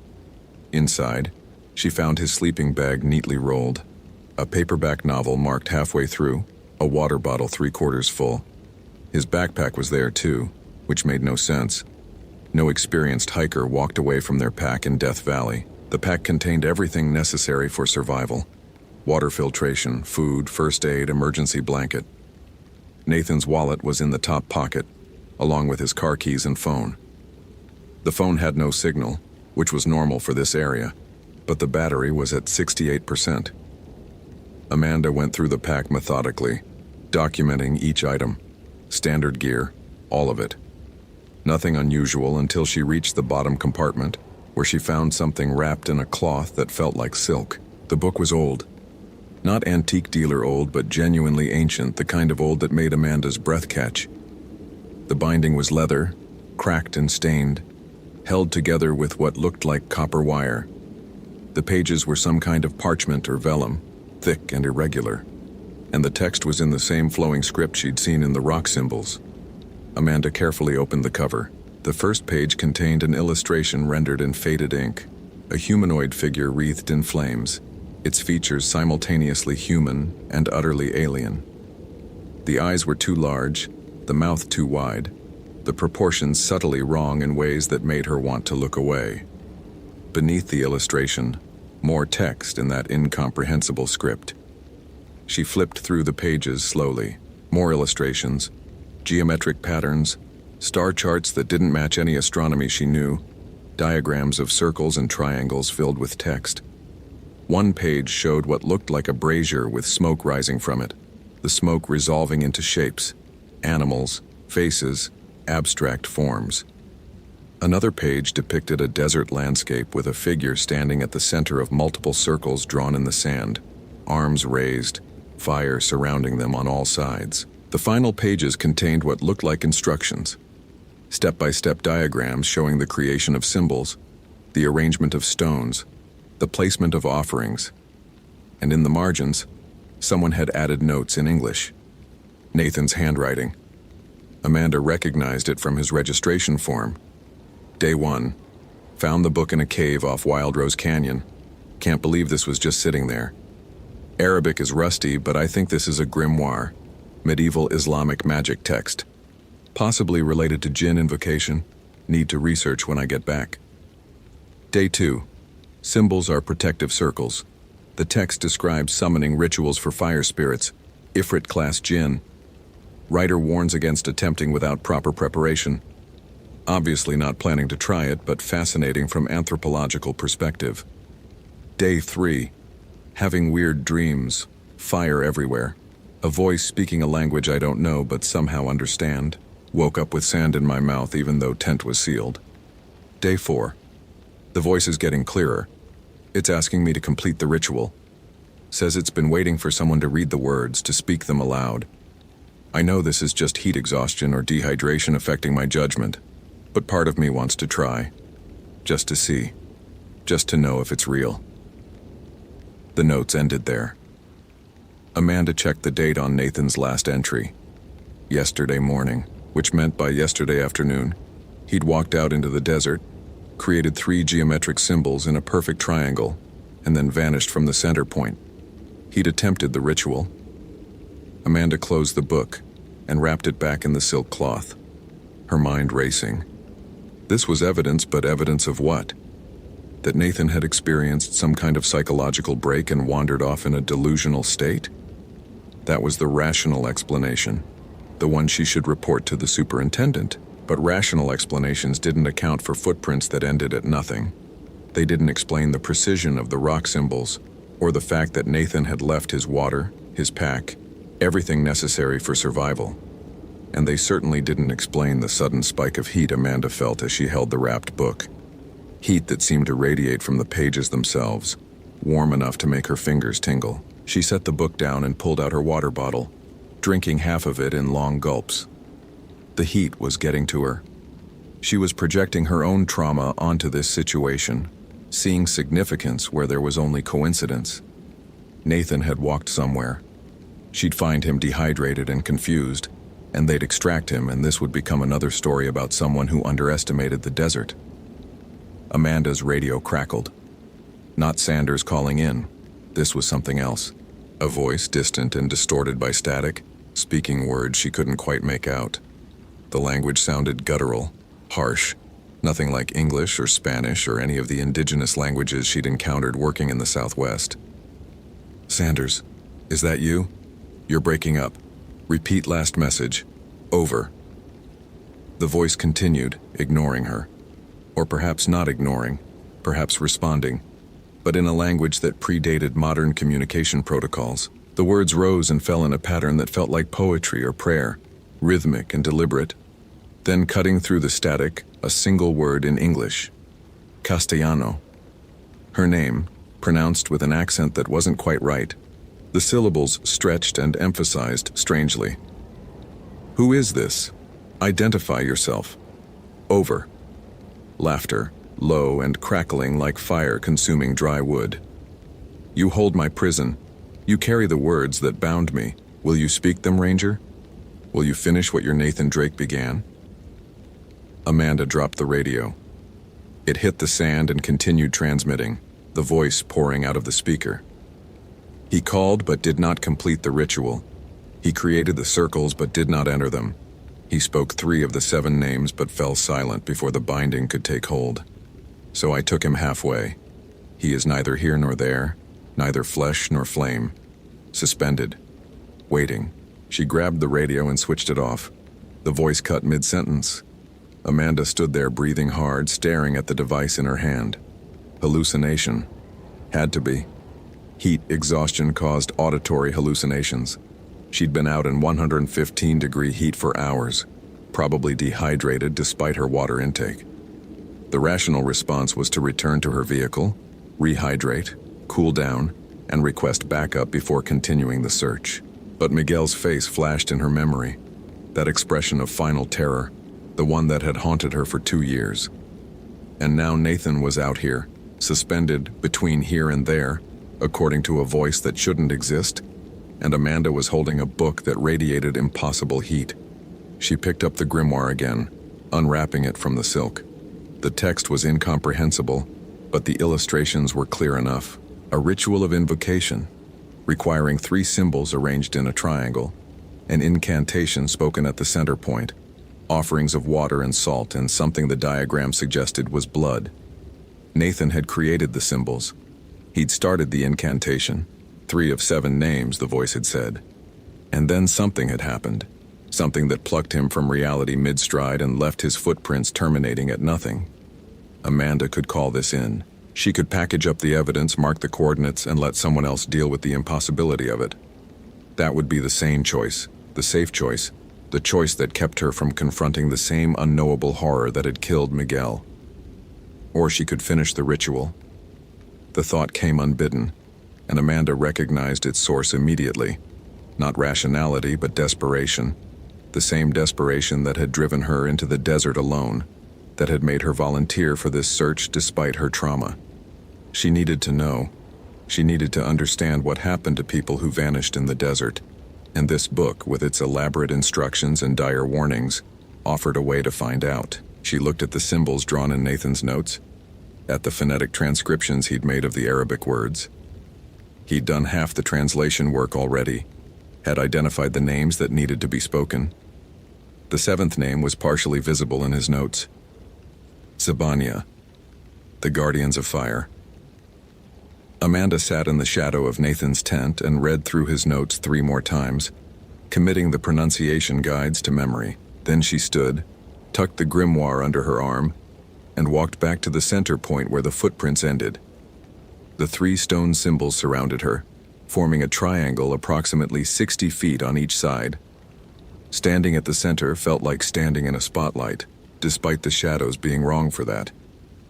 Inside, she found his sleeping bag neatly rolled, a paperback novel marked halfway through, a water bottle 3/4 full. His backpack was there too, which made no sense. No experienced hiker walked away from their pack in Death Valley. The pack contained everything necessary for survival: water filtration, food, first aid, emergency blanket. Nathan's wallet was in the top pocket, along with his car keys and phone. The phone had no signal, which was normal for this area, but the battery was at 68%. Amanda went through the pack methodically, documenting each item. Standard gear, all of it. Nothing unusual until she reached the bottom compartment, where she found something wrapped in a cloth that felt like silk. The book was old. Not antique dealer old, but genuinely ancient, the kind of old that made Amanda's breath catch. The binding was leather, cracked and stained, held together with what looked like copper wire. The pages were some kind of parchment or vellum, thick and irregular, and the text was in the same flowing script she'd seen in the rock symbols. Amanda carefully opened the cover. The first page contained an illustration rendered in faded ink, a humanoid figure wreathed in flames, its features simultaneously human and utterly alien. The eyes were too large, the mouth too wide, the proportions subtly wrong in ways that made her want to look away. Beneath the illustration, more text in that incomprehensible script. She flipped through the pages slowly. More illustrations, geometric patterns, star charts that didn't match any astronomy she knew, diagrams of circles and triangles filled with text. One page showed what looked like a brazier with smoke rising from it, the smoke resolving into shapes, animals, faces, abstract forms. Another page depicted a desert landscape with a figure standing at the center of multiple circles drawn in the sand, arms raised, fire surrounding them on all sides. The final pages contained what looked like instructions, step-by-step diagrams showing the creation of symbols, the arrangement of stones, the placement of offerings, and in the margins, someone had added notes in English. Nathan's handwriting. Amanda recognized it from his registration form. Day 1. Found the book in a cave off Wild Rose Canyon. Can't believe this was just sitting there. Arabic is rusty, but I think this is a grimoire, medieval Islamic magic text. Possibly related to jinn invocation. Need to research when I get back. Day 2. Symbols are protective circles. The text describes summoning rituals for fire spirits, Ifrit-class jinn. Writer warns against attempting without proper preparation. Obviously not planning to try it, but fascinating from anthropological perspective. Day 3. Having weird dreams, fire everywhere. A voice speaking a language I don't know but somehow understand. Woke up with sand in my mouth even though tent was sealed. Day 4. The voice is getting clearer. It's asking me to complete the ritual. Says it's been waiting for someone to read the words, to speak them aloud. I know this is just heat exhaustion or dehydration affecting my judgment, but part of me wants to try. Just to see. Just to know if it's real. The notes ended there. Amanda checked the date on Nathan's last entry. Yesterday morning, which meant by yesterday afternoon, he'd walked out into the desert, created 3 geometric symbols in a perfect triangle, and then vanished from the center point. He'd attempted the ritual. Amanda closed the book and wrapped it back in the silk cloth, her mind racing. This was evidence, but evidence of what? That Nathan had experienced some kind of psychological break and wandered off in a delusional state? That was the rational explanation, the one she should report to the superintendent. But rational explanations didn't account for footprints that ended at nothing. They didn't explain the precision of the rock symbols, or the fact that Nathan had left his water, his pack, everything necessary for survival. And they certainly didn't explain the sudden spike of heat Amanda felt as she held the wrapped book. Heat that seemed to radiate from the pages themselves, warm enough to make her fingers tingle. She set the book down and pulled out her water bottle, drinking half of it in long gulps. The heat was getting to her. She was projecting her own trauma onto this situation, seeing significance where there was only coincidence. Nathan had walked somewhere. She'd find him dehydrated and confused, and they'd extract him, and this would become another story about someone who underestimated the desert. Amanda's radio crackled. Not Sanders calling in. This was something else. A voice, distant and distorted by static, speaking words she couldn't quite make out. The language sounded guttural, harsh, nothing like English or Spanish or any of the indigenous languages she'd encountered working in the Southwest. "Sanders, is that you? You're breaking up. Repeat last message. Over." The voice continued, ignoring her. Or perhaps not ignoring, perhaps responding, but in a language that predated modern communication protocols. The words rose and fell in a pattern that felt like poetry or prayer, rhythmic and deliberate. Then cutting through the static, a single word in English. Castellano. Her name, pronounced with an accent that wasn't quite right. The syllables stretched and emphasized strangely. "Who is this? Identify yourself. Over." Laughter, low and crackling like fire consuming dry wood. "You hold my prison. You carry the words that bound me. Will you speak them, Ranger? Will you finish what your Nathan Drake began?" Amanda dropped the radio. It hit the sand and continued transmitting, the voice pouring out of the speaker. "He called but did not complete the ritual. He created the circles but did not enter them. He spoke 3 of the 7 names but fell silent before the binding could take hold. So I took him halfway. He is neither here nor there, neither flesh nor flame. Suspended. Waiting." She grabbed the radio and switched it off. The voice cut mid-sentence. Amanda stood there breathing hard, staring at the device in her hand. Hallucination. Had to be. Heat exhaustion caused auditory hallucinations. She'd been out in 115-degree heat for hours, probably dehydrated despite her water intake. The rational response was to return to her vehicle, rehydrate, cool down, and request backup before continuing the search. But Miguel's face flashed in her memory, that expression of final terror, the one that had haunted her for 2 years. And now Nathan was out here, suspended between here and there, according to a voice that shouldn't exist, and Amanda was holding a book that radiated impossible heat. She picked up the grimoire again, unwrapping it from the silk. The text was incomprehensible, but the illustrations were clear enough. A ritual of invocation, requiring 3 symbols arranged in a triangle, an incantation spoken at the center point, offerings of water and salt, and something the diagram suggested was blood. Nathan had created the symbols. He'd started the incantation, 3 of 7 names, the voice had said. And then something had happened, something that plucked him from reality mid-stride and left his footprints terminating at nothing. Amanda could call this in. She could package up the evidence, mark the coordinates, and let someone else deal with the impossibility of it. That would be the sane choice, the safe choice, the choice that kept her from confronting the same unknowable horror that had killed Miguel. Or she could finish the ritual. The thought came unbidden, and Amanda recognized its source immediately. Not rationality, but desperation. The same desperation that had driven her into the desert alone, that had made her volunteer for this search despite her trauma. She needed to know. She needed to understand what happened to people who vanished in the desert. And this book, with its elaborate instructions and dire warnings, offered a way to find out. She looked at the symbols drawn in Nathan's notes, at the phonetic transcriptions he'd made of the Arabic words. He'd done half the translation work already, had identified the names that needed to be spoken. The 7th name was partially visible in his notes. Zabania, the Guardians of Fire. Amanda sat in the shadow of Nathan's tent and read through his notes 3 more times, committing the pronunciation guides to memory. Then she stood, tucked the grimoire under her arm, and walked back to the center point where the footprints ended. The 3 stone symbols surrounded her, forming a triangle approximately 60 feet on each side. Standing at the center felt like standing in a spotlight, despite the shadows being wrong for that.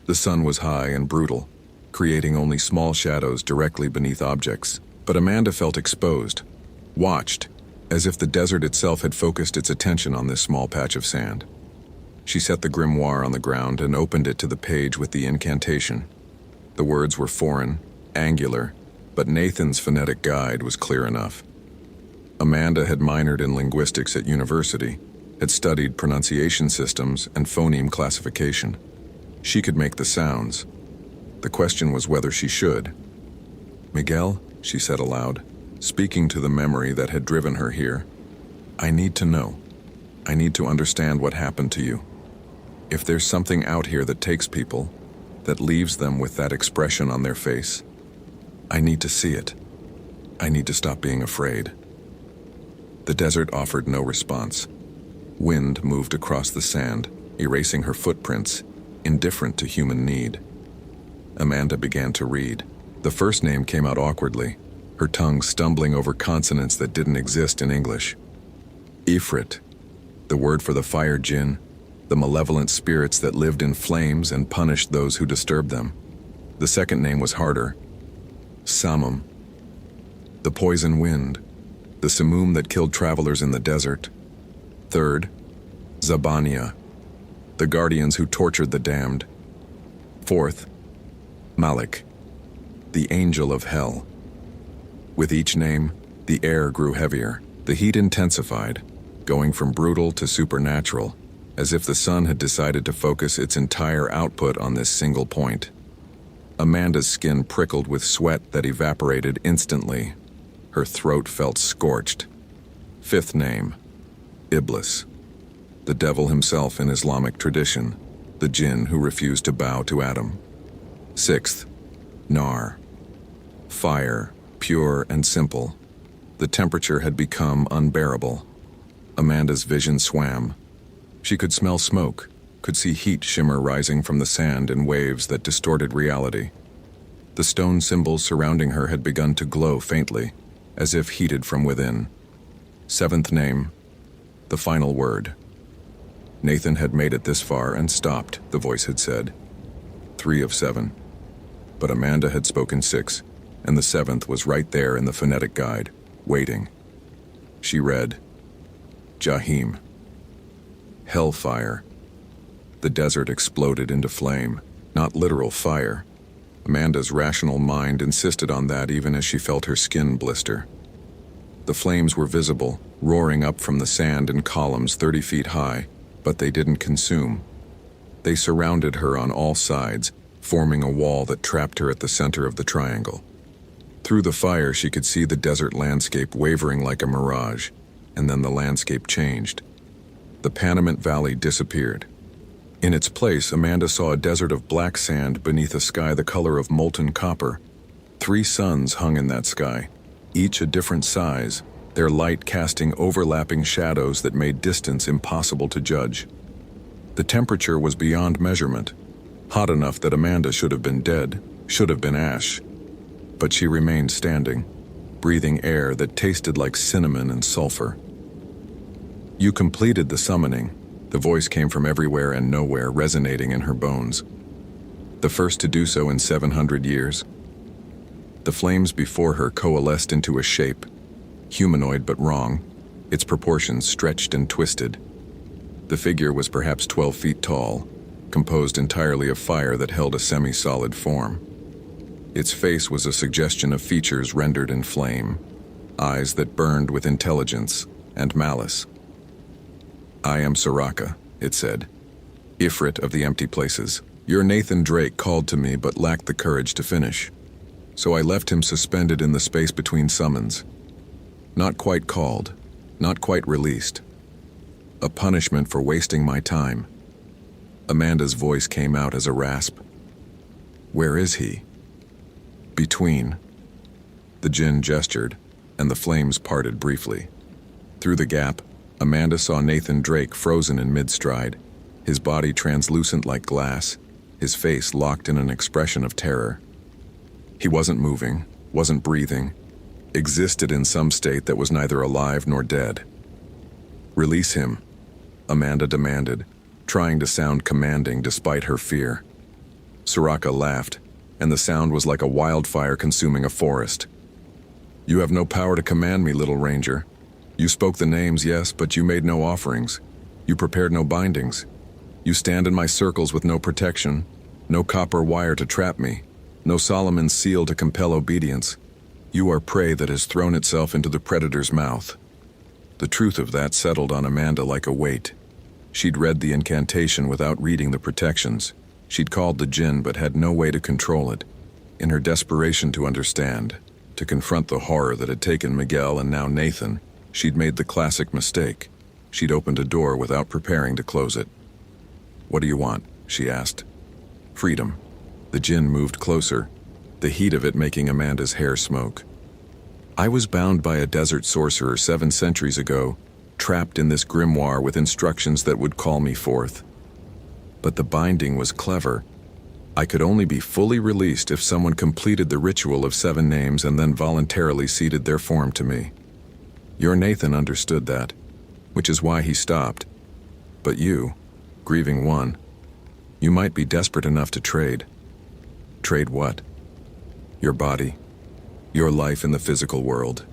The sun was high and brutal, creating only small shadows directly beneath objects. But Amanda felt exposed, watched, as if the desert itself had focused its attention on this small patch of sand. She set the grimoire on the ground and opened it to the page with the incantation. The words were foreign, angular, but Nathan's phonetic guide was clear enough. Amanda had minored in linguistics at university, had studied pronunciation systems and phoneme classification. She could make the sounds. The question was whether she should. "Miguel," she said aloud, speaking to the memory that had driven her here, "I need to know. I need to understand what happened to you. If there's something out here that takes people, that leaves them with that expression on their face, I need to see it. I need to stop being afraid." The desert offered no response. Wind moved across the sand, erasing her footprints, indifferent to human need. Amanda began to read. The first name came out awkwardly, her tongue stumbling over consonants that didn't exist in English. Ifrit, the word for the fire jinn, the malevolent spirits that lived in flames and punished those who disturbed them. The second name was harder. Samum, the poison wind, the simoom that killed travelers in the desert. Third, Zabania, the guardians who tortured the damned. Fourth, Malik, the angel of hell. With each name, the air grew heavier. The heat intensified, going from brutal to supernatural, as if the sun had decided to focus its entire output on this single point. Amanda's skin prickled with sweat that evaporated instantly. Her throat felt scorched. Fifth name, Iblis, the devil himself in Islamic tradition, the jinn who refused to bow to Adam. Sixth, Nar, fire, pure and simple. The temperature had become unbearable. Amanda's vision swam. She could smell smoke, could see heat shimmer rising from the sand in waves that distorted reality. The stone symbols surrounding her had begun to glow faintly, as if heated from within. Seventh name, the final word. Nathan had made it this far and stopped, the voice had said. 3 of 7. But Amanda had spoken 6, and the 7th was right there in the phonetic guide, waiting. She read, Jahim. Hellfire. The desert exploded into flame, not literal fire. Amanda's rational mind insisted on that even as she felt her skin blister. The flames were visible, roaring up from the sand in columns 30 feet high, but they didn't consume. They surrounded her on all sides, forming a wall that trapped her at the center of the triangle. Through the fire, she could see the desert landscape wavering like a mirage, and then the landscape changed. The Panamint Valley disappeared. In its place, Amanda saw a desert of black sand beneath a sky the color of molten copper. 3 suns hung in that sky, each a different size, their light casting overlapping shadows that made distance impossible to judge. The temperature was beyond measurement, hot enough that Amanda should have been dead, should have been ash. But she remained standing, breathing air that tasted like cinnamon and sulfur. You completed the summoning. The voice came from everywhere and nowhere, resonating in her bones. The first to do so in 700 years. The flames before her coalesced into a shape, humanoid but wrong, its proportions stretched and twisted. The figure was perhaps 12 feet tall, composed entirely of fire that held a semi-solid form. Its face was a suggestion of features rendered in flame, eyes that burned with intelligence and malice. I am Soraka, it said, Ifrit of the empty places. Your Nathan Drake called to me but lacked the courage to finish. So I left him suspended in the space between summons. Not quite called, not quite released. A punishment for wasting my time. Amanda's voice came out as a rasp. Where is he? Between. The djinn gestured, and the flames parted briefly. Through the gap, Amanda saw Nathan Drake frozen in mid-stride, his body translucent like glass, his face locked in an expression of terror. He wasn't moving, wasn't breathing, existed in some state that was neither alive nor dead. Release him, Amanda demanded, trying to sound commanding despite her fear. Soraka laughed, and the sound was like a wildfire consuming a forest. You have no power to command me, little ranger. You spoke the names, yes, but you made no offerings. You prepared no bindings. You stand in my circles with no protection, no copper wire to trap me, no Solomon's seal to compel obedience. You are prey that has thrown itself into the predator's mouth. The truth of that settled on Amanda like a weight. She'd read the incantation without reading the protections. She'd called the jinn but had no way to control it. In her desperation to understand, to confront the horror that had taken Miguel and now Nathan, she'd made the classic mistake. She'd opened a door without preparing to close it. "What do you want?" she asked. "Freedom." The jinn moved closer, the heat of it making Amanda's hair smoke. "I was bound by a desert sorcerer 7 centuries ago, trapped in this grimoire with instructions that would call me forth. But the binding was clever. I could only be fully released if someone completed the ritual of 7 names and then voluntarily ceded their form to me. Your Nathan understood that, which is why he stopped. But you, grieving one, you might be desperate enough to trade. Trade what? Your body, your life in the physical world.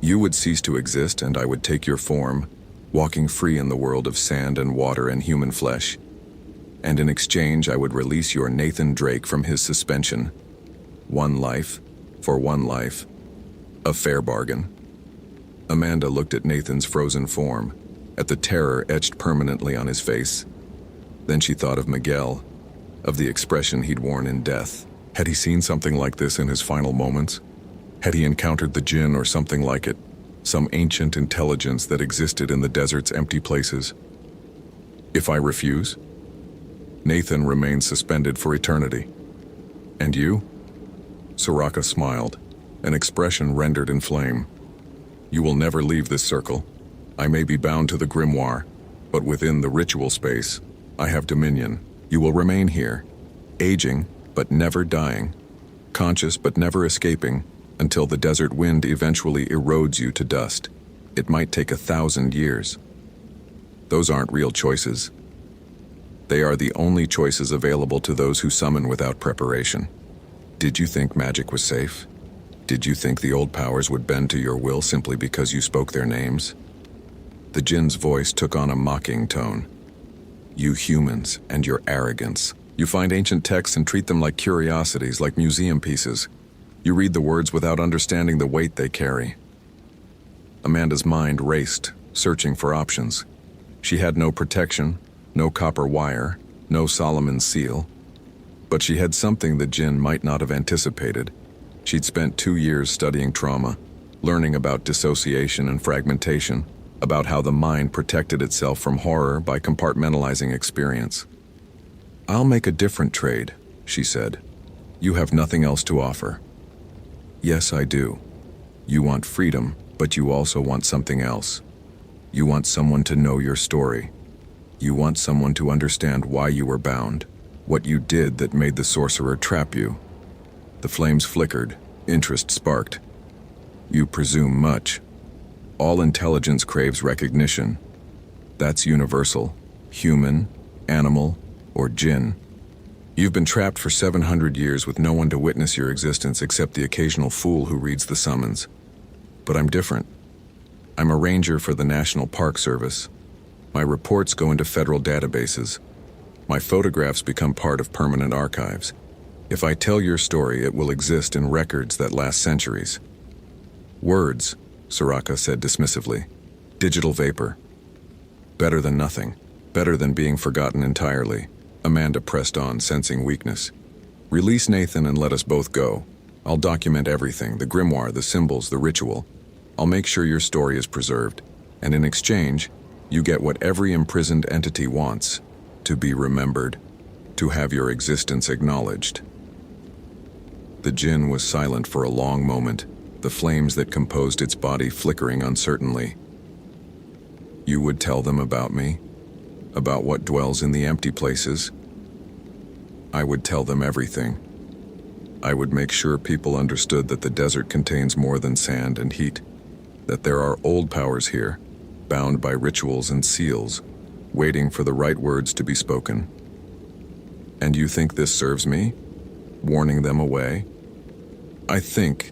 You would cease to exist and I would take your form, walking free in the world of sand and water and human flesh. And in exchange I would release your Nathan Drake from his suspension. 1 life for 1 life. A fair bargain." Amanda looked at Nathan's frozen form, at the terror etched permanently on his face. Then she thought of Miguel, of the expression he'd worn in death. Had he seen something like this in his final moments? Had he encountered the jinn or something like it? Some ancient intelligence that existed in the desert's empty places? "If I refuse?" Nathan remained suspended for eternity. "And you?" Soraka smiled, an expression rendered in flame. "You will never leave this circle. I may be bound to the grimoire, but within the ritual space, I have dominion. You will remain here, aging but never dying, conscious but never escaping, until the desert wind eventually erodes you to dust. It might take 1,000 years. Those aren't real choices. They are the only choices available to those who summon without preparation. Did you think magic was safe? Did you think the old powers would bend to your will simply because you spoke their names?" The jinn's voice took on a mocking tone. "You humans and your arrogance. You find ancient texts and treat them like curiosities, like museum pieces. You read the words without understanding the weight they carry." Amanda's mind raced, searching for options. She had no protection, no copper wire, no Solomon's seal. But she had something the jinn might not have anticipated. She'd spent 2 years studying trauma, learning about dissociation and fragmentation, about how the mind protected itself from horror by compartmentalizing experience. "I'll make a different trade," she said. "You have nothing else to offer." "Yes, I do. You want freedom, but you also want something else. You want someone to know your story. You want someone to understand why you were bound, what you did that made the sorcerer trap you." The flames flickered, interest sparked. "You presume much. All intelligence craves recognition. That's universal, human, animal, or jinn. You've been trapped for 700 years with no one to witness your existence except the occasional fool who reads the summons. But I'm different. I'm a ranger for the National Park Service. My reports go into federal databases. My photographs become part of permanent archives. If I tell your story, it will exist in records that last centuries." "Words," Soraka said dismissively. "Digital vapor. Better than nothing. Better than being forgotten entirely." Amanda pressed on, sensing weakness. "Release Nathan and let us both go. I'll document everything, the grimoire, the symbols, the ritual. I'll make sure your story is preserved. And in exchange, you get what every imprisoned entity wants, to be remembered, to have your existence acknowledged." The jinn was silent for a long moment, the flames that composed its body flickering uncertainly. "You would tell them about me? About what dwells in the empty places?" "I would tell them everything. I would make sure people understood that the desert contains more than sand and heat, that there are old powers here, bound by rituals and seals, waiting for the right words to be spoken." "And you think this serves me? Warning them away?" "I think,"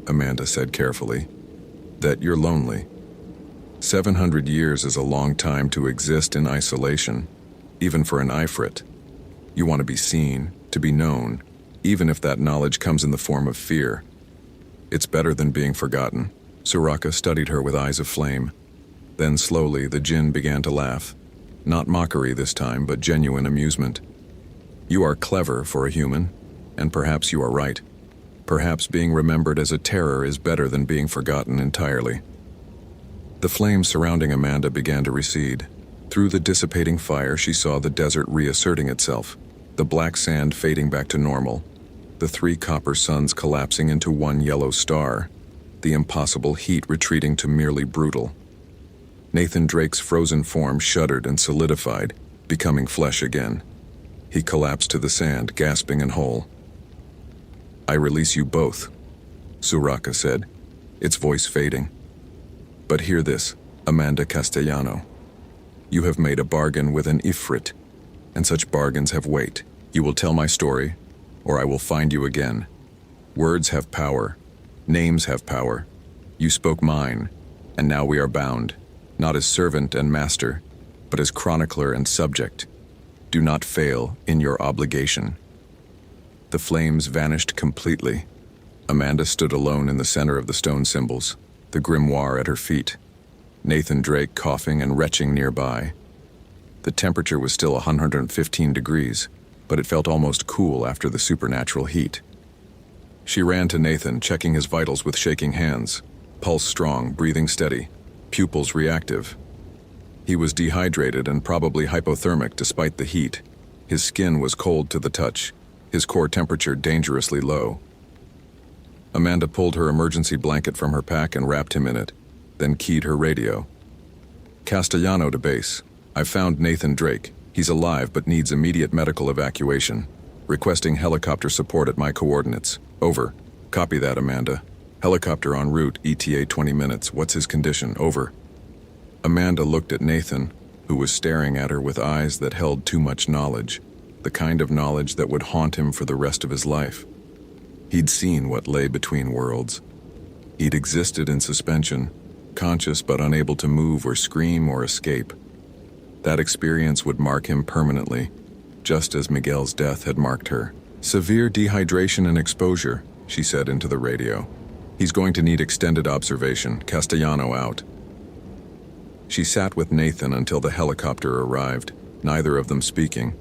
Amanda said carefully, "that you're lonely. 700 years is a long time to exist in isolation, even for an Ifrit. You want to be seen, to be known, even if that knowledge comes in the form of fear. It's better than being forgotten. Soraka studied her with eyes of flame. Then slowly the djinn began to laugh. Not mockery this time, but genuine amusement. You are clever for a human, and perhaps you are right. Perhaps being remembered as a terror is better than being forgotten entirely. The flames surrounding Amanda began to recede. Through the dissipating fire, she saw the desert reasserting itself, the black sand fading back to normal, the 3 copper suns collapsing into one yellow star, the impossible heat retreating to merely brutal. Nathan Drake's frozen form shuddered and solidified, becoming flesh again. He collapsed to the sand, gasping and whole. "I release you both," Soraka said, its voice fading. "But hear this, Amanda Castellano. You have made a bargain with an Ifrit, and such bargains have weight. You will tell my story, or I will find you again. Words have power. Names have power. You spoke mine, and now we are bound, not as servant and master, but as chronicler and subject. Do not fail in your obligation." The flames vanished completely. Amanda stood alone in the center of the stone symbols, the grimoire at her feet. Nathan Drake coughing and retching nearby. The temperature was still 115 degrees, but it felt almost cool after the supernatural heat. She ran to Nathan, checking his vitals with shaking hands, pulse strong, breathing steady, pupils reactive. He was dehydrated and probably hypothermic despite the heat. His skin was cold to the touch, his core temperature dangerously low. Amanda pulled her emergency blanket from her pack and wrapped him in it, then keyed her radio. "Castellano to base. I've found Nathan Drake. He's alive but needs immediate medical evacuation. Requesting helicopter support at my coordinates. Over." "Copy that, Amanda. Helicopter en route, ETA 20 minutes. What's his condition? Over." Amanda looked at Nathan, who was staring at her with eyes that held too much knowledge, the kind of knowledge that would haunt him for the rest of his life. He'd seen what lay between worlds. He'd existed in suspension, conscious but unable to move or scream or escape. That experience would mark him permanently, just as Miguel's death had marked her. "Severe dehydration and exposure," she said into the radio. "He's going to need extended observation. Castellano out." She sat with Nathan until the helicopter arrived, neither of them speaking.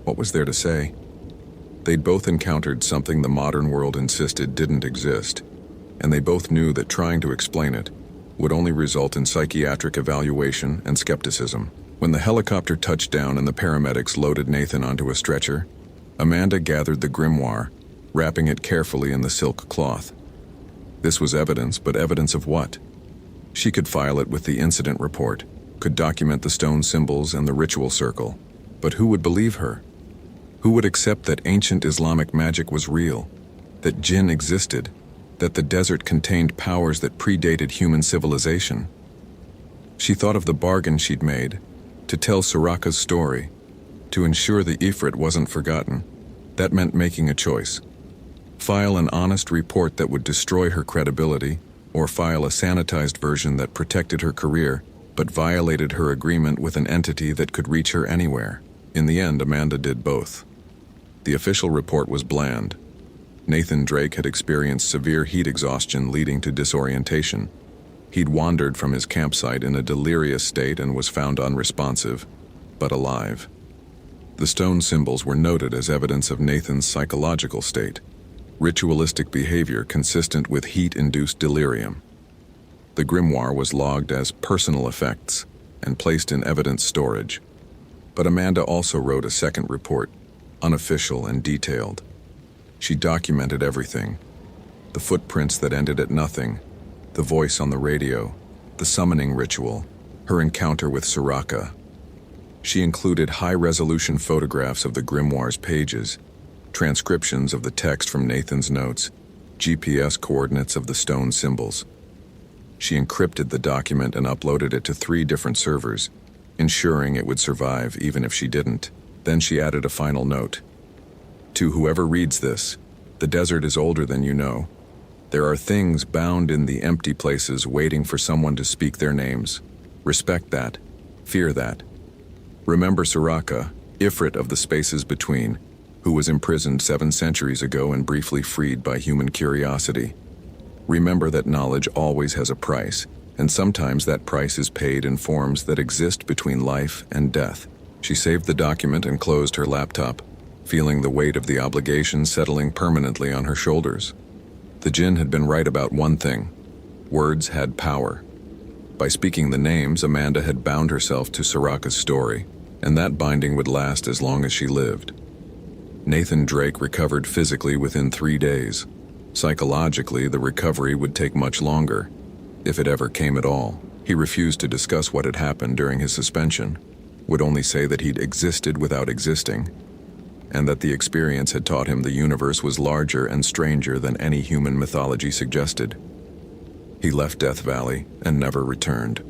What was there to say? They'd both encountered something the modern world insisted didn't exist, and they both knew that trying to explain it would only result in psychiatric evaluation and skepticism. When the helicopter touched down and the paramedics loaded Nathan onto a stretcher, Amanda gathered the grimoire, wrapping it carefully in the silk cloth. This was evidence, but evidence of what? She could file it with the incident report, could document the stone symbols and the ritual circle, but who would believe her? Who would accept that ancient Islamic magic was real, that jinn existed, that the desert contained powers that predated human civilization? She thought of the bargain she'd made, to tell Soraka's story, to ensure the Ifrit wasn't forgotten. That meant making a choice. File an honest report that would destroy her credibility, or file a sanitized version that protected her career, but violated her agreement with an entity that could reach her anywhere. In the end, Amanda did both. The official report was bland. Nathan Drake had experienced severe heat exhaustion leading to disorientation. He'd wandered from his campsite in a delirious state and was found unresponsive, but alive. The stone symbols were noted as evidence of Nathan's psychological state, ritualistic behavior consistent with heat-induced delirium. The grimoire was logged as personal effects and placed in evidence storage. But Amanda also wrote a second report, unofficial and detailed. She documented everything. The footprints that ended at nothing, the voice on the radio, the summoning ritual, her encounter with Soraka. She included high-resolution photographs of the grimoire's pages, transcriptions of the text from Nathan's notes, GPS coordinates of the stone symbols. She encrypted the document and uploaded it to 3 different servers, ensuring it would survive even if she didn't. Then she added a final note. To whoever reads this, the desert is older than you know. There are things bound in the empty places waiting for someone to speak their names. Respect that. Fear that. Remember Soraka, Ifrit of the spaces between, who was imprisoned 7 centuries ago and briefly freed by human curiosity. Remember that knowledge always has a price, and sometimes that price is paid in forms that exist between life and death. She saved the document and closed her laptop, feeling the weight of the obligation settling permanently on her shoulders. The djinn had been right about one thing: words had power. By speaking the names, Amanda had bound herself to Soraka's story, and that binding would last as long as she lived. Nathan Drake recovered physically within 3 days. Psychologically, the recovery would take much longer, if it ever came at all. He refused to discuss what had happened during his suspension, would only say that he'd existed without existing, and that the experience had taught him the universe was larger and stranger than any human mythology suggested. He left Death Valley and never returned.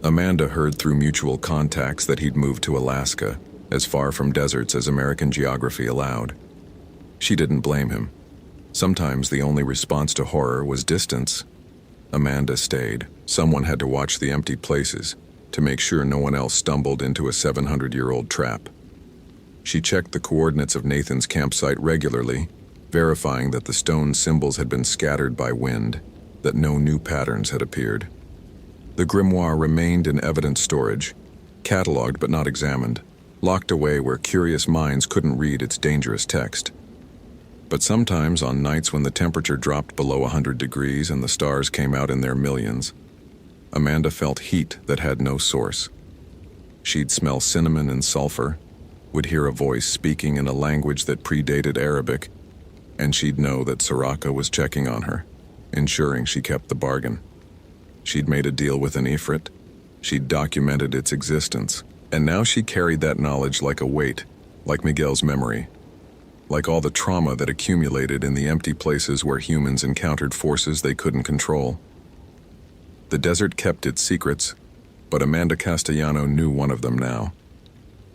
Amanda heard through mutual contacts that he'd moved to Alaska, as far from deserts as American geography allowed. She didn't blame him. Sometimes the only response to horror was distance. Amanda stayed. Someone had to watch the empty places, to make sure no one else stumbled into a 700-year-old trap. She checked the coordinates of Nathan's campsite regularly, verifying that the stone symbols had been scattered by wind, that no new patterns had appeared. The grimoire remained in evidence storage, cataloged but not examined, locked away where curious minds couldn't read its dangerous text. But sometimes, on nights when the temperature dropped below 100 degrees and the stars came out in their millions, Amanda felt heat that had no source. She'd smell cinnamon and sulfur, would hear a voice speaking in a language that predated Arabic, and she'd know that Soraka was checking on her, ensuring she kept the bargain. She'd made a deal with an Ifrit, she'd documented its existence, and now she carried that knowledge like a weight, like Miguel's memory, like all the trauma that accumulated in the empty places where humans encountered forces they couldn't control. The desert kept its secrets, but Amanda Castellano knew one of them now.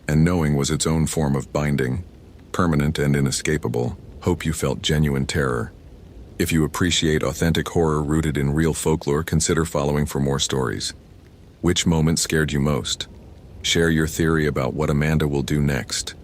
And knowing was its own form of binding, permanent and inescapable. Hope you felt genuine terror. If you appreciate authentic horror rooted in real folklore, consider following for more stories. Which moment scared you most? Share your theory about what Amanda will do next.